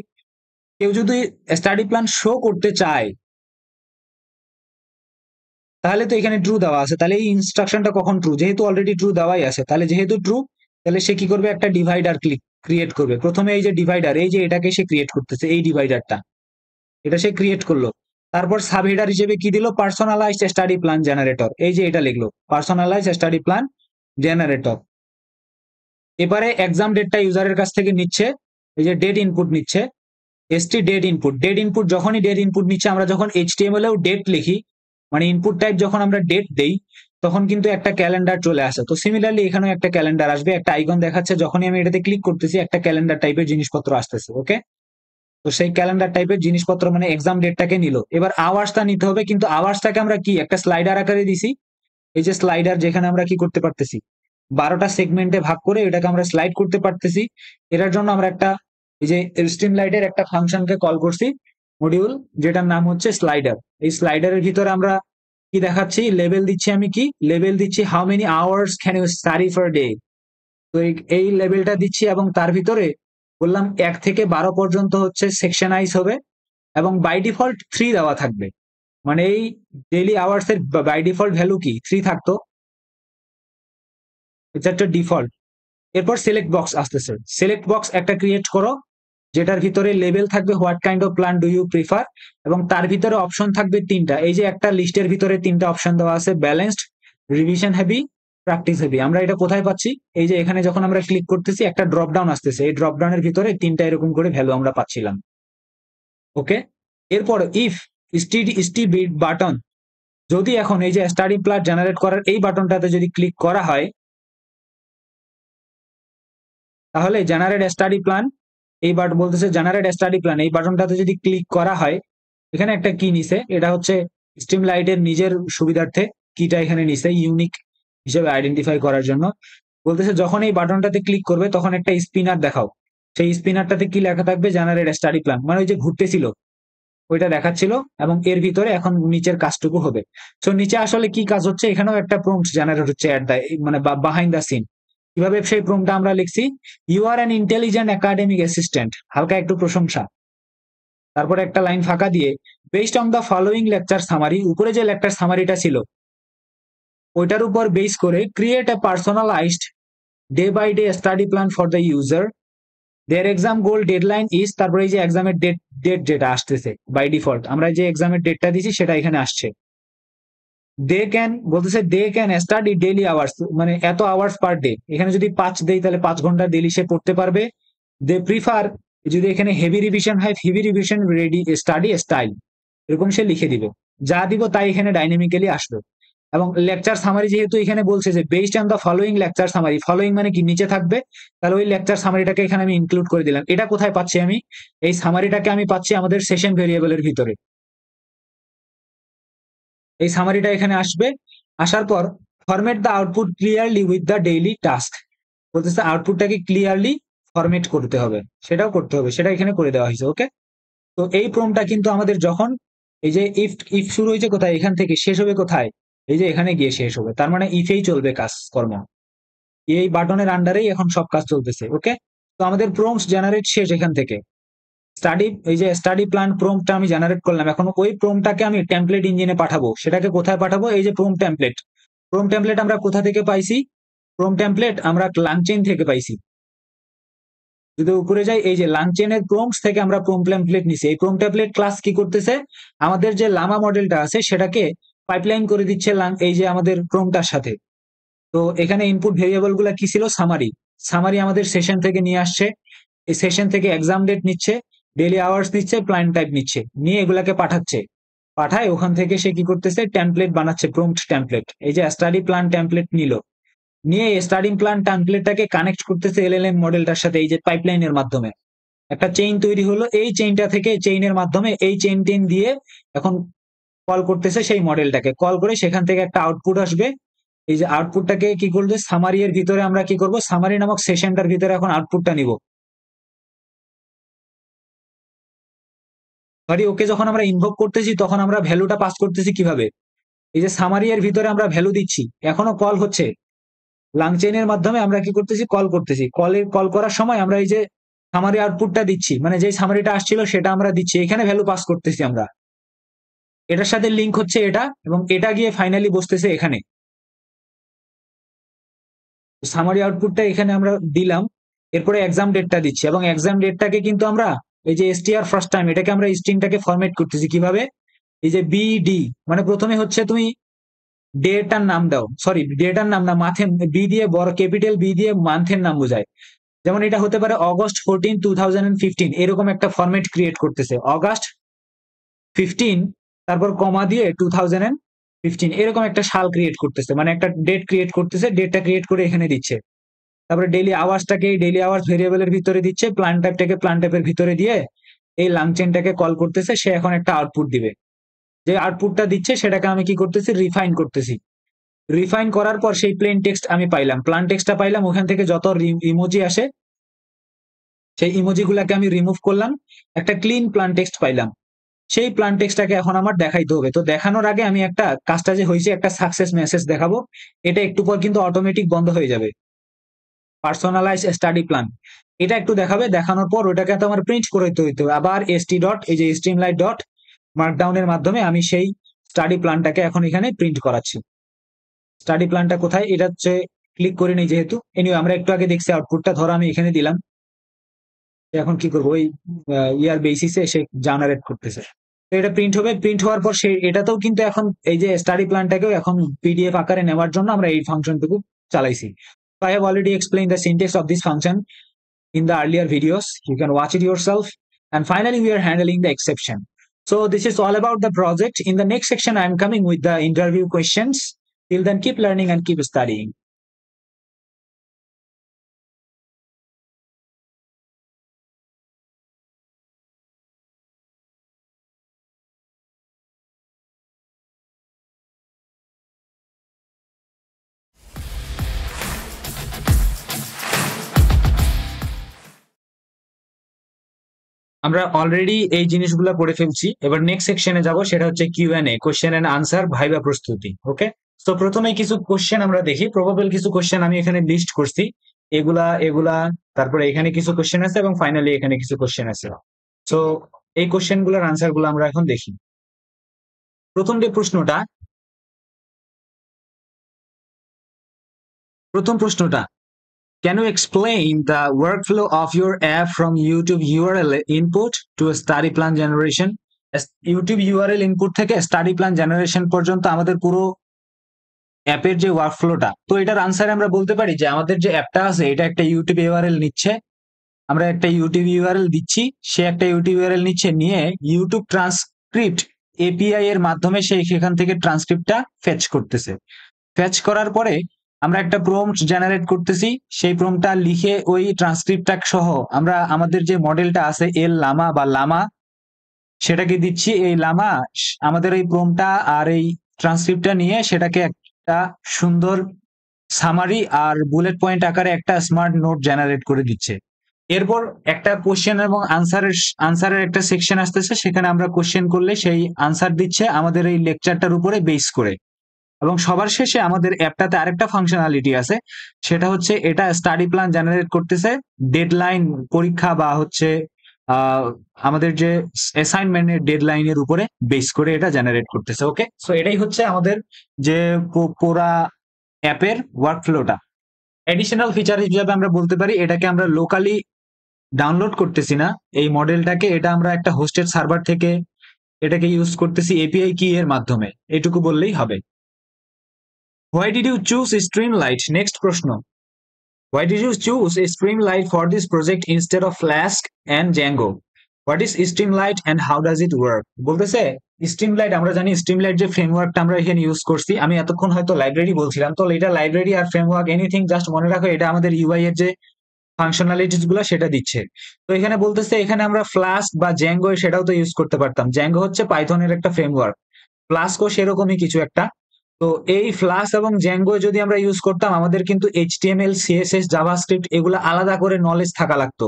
কেউ যদি স্টাডি প্ল্যান শো করতে চায়, তাহলে তো এখানে ট্রু দেওয়া আছে, তাহলে এই ইনস্ট্রাকশনটা কখন ট্রু? যেহেতু অলরেডি ট্রু দেওয়াই আছে, তাহলে যেহেতু ট্রু, তাহলে সে কি করবে, একটা ডিভাইডার ক্রিয়েট করবে। প্রথমে এই যে ডিভাইডার, এই যে এটাকে সে ক্রিয়েট করতেছে, এই ডিভাইডারটা এটা সে ক্রিয়েট করলো। তারপর সাব হেডার হিসেবে কি দিল, পার্সোনালাইজড স্টাডি প্ল্যান জেনারেটর। এই যে এটা লিখলো পার্সোনালাইজড স্টাডি প্ল্যান জেনারেটর। এবারে এক্সাম ডেটটা ইউজারের কাছ থেকে নিচ্ছে, এই যে ডেট ইনপুট নিচ্ছে, ডেট ইনপুট যখনই ডেট ইনপুট নিচ্ছে, আমরা যখন এইচটিএমএল এও ডেট লিখি, মানে ইনপুট টাইপ যখন আমরা ডেট দেই তখন কিন্তু একটা ক্যালেন্ডার চলে আসে। তো সিমিলারলি এখানেও একটা ক্যালেন্ডার আসবে, একটা আইকন দেখাচ্ছে, যখনই আমি এটাতে ক্লিক করতেছি একটা ক্যালেন্ডার টাইপের জিনিসপত্র আসতেছে। ওকে, তো সেই ক্যালেন্ডার টাইপের জিনিসপত্র মানে এক্সাম ডেটটাকে নিল। এবার আওয়ার্সটা নিতে হবে, কিন্তু আওয়ার্সটাকে আমরা কি একটা স্লাইডার আকারে দিছি। এই যে স্লাইডার, যেখানে আমরা কি করতে পারতেছি 12টা সেগমেন্টে ভাগ করে এটাকে আমরা স্লাইড করতে পারতেছি। এটার জন্য আমরা একটা এই যে স্ট্রিমলাইটের একটা ফাংশনকে কল করছি, মডিউল, যেটার নাম হচ্ছে স্লাইডার। এই স্লাইডারের ভিতরে আমরা কি দেখাচ্ছি, লেভেল দিচ্ছি, আমি কি লেভেল দিচ্ছি, how many hours can you study per day. তো এই লেভেলটা দিচ্ছি এবং তার ভিতরে বললাম 1 থেকে 12 পর্যন্ত হচ্ছে সেকশনাইজ হবে এবং বাই ডিফল্ট 3 দেওয়া থাকবে। মানে এই ডেইলি আওয়ার্স এর বাই ডিফল্ট ভ্যালু কি 3 থাকতো, এটা একটা ডিফল্ট। এরপর সিলেক্ট বক্স আসতেছে, সিলেক্ট বক্স একটা ক্রিয়েট করো যেটার ভিতরে লেভেল থাকবে what kind of plan do you prefer, এবং তার ভিতরে অপশন থাকবে 3টা। এই যে একটা লিস্টের ভিতরে 3টা অপশন দেওয়া আছে, balanced, revision heavy, practice heavy. আমরা এটা কোথায় পাচ্ছি, এই যে এখানে যখন আমরা ক্লিক করতেছি একটা ড্রপ ডাউন আসতেছে, এই ড্রপ ডাউনের ভিতরে 3টা এরকম করে ভ্যালু আমরা পাচ্ছিলাম। ওকে, এরপর ইফ স্টি বিট বাটন, যদি এখন এই যে স্টাডি প্ল্যান জেনারেট করার এই বাটনটাতে যদি ক্লিক করা হয়, তাহলে জেনারেট স্টাডি প্ল্যান, এই বাট বলতেছে জেনারেট স্টাডি প্ল্যান, এই বাটনটাতে যদি ক্লিক করা হয়, এখানে একটা কি নিছে, এটা হচ্ছে স্ট্রিমলাইটের নিজের সুবিধার্থে কিটা এখানে নিছে ইউনিক হিসেবে আইডেন্টিফাই করার জন্য। বলতেছে যখন এই বাটনটাতে ক্লিক করবে তখন একটা স্পিনার দেখাও, সেই স্পিনারটাতে কি লেখা থাকবে, জেনারেট স্টাডি প্ল্যান, মানে ওই যে ঘুরতেছিল ওইটা দেখাচ্ছিল, এবং এর ভিতরে এখন নিচের কাজটুকু হবে। তো নিচে আসলে কি কাজ হচ্ছে, এখানেও একটা প্রম্পট জেনারেট হচ্ছে এট দা মানে বিহাইন্ড দা সিন। কিভাবে সেই প্রম্পটটা আমরা লিখছি, you are an intelligent academic assistant, হালকা একটু প্রশংসা, তারপরে একটা লাইন ফাঁকা দিয়ে based on the following lecture summary, উপরে যে লেকচার সামারিটা ছিল ওইটার উপর বেস করে create a personalized day by day study plan for the user, their exam goal deadline is, তারপরে এই যে এক্সামের ডেট যেটা আসতেছে বাই ডিফল্ট আমরা যে এক্সামের ডেটটা দিছি সেটা এখানে আসছে। দে ক্যান বলতেছে they can study daily hours, মানে এত আওয়ার্স পার ডে, এখানে যদি 5 দেই তাহলে 5 ঘন্টা ডেইলি সে পড়তে পারবে। দে প্রিফার, যদি এখানে হেভি রিভিশন হয় heavy revision ready study style, এরকম সে লিখে দিবে, যা দিব তাই এখানে ডাইনামিক্যালি আসবে। এবং লেকচার সামারি যেহেতু এখানে বলছে যে based on the following lecture summary, following মানে কি নিচে থাকবে, তাহলে ওই লেকচার সামারিটাকে এখানে আমি ইনক্লুড করে দিলাম। এটা কোথায় পাচ্ছি আমি, এই সামারিটাকে আমি পাচ্ছি আমাদের সেশন ভেরিয়েবলের ভিতরে। এই সামারিটা এখানে আসবে, আসার পর format the output clearly with the daily task, বলতেছে আউটপুটটাকে ক্লিয়ারলি ফরম্যাট করতে হবে, সেটাও করতে হবে, সেটা এখানে করে দেওয়া হয়েছে। ওকে, তো এই প্রমটা কিন্তু আমাদের যখন এই যে ইফ ইফ শুরু হয়েছে কোথায়, এখান থেকে শেষ হবে কোথায়, এই যে এখানে গিয়ে শেষ হবে, তার মানে ইফেই চলবে কাজ কর্ম, এই বাটনের আন্ডারেই এখন সব কাজ চলতেছে। ওকে, তো আমাদের প্রম্পটস জেনারেট শেষ এখান থেকে। এই যে স্টাডি প্ল্যান প্রম্পটটা আমি জেনারেট করলাম, এখন ওই প্রম্পটটাকে আমি টেমপ্লেট ইঞ্জিনে পাঠাবো, সেটাকে কোথায় পাঠাবো, এই যে প্রম্পট টেমপ্লেট। প্রম্পট টেমপ্লেট আমরা কোথা থেকে পাইছি, প্রম্পট টেমপ্লেট আমরা লাংচেইন থেকে পাইছি। যদি উপরে যাই, এই যে লাংচেনের প্রম্পটস থেকে আমরা প্রম্পট টেমপ্লেট নিছি। এই প্রম্পট টেমপ্লেট ক্লাস কি করতেছে, আমাদের যে লামা মডেলটা আছে সেটাকে পাইপলাইন করে দিচ্ছে এই যে আমাদের প্রম্পটটার সাথে। তো এখানে ইনপুট ভেরিয়েবল গুলা কি ছিল, সামারি, সামারি আমাদের সেশন থেকে নিয়ে আসছে, এই সেশন থেকে এক্সাম ডেট নিচ্ছে, ডেইলি আওয়ার্স নিচ্ছে, প্ল্যান টাইপ নিচ্ছে, নিয়ে এগুলাকে পাঠাচ্ছে, পাঠায় ওখান থেকে সে কি করতেছে, টেমপ্লেট বানাচ্ছে, প্রম্পট টেমপ্লেট। এই যে স্টাডি প্ল্যান টেমপ্লেট নিল, নিয়ে স্টাডি প্ল্যান টেমপ্লেটটাকে কানেক্ট করতেছে এলএলএম মডেলটার সাথে, এই যে পাইপলাইনের মাধ্যমে একটা চেইন তৈরি হলো, এই চেইনটা থেকে চেইনের মাধ্যমে এই চেইন টেন দিয়ে এখন কল করতেছে সেই মডেলটাকে, কল করে সেখান থেকে একটা আউটপুট আসবে। এই যে আউটপুটটাকে কি করবে, সামারি এর ভিতরে আমরা কি করব, সামারি নামক সেশনটার ভিতরে এখন আউটপুটটা নিব। সরি, ওকে যখন আমরা ইনভোক করতেছি তখন আমরা ভ্যালুটা পাস করতেছি কিভাবে, এই যে সামারি এর ভিতরে আমরা ভ্যালু দিচ্ছি, এখনো কল হচ্ছে, লাংচেনের মাধ্যমে আমরা কি করতেছি, কল করতেছি, কল করার সময় আমরা এই যে সামারি আউটপুটটা দিচ্ছি, মানে যে সামারিটা আসছিল সেটা আমরা দিচ্ছি, এখানে ভ্যালু পাস করতেছি আমরা, এটার সাথে লিঙ্ক হচ্ছে এটা, এবং এটা গিয়ে ফাইনালি বসতেছে এখানে। সামারি আউটপুটটা এখানে আমরা দিলাম, এরপরে এক্সাম ডেটটা দিচ্ছি, এবং এক্সাম ডেটটাকে কিন্তু আমরা এই যে এসটিআর ফার্স্ট টাইম, এটাকে আমরা স্ট্রিংটাকে ফরম্যাট করতেছি কিভাবে, এই যে বিডি, মানে প্রথমে হচ্ছে তুমি ডেটার নাম দাও, সরি ডেটার নাম না, বি দিয়ে বড় ক্যাপিটাল বি দিয়ে মান্থের নাম বোঝায়, যেমন এটা হতে পারে অগস্ট 14, 2015, এরকম একটা ফরম্যাট ক্রিয়েট করতেছে, অগস্ট 15, তারপর কমা দিয়ে 2015, 15 এরকম একটা সাল ক্রিয়েট করতেছে, মানে একটা ডেট ক্রিয়েট করতেছে, ডেটটা ক্রিয়েট করে এখানে দিচ্ছে। তারপরে ডেইলি আওয়ার্সটাকে ডেইলি আওয়ার্স ভেরিয়েবলের ভিতরে দিচ্ছে, প্ল্যান টাইপটাকে প্ল্যান টাইপের ভিতরে দিয়ে এই লাং চেনটাকে কল করতেছে, সে এখন একটা আউটপুট দিবে। যে আউটপুটটা দিচ্ছে সেটাকে আমি কি করতেছি, রিফাইন করতেছি। রিফাইন করার পর সেই প্লেন টেক্সট আমি পাইলাম, প্ল্যান টেক্সটটা পাইলাম, ওখান থেকে যত ইমোজি আসে সেই ইমোজি গুলাকে আমি রিমুভ করলাম, একটা ক্লিন প্ল্যান টেক্সট পাইলাম। সেই প্ল্যান টেক্সটটাকে এখন আমার দেখাইতে হবে। তো দেখানোর আগে আমি একটা কাজটা যে হয়েছে একটা সাকসেস মেসেজ দেখাবো, এটা একটু পর কিন্তু অটোমেটিক বন্ধ হয়ে যাবে। পার্সোনালাইজ স্টাডি প্ল্যান, এটা একটু দেখাবে, দেখানোর পর ওটাকে তো আমার প্রিন্ট করে দিতে হইতে হবে। আবার এসটি ডট এই যে স্ট্রিমলাইট ডট মার্কডাউনের মাধ্যমে আমি সেই স্টাডি প্ল্যানটাকে এখন এখানে প্রিন্ট করাচ্ছি। স্টাডি প্ল্যানটা কোথায়, এটা হচ্ছে ক্লিক করে নিই যেহেতু। এনিওয়ে আমরা একটু আগে দেখছি আউটপুটটা, ধরো আমি এখানে দিলাম, এখন কি করবো, ওই ইয়ার বেসিসে সে জেনারেট করতেছে। তো এটা প্রিন্ট হবে, প্রিন্ট হওয়ার পর সে এটাতেও কিন্তু এখন এই যে স্টাডি প্ল্যানটাকেও এখন পিডিএফ আকারে নেওয়ার জন্য আমরা এই ফাংশনটুকু চালাইছি। So I have already explained the syntax of this function in the earlier videos. You can watch it yourself. And finally, we are handling the exception. So this is all about the project. In the next section, I am coming with the interview questions. Till then, keep learning and keep studying. আমরা already এই জিনিসগুলো পড়ে ফেলছি, এবার next সেকশনে যাব, সেটা হচ্ছে QnA, question and answer, viva প্রস্তুতি। ওকে, তো প্রথমেই কিছু কোশ্চেন আমরা দেখি, প্রবাবল কিছু কোশ্চেন আমি এখানে লিস্ট করছি, এগুলা এগুলা, তারপরে এখানে কিছু কোশ্চেন আছে এবং ফাইনালি এখানে কিছু কোশ্চেন আছে। তো এই কোশ্চেন গুলোর আনসার গুলো আমরা এখন দেখি। প্রথম যে প্রশ্নটা, can you explain the workflow of your app from YouTube URL input to a study plan generation? YouTube URL input থেকে স্টাডি প্ল্যান জেনারেশন পর্যন্ত আমাদের পুরো অ্যাপের যে ওয়ার্কফ্লোটা, তো এটার আনসারে আমরা বলতে পারি যে আমাদের যে অ্যাপটা আছে এটা একটা ইউটিউব ইউআরএল নিচ্ছে, আমরা একটা ইউটিউব ইউআরএল দিচ্ছি, সে একটা ইউটিউব ইউআরএল নিচ্ছে, নিয়ে ইউটিউব ট্রান্সক্রিপ্ট এপিআই এর মাধ্যমে সে সেখান থেকে ট্রান্সক্রিপ্টটা ফেচ করতেছে। ফেচ করার পরে আমরা একটা প্রম্পট জেনারেট করতেছি, সেই প্রম্পটটা লিখে ওই ট্রান্সক্রিপ্টটা সহ আমরা আমাদের যে মডেলটা আছে এল লামা বা লামা সেটাকে দিচ্ছি। এই লামা আমাদের এই প্রম্পটটা আর এই ট্রান্সক্রিপ্টটা নিয়ে সেটাকে একটা সুন্দর সামারি আর বুলেট পয়েন্ট আকারে একটা স্মার্ট নোট জেনারেট করে দিচ্ছে। এরপর একটা কোশ্চেন এবং আনসারের একটা সেকশন আসতেছে, সেখানে আমরা কোশ্চেন করলে সেই আনসার দিচ্ছে আমাদের এই লেকচারটার উপরে বেস করে। এবং সবার শেষে আমাদের অ্যাপটাতে আরেকটা ফাংশনালিটি আছে, সেটা হচ্ছে এটা স্টাডি প্ল্যান জেনারেট করতেছে ডেডলাইন, পরীক্ষা বা হচ্ছে আমাদের যে অ্যাসাইনমেন্টের ডেডলাইনের উপরে বেস করে এটা জেনারেট করতেছে। ওকে, সো এটাই হচ্ছে আমাদের যে পুরা অ্যাপের ওয়ার্কফ্লোটা। এডিশনাল ফিচার হিসেবে আমরা বলতে পারি এটাকে আমরা লোকালি ডাউনলোড করতেছি না এই মডেলটাকে, এটা আমরা একটা হোস্টেড সার্ভার থেকে এটাকে ইউজ করতেছি এপিআই কি এর মাধ্যমে, এটুকু বললেই হবে। Why did you choose Streamlight? Next প্রশ্ন, why did you choose Streamlight for this project instead of Flask and Django? What is Streamlight and how does it work? বলতেছে Streamlight, আমরা জানি Streamlight যে ফ্রেমওয়ার্কটা আমরা এখানে ইউজ করছি, আমি এতক্ষণ হয়তো লাইব্রেরি বলছিলাম, তো এটা লাইব্রেরি আর ফ্রেমওয়ার্ক এনিথিং, জাস্ট মনে রাখো এটা আমাদের ইউআই এর যে ফাংশনালিটিস গুলো সেটা দিচ্ছে। তো এখানে বলতেছে এখানে আমরা ফ্লাস্ক বা জ্যাঙ্গো সেটাও তো ইউজ করতে পারতাম, জ্যাঙ্গো হচ্ছে পাইথনের একটা ফ্রেমওয়ার্ক, ফ্লাস্কও সেরকমই কিছু একটা। তো এই ফ্লাস্ক এবং জ্যাঙ্গো যদি আমরা ইউজ করতাম আমাদের কিন্তু এইচটিএমএল, সিএসএস, জাভাস্ক্রিপ্ট এগুলো আলাদা করে নলেজ থাকা লাগতো।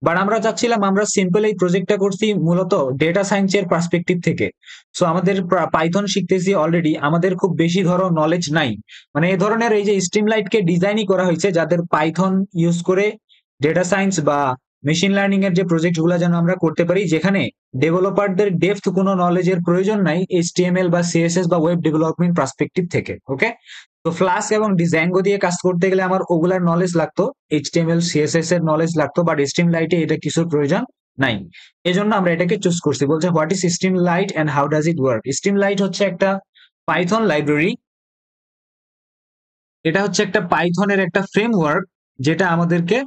বাট আমরা চাচ্ছিলাম, আমরা সিম্পল এই প্রজেক্টটা করছি মূলত ডেটা সায়েন্সের পার্সপেক্টিভ থেকে। সো আমাদের পাইথন শিখতেছি অলরেডি, আমাদের খুব বেশি ধরো নলেজ নাই, মানে এই ধরনের এই যে স্ট্রিমলাইটকে ডিজাইনই করা হয়েছে যাদের পাইথন ইউজ করে ডেটা সায়েন্স বা মেশিন লার্নিং এর যে প্রজেক্ট গুলো যেন আমরা করতে পারি, যেখানে ডেভেলপারদের ডেপথ কোনো নলেজের প্রয়োজন নাই এইচটিএমএল বা সিএসএস বা ওয়েব ডেভেলপমেন্ট পার্সপেক্টিভ থেকে। ওকে, তো ফ্লাস্ক এবং জ্যাঙ্গো দিয়ে কাজ করতে গেলে আমার ওগুলার নলেজ লাগতো, এইচটিএমএল সিএসএস এর নলেজ লাগতো, বাট স্ট্রিমলাইটে এটা কিছুর প্রয়োজন নাই। এজন্য আমরা এটাকে চুজ করছি। বলছে what is Streamlit and how does it work? Streamlit হচ্ছে একটা পাইথন লাইব্রেরি, এটা হচ্ছে একটা পাইথনের একটা ফ্রেমওয়ার্ক যেটা আমাদেরকে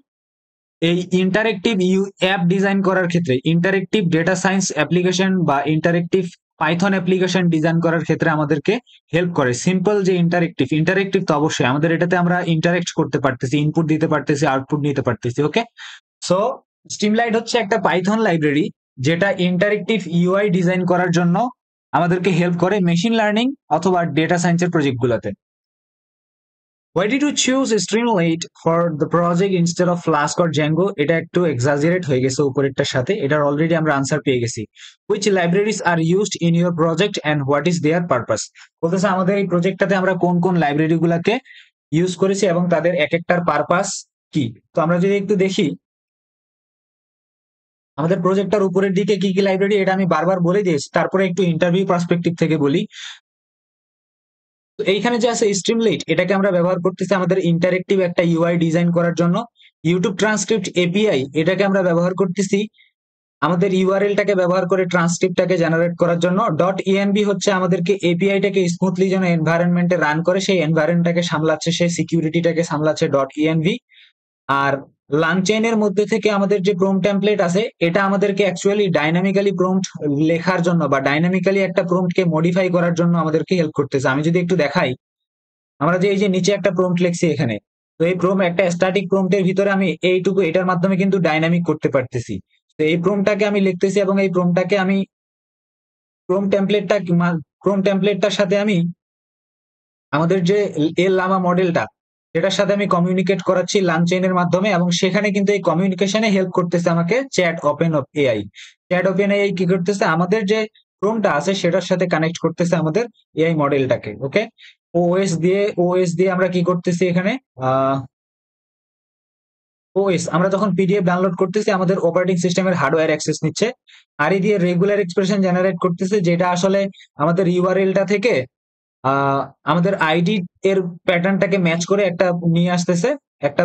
এই ইন্টারেক্টিভ অ্যাপ ডিজাইন করার ক্ষেত্রে, ইন্টারেক্টিভ ডেটা সায়েন্স অ্যাপ্লিকেশন বা ইন্টারেক্টিভ পাইথন অ্যাপ্লিকেশন ডিজাইন করার ক্ষেত্রে আমাদেরকে হেল্প করে। সিম্পল যে ইন্টারেক্টিভ তো অবশ্যই আমাদের এটাতে আমরা ইন্টারেক্ট করতে পারতেছি, ইনপুট দিতে পারতেছি, আউটপুট নিতে পারতেছি। ওকে, সো স্ট্রিমলাইট হচ্ছে একটা পাইথন লাইব্রেরি যেটা ইন্টারেক্টিভ ইউআই ডিজাইন করার জন্য আমাদেরকে হেল্প করে মেশিন লার্নিং অথবা ডেটা সায়েন্সের প্রজেক্টগুলোতে। Why did you choose Streamlit for the project instead of Flask or Django? এটা একটু এক্সাজারেট হয়ে গেছে উপরেরটার সাথে, এটার অলরেডি আমরা আনসার পেয়ে গেছি। Which libraries are used in your project and what is their purpose? বলতেছে আমাদের এই প্রজেক্টটাতে আমরা কোন কোন লাইব্রেরি গুলাকে ইউজ করেছি এবং তাদের এক একটার পারপাস কি। তো আমরা যদি একটু দেখি আমাদের প্রজেক্টটার উপরের দিকে কি কি লাইব্রেরি, এটা আমি বারবার বলে দিয়েছি, তারপরে একটু ইন্টারভিউ পার্সপেক্টিভ থেকে বলি। তো এইখানে যে আছে স্ট্রিমলাইট, এটাকে আমরা ব্যবহার করতেছি আমাদের ইন্টারেক্টিভ একটা ইউআই ডিজাইন করার জন্য। ইউটিউব ট্রান্সক্রিপ্ট এপিআই, এটাকে আমরা ব্যবহার করতেছি আমাদের ইউআরএলটাকে ব্যবহার করে ট্রান্সক্রিপ্টটাকে জেনারেট করার জন্য। ডট ইএনবি হচ্ছে আমাদেরকে এপিআইটাকে স্মুথলি যেন এনভায়রনমেন্টে রান করে সেই এনভায়রনমেন্টটাকে সামলাচ্ছে, সেই সিকিউরিটিটাকে সামলাচ্ছে ডট ইএনভি। আর লাংচেইনের মধ্যে থেকে আমাদের যে প্রম্পট টেমপ্লেট আছে, এটা আমাদেরকে অ্যাকচুয়ালি ডাইনামিক্যালি প্রম্পট লেখার জন্য বা ডাইনামিক্যালি একটা প্রম্পটকে মডিফাই করার জন্য আমাদেরকে হেল্প করতেছে। আমি যদি একটু দেখাই, আমরা যে এই যে নিচে একটা প্রম্পট লিখছি এখানে, তো এই একটা স্ট্যাটিক প্রম্পটের ভিতরে আমি এইটুকু এটার মাধ্যমে কিন্তু ডাইনামিক করতে পারতেছি। তো এই প্রম্পটটাকে আমি লিখতেছি এবং এই প্রম্পটটাকে আমি প্রম্পট টেমপ্লেটটার সাথে আমি আমাদের যে এল লামা মডেলটা, সেটার সাথে আমি কমিউনিকেট করাচ্ছি লাংচেইনের মাধ্যমে, এবং সেখানে কিন্তু এই কমিউনিকেশনে হেল্প করতেছে আমাকে chat open AI. Chat open AI কি করতেছে, আমাদের যে ক্রোমটা আছে সেটার সাথে কানেক্ট করতেছে আমাদের এআই মডেলটাকে। ওকে, ওএস দিয়ে আমরা কি করতেছি এখানে, ওএস আমরা যখন পিডিএফ ডাউনলোড করতেছি আমাদের অপারেটিং সিস্টেমের হার্ডওয়্যার অ্যাক্সেস নিচ্ছে, আর এই দিয়ে রেগুলার এক্সপ্রেশন জেনারেট করতেছে, যেটা আসলে আমাদের ইউআরএলটা থেকে আমাদের আইডি এর প্যাটার্নটাকে ম্যাচ করে একটা নিয়ে আসতেছে, একটা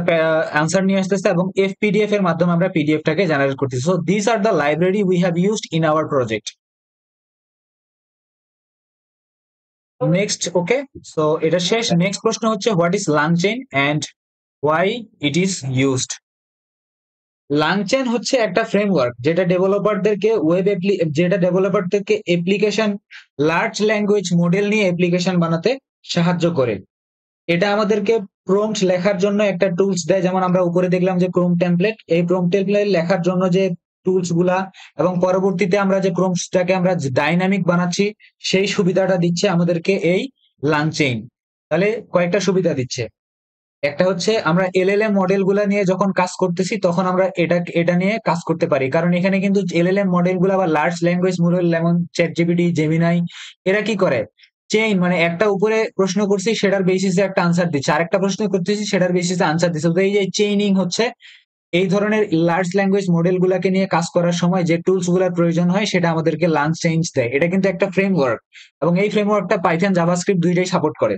অ্যান্সার নিয়ে আসতেছে, এবং এফপিডিএফ এর মাধ্যমে আমরা পিডিএফটাকে জেনারেট করতেছি। So this are the library we have used in our project. Next, okay, so এটা শেষ। নেক্সট প্রশ্ন হচ্ছে what is LangChain and why it is used. LangChain হচ্ছে একটা ফ্রেমওয়ার্ক যেটা ডেভেলপারদেরকে অ্যাপ্লিকেশন লার্জ ল্যাঙ্গুয়েজ মডেল নিয়ে অ্যাপ্লিকেশন বানাতে সাহায্য করে। এটা আমাদেরকে প্রম্পট লেখার জন্য একটা টুলস দেয়, যেমন আমরা উপরে দেখলাম যে প্রম্পট টেমপ্লেট, এই প্রম্পট টেমপ্লেট লেখার জন্য যে টুলস গুলা, এবং পরবর্তীতে আমরা যে প্রম্পটটাকে আমরা ডাইনামিক বানাচ্ছি সেই সুবিধাটা দিচ্ছে আমাদেরকে এই লাংচেইন। তাহলে কয়েকটা সুবিধা দিচ্ছে। একটা হচ্ছে আমরা এলএলএম মডেল গুলা নিয়ে যখন কাজ করতেছি তখন আমরা এটা নিয়ে কাজ করতে পারি, কারণ এখানে কিন্তু এলএলএম মডেল গুলা বা লার্জ ল্যাঙ্গুয়েজ মডেল যেমন চ্যাটজিপিটি, জেমিনাই, এরা কি করে চেইন, মানে একটা উপরে প্রশ্ন করছি সেটার বেসিসে একটা আনসার দিচ্ছে, আরেকটা প্রশ্ন করতেছি সেটার বেসিসে আনসার দিচ্ছে। তো এই যে চেইনিং হচ্ছে, এই ধরনের লার্জ ল্যাঙ্গুয়েজ মডেল গুলাকে নিয়ে কাজ করার সময় যে টুলস গুলার প্রয়োজন হয় সেটা আমাদেরকে লাংচেইন দেয়। এটা কিন্তু একটা ফ্রেমওয়ার্ক, এবং এই ফ্রেমওয়ার্কটা পাইথন জাভাস্ক্রিপ্ট দুইটাই সাপোর্ট করে।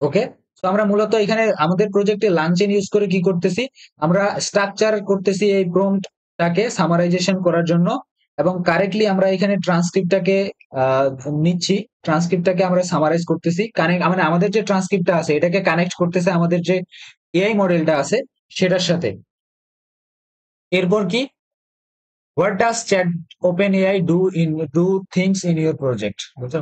ওকে, তো আমরা মূলত এখানে আমাদের প্রজেক্টে লাংচেইন ইউজ করে কি করতেছি, আমরা স্ট্রাকচার করতেছি এই প্রম্পটটাকে সামারাইজেশন করার জন্য, এবং কারেক্টলি আমরা এখানে ট্রান্সক্রিপ্টটাকে নিচ্ছি, ট্রান্সক্রিপ্টটাকে আমরা সামারাইজ করতেছি, মানে আমাদের যে ট্রান্সক্রিপ্টটা আছে এটাকে কানেক্ট করতেছে আমাদের যে এআই মডেলটা আছে সেটার সাথে। এরপর কি, what does chat OpenAI do things in your project?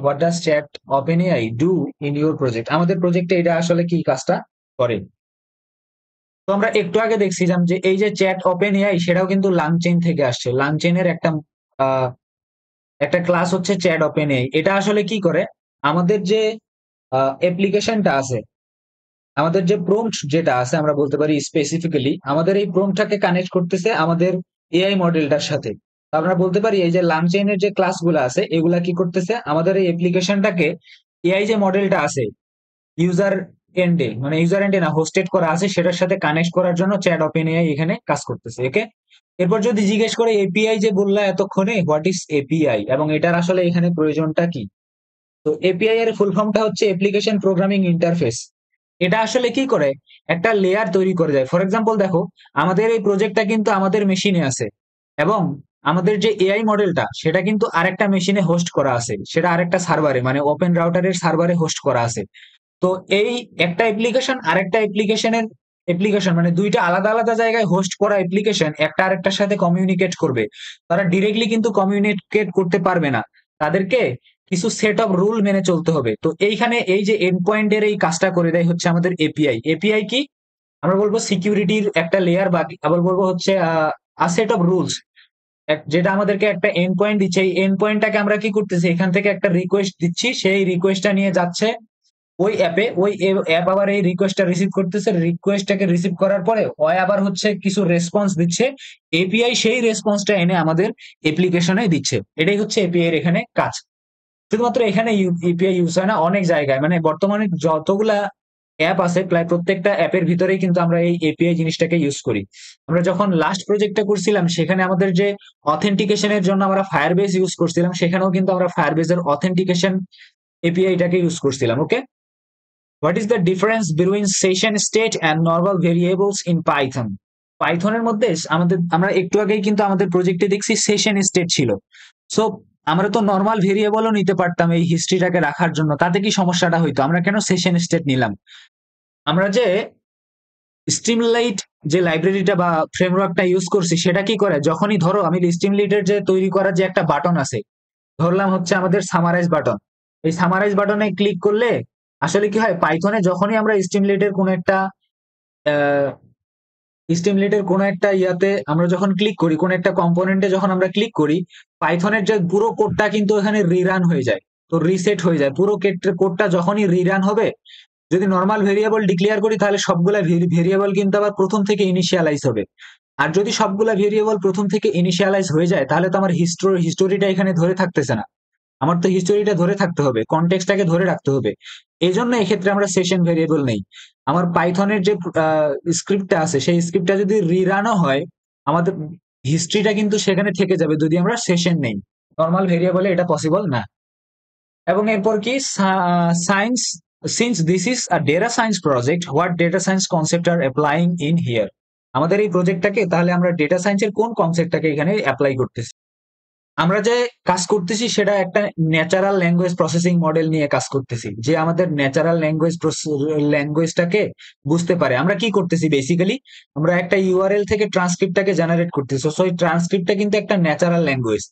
What does chat OpenAI do in your project? আমাদের প্রজেক্টে এটা আসলে কি কাজটা করে। তো আমরা একটু আগে দেখছিলাম যে এই যে চ্যাট OpenAI সেটাও কিন্তু লাংচেইন থেকে আসছে। লাংচেইনের একটা ক্লাস হচ্ছে চ্যাট OpenAI। এটা আসলে কি করে, আমাদের যে অ্যাপ্লিকেশনটা আছে, আমাদের যে প্রম্পট যেটা আছে, আমরা বলতে পারি স্পেসিফিক্যালি আমাদের এই প্রম্পটটাকে কানেক্ট করতেছে আমাদের এআই মডেলটার সাথে। আমরা বলতে পারি এই যে লাংচেইনের যে ক্লাসগুলো আছে এগুলা কি করতেছে, আমাদের এই অ্যাপ্লিকেশনটাকে এআই যে মডেলটা আছে ইউজার এন্ডে, মানে ইউজার এন্ডে না, হোস্টেড করা আছে, সেটার সাথে কানেক্ট করার জন্য চ্যাট OpenAI এখানে কাজ করতেছে। ওকে, এরপর যদি জিজ্ঞেস করে এপিআই যে বললা এতক্ষণে, হোয়াট ইজ এপিআই, এবং এটার আসলে এখানে প্রয়োজনটা কি। তো এপিআই এর ফুল ফর্মটা হচ্ছে অ্যাপ্লিকেশন প্রোগ্রামিং ইন্টারফেস। এটা আসলে কি করে, একটা লেয়ার তৈরি করে দেয়। ফর এক্সাম্পল দেখো, আমাদের এই প্রজেক্টটা কিন্তু আমাদের মেশিনে আছে, এবং আমাদের যে এআই মডেলটা সেটা কিন্তু আরেকটা মেশিনে হোস্ট করা আছে, সেটা আরেকটা সার্ভারে, মানে ওপেন রাউটারের সার্ভারে হোস্ট করা আছে। তো এই একটা অ্যাপ্লিকেশন আরেকটা অ্যাপ্লিকেশন মানে দুইটা আলাদা আলাদা জায়গায় হোস্ট করা অ্যাপ্লিকেশন একটা আরেকটার সাথে কমিউনিকেট করবে, তারা ডিরেক্টলি কিন্তু কমিউনিকেট করতে পারবে না। তাদেরকে কিছু সেট অফ রুল মেনে চলতে হবে। তো এইখানে এই যে এন্ড পয়েন্টের এই কাজটা করে দেয় হচ্ছে আমাদের এপিআই। এপিআই কি আমরা বলবো সিকিউরিটির একটা লেয়ার, বা আবার বলবো হচ্ছে সেট অফ রুলস, যেটা আমাদেরকে একটা এন্ড পয়েন্ট দিচ্ছে। এই এন্ড পয়েন্টটাকে আমরা কি করতেছি, এখান থেকে একটা রিকোয়েস্ট দিচ্ছি, সেই রিকোয়েস্টটা নিয়ে যাচ্ছে ওই অ্যাপে, ওই অ্যাপ আবার এই রিকোয়েস্টটা রিসিভ করতেছে, রিকোয়েস্টটাকে রিসিভ করার পরে ওই আবার হচ্ছে কিছু রেসপন্স দিচ্ছে, এপিআই সেই রেসপন্সটা এনে আমাদের অ্যাপ্লিকেশনে দিচ্ছে। এটাই হচ্ছে এপিআই এর এখানে কাজ। শুধুমাত্র এখানে এপিআই ইউজ হয় না, অনেক জায়গায়, মানে বর্তমানে যতগুলা অ্যাপ আছে প্রায় প্রত্যেকটা অ্যাপের ভিতরেই কিন্তু আমরা এই এপিআই জিনিসটাকে ইউজ করি। আমরা যখন লাস্ট প্রজেক্টটা করছিলাম সেখানে আমাদের যে অথেন্টিকেশনের জন্য আমরা ফায়ারবেস ইউজ করছিলাম, সেখানেও কিন্তু আমরা ফায়ারবেসের অথেন্টিকেশন এপিআইটাকে ইউজ করছিলাম। Okay, what is the difference between session state and normal variables in Python? পাইথনের মধ্যে আমরা একটু আগেই কিন্তু আমাদের প্রজেক্টে দেখছি সেশন স্টেট ছিল। সো আমরা তো নর্মাল ভেরিয়েবলও নিতে পারতাম এই হিস্ট্রিটাকে রাখার জন্য, তাতে কি সমস্যাটা হইতো? আমরা কেন সেশন স্টেট নিলাম? আমরা যে স্ট্রিমলাইট যে লাইব্রেরিটা বা ফ্রেমওয়ার্কটা ইউজ করছি সেটা কি করে, যখনই ধরো আমি স্ট্রিমলাইটের যে তৈরি করার যে একটা বাটন আছে, ধরলাম হচ্ছে আমাদের সামারাইজ বাটন, এই সামারাইজ বাটনে ক্লিক করলে আসলে কি হয়, পাইথনে যখনই আমরা স্ট্রিমলাইটের কোনো একটা স্টিমলেটের কোনো একটা ইয়াতে আমরা যখন ক্লিক করি, কোন একটা কম্পোনেন্টে যখন আমরা ক্লিক করি, পাইথনের যে পুরো কোডটা কিন্তু এখানে রিরান হয়ে যায়, তো রিসেট হয়ে যায় পুরো কোডটা। যখনই রিরান হবে, যদি নর্মাল ভেরিয়েবল ডিক্লেয়ার করি তাহলে সবগুলা ভেরিয়েবল কিন্তু আবার প্রথম থেকে ইনিশিয়ালাইজ হবে। আর যদি সবগুলা ভেরিয়েবল প্রথম থেকে ইনিশিয়ালাইজ হয়ে যায় তাহলে তো আমার হিস্টোরিটা এখানে ধরে থাকতেছে না, আমার তো হিস্টোরিটা ধরে থাকতে হবে, কনটেক্সটটাকে ধরে রাখতে হবে। এই জন্য এক্ষেত্রে আমরা সেশন ভেরিয়েবল নেই। আমার পাইথনের যে স্ক্রিপ্টটা আছে সেই স্ক্রিপ্টটা যদি রিরানও হয়, আমাদের হিস্ট্রিটা কিন্তু সেখানে থেকে যাবে যদি আমরা সেশন নেই। নর্মাল ভেরিয়েবলে এটা পসিবল না। এবং এরপর কি, science, since this is a data science project, what data science concept are applying in here? আমাদের এই প্রজেক্টটাকে তাহলে আমরা ডেটা সায়েন্সের কোন কনসেপ্টটাকে এখানে অ্যাপ্লাই করতেছি? আমরা যে কাজ করতেছি সেটা একটা ন্যাচারাল ল্যাঙ্গুয়েজ প্রসেসিং মডেল নিয়ে কাজ করতেছি, যে আমাদের ন্যাচারাল ল্যাঙ্গুয়েজটাকে বুঝতে পারে। আমরা কি করতেছি বেসিক্যালি, আমরা একটা ইউআরএল থেকে ট্রান্সক্রিপ্টটাকে জেনারেট করতেছি। সো এই ট্রান্সক্রিপ্টটা কিন্তু একটা ন্যাচারাল ল্যাঙ্গুয়েজ,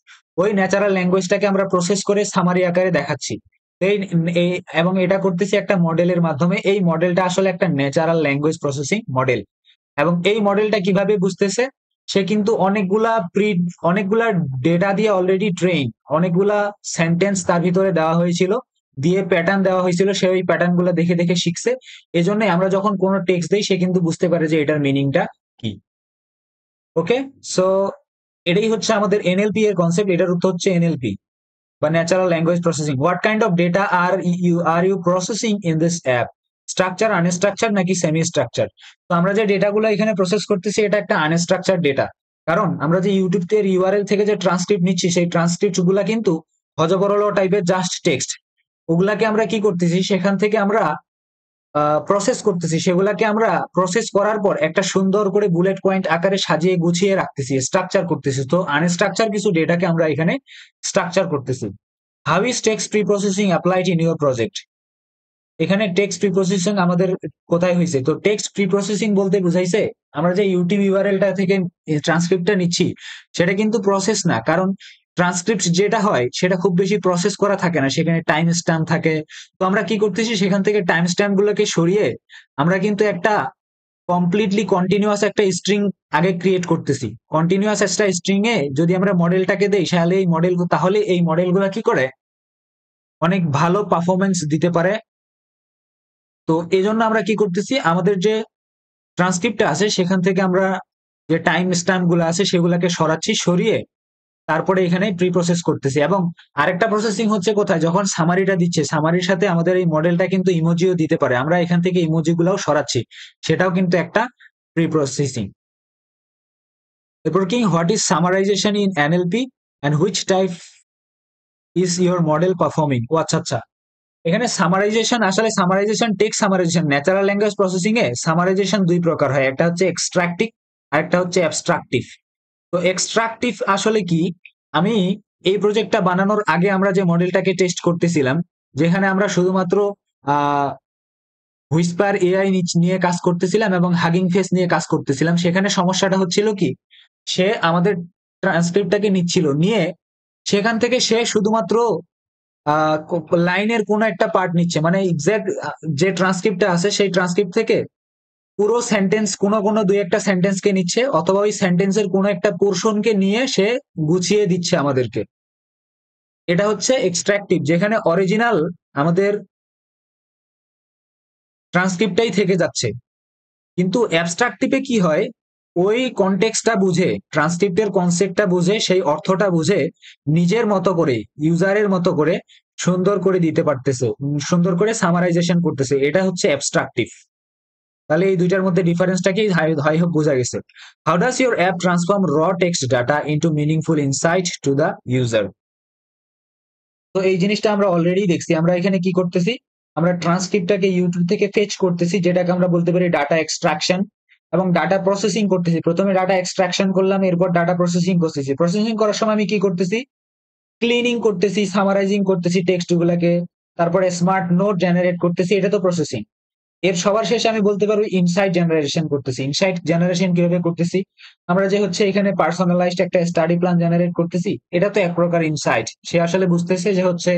ওই ন্যাচারাল ল্যাঙ্গুয়েজটাকে আমরা প্রসেস করে সামারি আকারে দেখাচ্ছি। এই এবং এটা করতেছি একটা মডেলের মাধ্যমে। এই মডেলটা আসলে একটা ন্যাচারাল ল্যাঙ্গুয়েজ প্রসেসিং মডেল। এবং এই মডেলটা কিভাবে বুঝতেছে, সে কিন্তু অনেকগুলা ডেটা দিয়ে অলরেডি ট্রেন, অনেকগুলা সেন্টেন্স তার ভিতরে দেওয়া হয়েছিল, দিয়ে প্যাটার্ন দেওয়া হয়েছিল, সে ওই প্যাটার্ন গুলা দেখে দেখে শিখছে। এজন্য আমরা যখন কোনো টেক্সট দেই সে কিন্তু বুঝতে পারে যে এটার মিনিংটা কি। ওকে, সো এটাই হচ্ছে আমাদের এনএলপি এর কনসেপ্ট। এটার উত্তর হচ্ছে এনএলপি বা natural language processing. What kind of data are you processing in this app? Structure, unstructure নাকি সেমি স্ট্রাকচার? তো আমরা যে ডেটাগুলো এখানে প্রসেস করতেছি এটা একটা আনস্ট্রাকচার ডেটা, কারণ আমরা যে ইউটিউব এর ইউআরএল থেকে যে ট্রান্সক্রিপ্ট নিচ্ছি সেই ট্রান্সক্রিপ্ট গুলা কিন্তু হজবরল টাইপের জাস্ট টেক্সট। ওগুলাকে আমরা কি করতেছি, সেখান থেকে আমরা প্রসেস করতেছি, সেগুলাকে আমরা প্রসেস করার পর একটা সুন্দর করে বুলেট পয়েন্ট আকারে সাজিয়ে গুছিয়ে রাখতেছি, স্ট্রাকচার করতেছি। তো আনস্ট্রাকচার কিছু ডেটাকে আমরা এখানে স্ট্রাকচার করতেছি। How is text pre processing applied in your project? এখানে টেক্সট প্রি প্রসেসিং আমাদের কোথায় হয়েছে? তো টেক্সট প্রি প্রসেসিং বলতে বুঝাইছে আমরা যে ইউটিউব ইউআরএলটা থেকে ট্রান্সক্রিপ্টটা নিচ্ছি সেটা কিন্তু প্রসেস না, কারণ ট্রান্সক্রিপ্ট যেটা হয় সেটা খুব বেশি প্রসেস করা থাকে না, সেখানে টাইম স্ট্যাম্প থাকে। তো আমরা কি করতেছি, সেখান থেকে টাইম স্ট্যাম্প গুলোকে সরিয়ে আমরা কিন্তু একটা কমপ্লিটলি কন্টিনিউয়াস একটা স্ট্রিং আগে ক্রিয়েট করতেছি। কন্টিনিউয়াস একটা স্ট্রিং এ যদি আমরা মডেলটাকে দেই তাহলে এই মডেলগুলো কি করে অনেক ভালো পারফরমেন্স দিতে পারে। তো এই জন্য আমরা কি করতেছি, আমাদের যে ট্রান্সক্রিপ্টটা আছে সেখান থেকে আমরা যে টাইম স্ট্যাম্প গুলো আছে সেগুলাকে সরাচ্ছি, সরিয়ে তারপরে এখানে প্রি প্রসেস করতেছি। এবং আরেকটা প্রসেসিং হচ্ছে কোথায়, যখন সামারিটা দিচ্ছে, সামারির সাথে আমাদের এই মডেলটা কিন্তু ইমোজিও দিতে পারে, আমরা এখান থেকে ইমোজি গুলাও সরাচ্ছি, সেটাও কিন্তু একটা প্রি প্রসেসিং। এরপর কি, what is summarisation in NLP and which type is your model performing? ও আচ্ছা আচ্ছা, এখানে সামারাইজেশন, আসলে summarisation, text summarisation, natural language processing এ সামারাইজেশন দুই প্রকার হয়, একটা হচ্ছে এক্সট্রাকটিভ আর একটা হচ্ছে অ্যাবস্ট্রাকটিভ। তো এক্সট্রাকটিভ আসলে কি, আমি এই প্রজেক্টটা বানানোর আগে আমরা যে মডেলটাকে টেস্ট করতেছিলাম, যেখানে আমরা শুধুমাত্র হুইসপার এআই নিয়ে কাজ করতেছিলাম এবং হাগিং ফেস নিয়ে কাজ করতেছিলাম, সেখানে সমস্যাটা হচ্ছিল কি, সে আমাদের ট্রান্সক্রিপ্টটাকে নিচ্ছিল, নিয়ে সেখান থেকে সে শুধুমাত্র লাইনের কোনো একটা পার্ট নিচ্ছে, মানে এক্সাক্ট যে ট্রান্সক্রিপ্টটা আছে সেই ট্রান্সক্রিপ্ট থেকে পুরো সেন্টেন্স, কোনো কোনো দুই একটা সেন্টেন্সকে নিচ্ছে, অথবা ওই সেন্টেন্সের কোনো একটা পোর্শনকে নিয়ে সে গুছিয়ে দিচ্ছে আমাদেরকে। এটা হচ্ছে এক্সট্রাকটিভ, যেখানে অরিজিনাল আমাদের ট্রান্সক্রিপ্টটাই থেকে যাচ্ছে। কিন্তু অ্যাবস্ট্রাকটিভে কি হয়, ওই কনটেক্সটটা বুঝে, ট্রান্সক্রিপ্টের কনসেপ্টটা বুঝে, সেই অর্থটা বুঝে নিজের মতো করে, ইউজারের মতো করে সুন্দর করে দিতে পারতেছে, সুন্দর করে সামারাইজেশন করতেছে। এটা হচ্ছে অ্যাবস্ট্রাকটিভ। তাহলে এই দুইটার মধ্যে ডিফারেন্সটা কি হাই হোপ বোঝা গেছে। How does your app transform raw text data into meaningful insight to the user? তো এই জিনিসটা আমরা অলরেডি দেখছি। আমরা এখানে কি করতেছি, আমরা ট্রান্সক্রিপ্টটাকে ইউটিউব থেকে ফেচ করতেছি, যেটাকে আমরা বলতে পারি ডাটা এক্সট্রাকশন, এবং ডাটা প্রসেসিং করতেছি। প্রথমে ডাটা এক্সট্রাকশন করলাম, এরপর ডাটা প্রসেসিং করতেছি। প্রসেসিং করার সময় আমি কি করতেছি, ক্লিনিং করতেছি, সামারাইজিং করতেছি টেক্সট গুলাকে, তারপরে স্মার্ট নোট জেনারেট করতেছি, এটা তো প্রসেসিং। এর সবার শেষে আমি বলতে পারবো ইনসাইট জেনারেশন করতেছি। ইনসাইট জেনারেশন কিভাবে করতেছি, আমরা যে হচ্ছে এখানে পার্সোনালাইজড একটা স্টাডি প্ল্যান জেনারেট করতেছি, এটা তো এক প্রকার ইনসাইট। সে আসলে বুঝতেছে যে হচ্ছে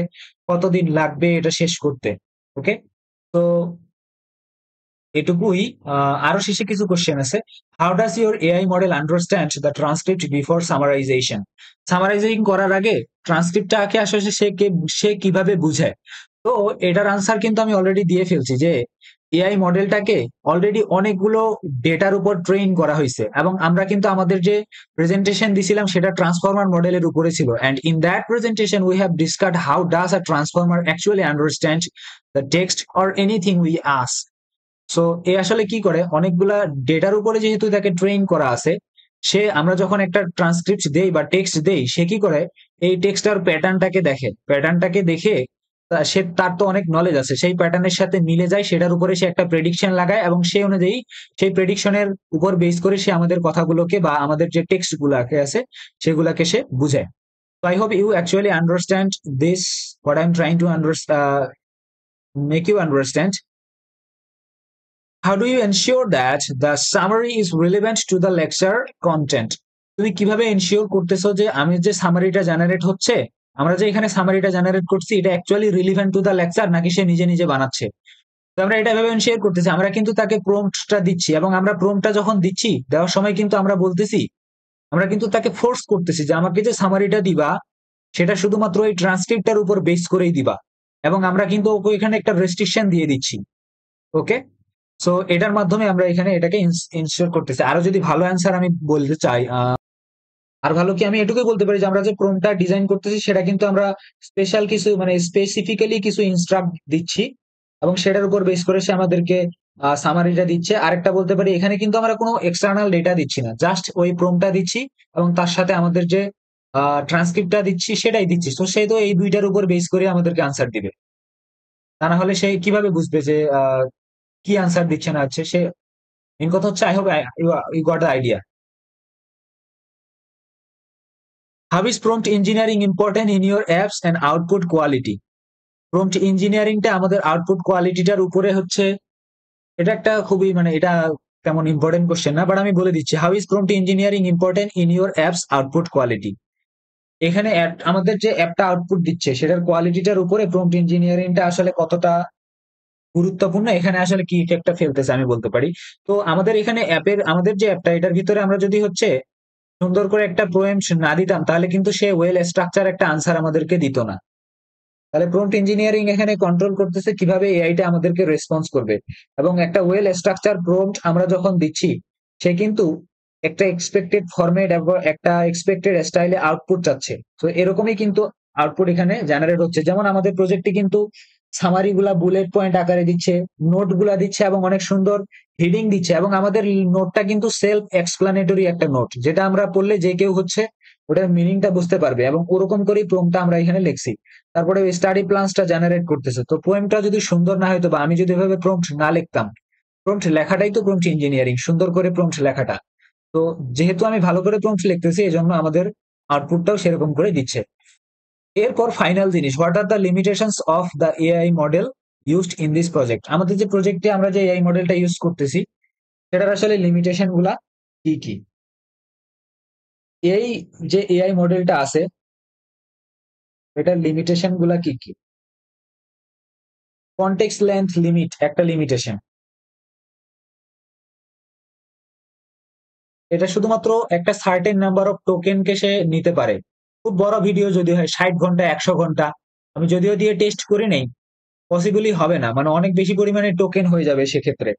কতদিন লাগবে এটা শেষ করতে। ওকে, তো এটুকুই। আরো শেষে কিছু কোশ্চেন আছে। How does your AI model understand the transcript before summarisation? Summarising করার আগে ট্রান্সক্রিপ্টটাকে আসলে সে কিভাবে বুঝায়? তো এটার আনসার কিন্তু আমি অলরেডি দিয়ে ফেলছি, যে এআই মডেলটাকে অলরেডি অনেকগুলো ডেটার উপর ট্রেন করা হয়েছে, এবং আমরা কিন্তু আমাদের যে প্রেজেন্টেশন দিছিলাম সেটা ট্রান্সফর্মার মডেলের উপরে ছিল। And in that presentation we have discussed how does a transformer actually understand the text or anything we ask. So এ আসলে কি করে, অনেকগুলা ডেটার উপরে যেহেতু তাকে ট্রেন করা আছে, সে আমরা যখন একটা ট্রান্সক্রিপ্ট দেই বা টেক্সট দেই, সে কি করে, এই টেক্সটার প্যাটার্নটাকে দেখে, প্যাটার্নটাকে দেখে সে, তার তো অনেক নলেজ আছে, সেই প্যাটার্নের সাথে মিলে যায়, সেটার উপরে সে একটা প্রেডিকশন লাগায়, এবং সেই অনুযায়ী সেই প্রেডিকশনের উপর বেস করে সে আমাদের কথাগুলোকে বা আমাদের যে টেক্সট গুলাকে আছে সেগুলাকে সে বুঝায়। So I hope you actually understand this, what I'm trying to make you understand. How do you ensure that the summary is relevant to the lecture content? তুমি কিভাবে এনশিওর করতেছো যে আমি যে সামারিটা জেনারেট হচ্ছে, আমরা যে এখানে সামারিটা জেনারেট করছি, এটা actually relevant to the lecture, নাকি সে নিজে নিজে বানাচ্ছে? তো আমরা এটা ভাবে এনশিওর করতেছি, আমরা কিন্তু তাকে প্রম্পটটা দিচ্ছি, এবং আমরা প্রম্পটটা যখন দিচ্ছি, দেওয়ার সময় কিন্তু আমরা বলতেছি, আমরা কিন্তু তাকে ফোর্স করতেছি যে আমাকে যে সামারিটা দিবা সেটা শুধুমাত্র এই ট্রান্সক্রিপ্টটার উপর বেস করেই দিবা, এবং আমরা কিন্তু ওকে এখানে একটা রেস্ট্রিকশন দিয়ে দিচ্ছি। ওকে, সো এটার মাধ্যমে আমরা এখানে এটাকে ইনশিওর করতেছি। আরো যদি ভালো অ্যান্সার আমি বলতে চাই, আর ভালো কি আমি এটুকুই বলতে পারি যে আমরা যে প্রম্পটটা ডিজাইন করতেছি সেটা কিন্তু আমরা স্পেশাল কিছু, মানে স্পেসিফিক্যালি কিছু ইনস্ট্রাক্ট দিচ্ছি, এবং সেটার উপর বেস করে সে আমাদেরকে সামারিটা দিচ্ছে। আরেকটা বলতে পারি, এখানে কিন্তু আমরা কোনো এক্সটার্নাল ডেটা দিচ্ছি না, জাস্ট ওই প্রম্পটটা দিচ্ছি এবং তার সাথে আমাদের যে ট্রান্সক্রিপ্টটা দিচ্ছি সেটাই দিচ্ছি। তো সে তো এই দুইটার উপর বেস করে আমাদেরকে আনসার দিবে, তা না হলে সে কিভাবে বুঝবে যে কি আনসার দিচ্ছে না হচ্ছে সে। মেন কথা হচ্ছে, I hope you got the idea. How is prompt engineering important in your apps and output quality? Prompt ইঞ্জিনিয়ারিংটা আমাদের আউটপুট কোয়ালিটিটার উপরে হচ্ছে, এটা একটা খুবই, মানে এটা তেমন ইম্পর্টেন্ট কোশ্চেন না, বাট আমি বলে দিচ্ছি। How is prompt engineering important in your apps output quality? এখানে আমাদের যে অ্যাপটা আউটপুট দিচ্ছে সেটার কোয়ালিটিটার উপরে প্রম্পট ইঞ্জিনিয়ারিংটা আসলে কতটা গুরুত্বপূর্ণ, এখানে আসলে কি ইফেক্টটা ফেলতেছে আমি বলতে পারি। তো আমাদের এখানে আমাদের যে অ্যাপটা, এটার ভিতরে আমরা যদি হচ্ছে সুন্দর করে একটা পোয়েম না দিতাম, তাহলে কিন্তু সে ওয়েল স্ট্রাকচার একটা আনসার আমাদেরকে দিত না। তাহলে প্রম্পট ইঞ্জিনিয়ারিং এখানে কন্ট্রোল করতেছে কিভাবে এআইটা আমাদেরকে রেসপন্স করবে, এবং একটা ওয়েল স্ট্রাকচার প্রম্পট আমরা যখন দিচ্ছি, সে কিন্তু একটা এক্সপেক্টেড ফরম্যাট এবং একটা এক্সপেক্টেড স্টাইলে আউটপুট চাচ্ছে। তো এরকমই কিন্তু আউটপুট এখানে জেনারেট হচ্ছে। যেমন আমাদের প্রজেক্টে কিন্তু সামারি গুলা বুলেট পয়েন্ট আকারে দিচ্ছে, নোট গুলা দিচ্ছে, এবং অনেক সুন্দর হিডিং দিচ্ছে, এবং আমাদের নোটটা কিন্তু সেলফ এক্সপ্লানেটরি একটা নোট, যেটা আমরা পড়লে যে কেউ হচ্ছে ওটার মিনিংটা বুঝতে পারবে, এবং ওরকম করেই প্রম্পটটা আমরা এখানে লিখছি। তারপরে স্টাডি প্ল্যানসটা জেনারেট করতেছে। তো পোয়েমটা যদি সুন্দর না হয়তো, বা আমি যদি এভাবে প্রম্পট না লিখতাম, প্রম্পট লেখাটাই তো প্রম্পট ইঞ্জিনিয়ারিং, সুন্দর করে প্রম্পট লেখাটা। তো যেহেতু আমি ভালো করে প্রম্পট লিখতেছি, এই জন্য আমাদের আউটপুটটাও সেরকম করে দিচ্ছে। এরপর ফাইনাল জিনিস, what are the limitations of the AI model used in this project? আমাদের যে প্রজেক্টে আমরা যে এআই মডেলটা ইউজ করতেছি সেটার আসলে লিমিটেশন গুলা কি কি? এই যে এআই মডেলটা আছে, এটার লিমিটেশন গুলা কি কি? কনটেক্সট লেন্থ লিমিট একটা লিমিটেশন। এটা শুধুমাত্র একটা সার্টেন নাম্বার অফ টোকেনকে সে নিতে পারে। খুব বড় ভিডিও যদি হয় 60 ঘন্টা 100 ঘন্টা, আমি যদিও দিয়ে টেস্ট করি নেই, পসিবলই হবে না, মানে অনেক বেশি পরিমাণে টোকেন হয়ে যাবে সেক্ষেত্রে।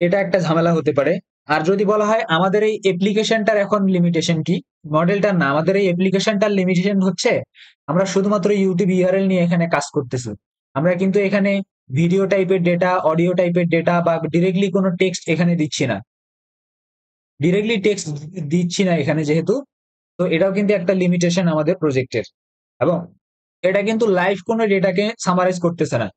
এটা একটা ঝামেলা হতে পারে। আর যদি বলা হয় আমাদের এই অ্যাপ্লিকেশনটার এখন লিমিটেশন কি, মডেলটার না, আমাদের এই অ্যাপ্লিকেশনটার লিমিটেশন হচ্ছে আমরা শুধুমাত্র ইউটিউব ইউআরএল নিয়ে এখানে কাজ করতেছি। আমরা কিন্তু এখানে ভিডিও টাইপের ডেটা, অডিও টাইপের ডেটা বা ডিরেক্টলি কোনো টেক্সট এখানে দিচ্ছি না। ডিরেক্টলি টেক্সট দিচ্ছি না এখানে যেহেতু, তো এটাও কিন্তু একটা লিমিটেশন আমাদের প্রজেক্টের। এবং এটা কিন্তু লাইভ কোনো ডেটাকে সামারাইজ করতেছে না।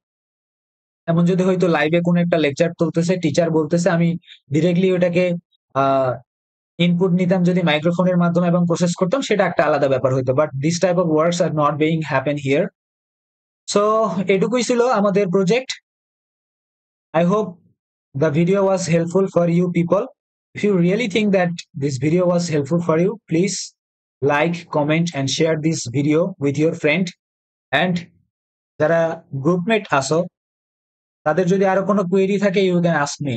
এমন যদি হয়তো লাইভে কোনো একটা লেকচার চলতেছে, টিচার বলতেছে, আমি ডিরেক্টলি ওটাকে ইনপুট নিতাম যদি মাইক্রোফোনের মাধ্যমে এবং প্রসেস করতাম, সেটা একটা আলাদা ব্যাপার হইতো, but this type of works are not being happen here. So এটুকুই ছিল আমাদের project. I hope the video was helpful for you people. If you really think that this video was helpful for you, please like, comment and share this video with your friend. And যারা গ্রুপমেট আসো, তাদের যদি আরো কোনো query থাকে, you can ask me.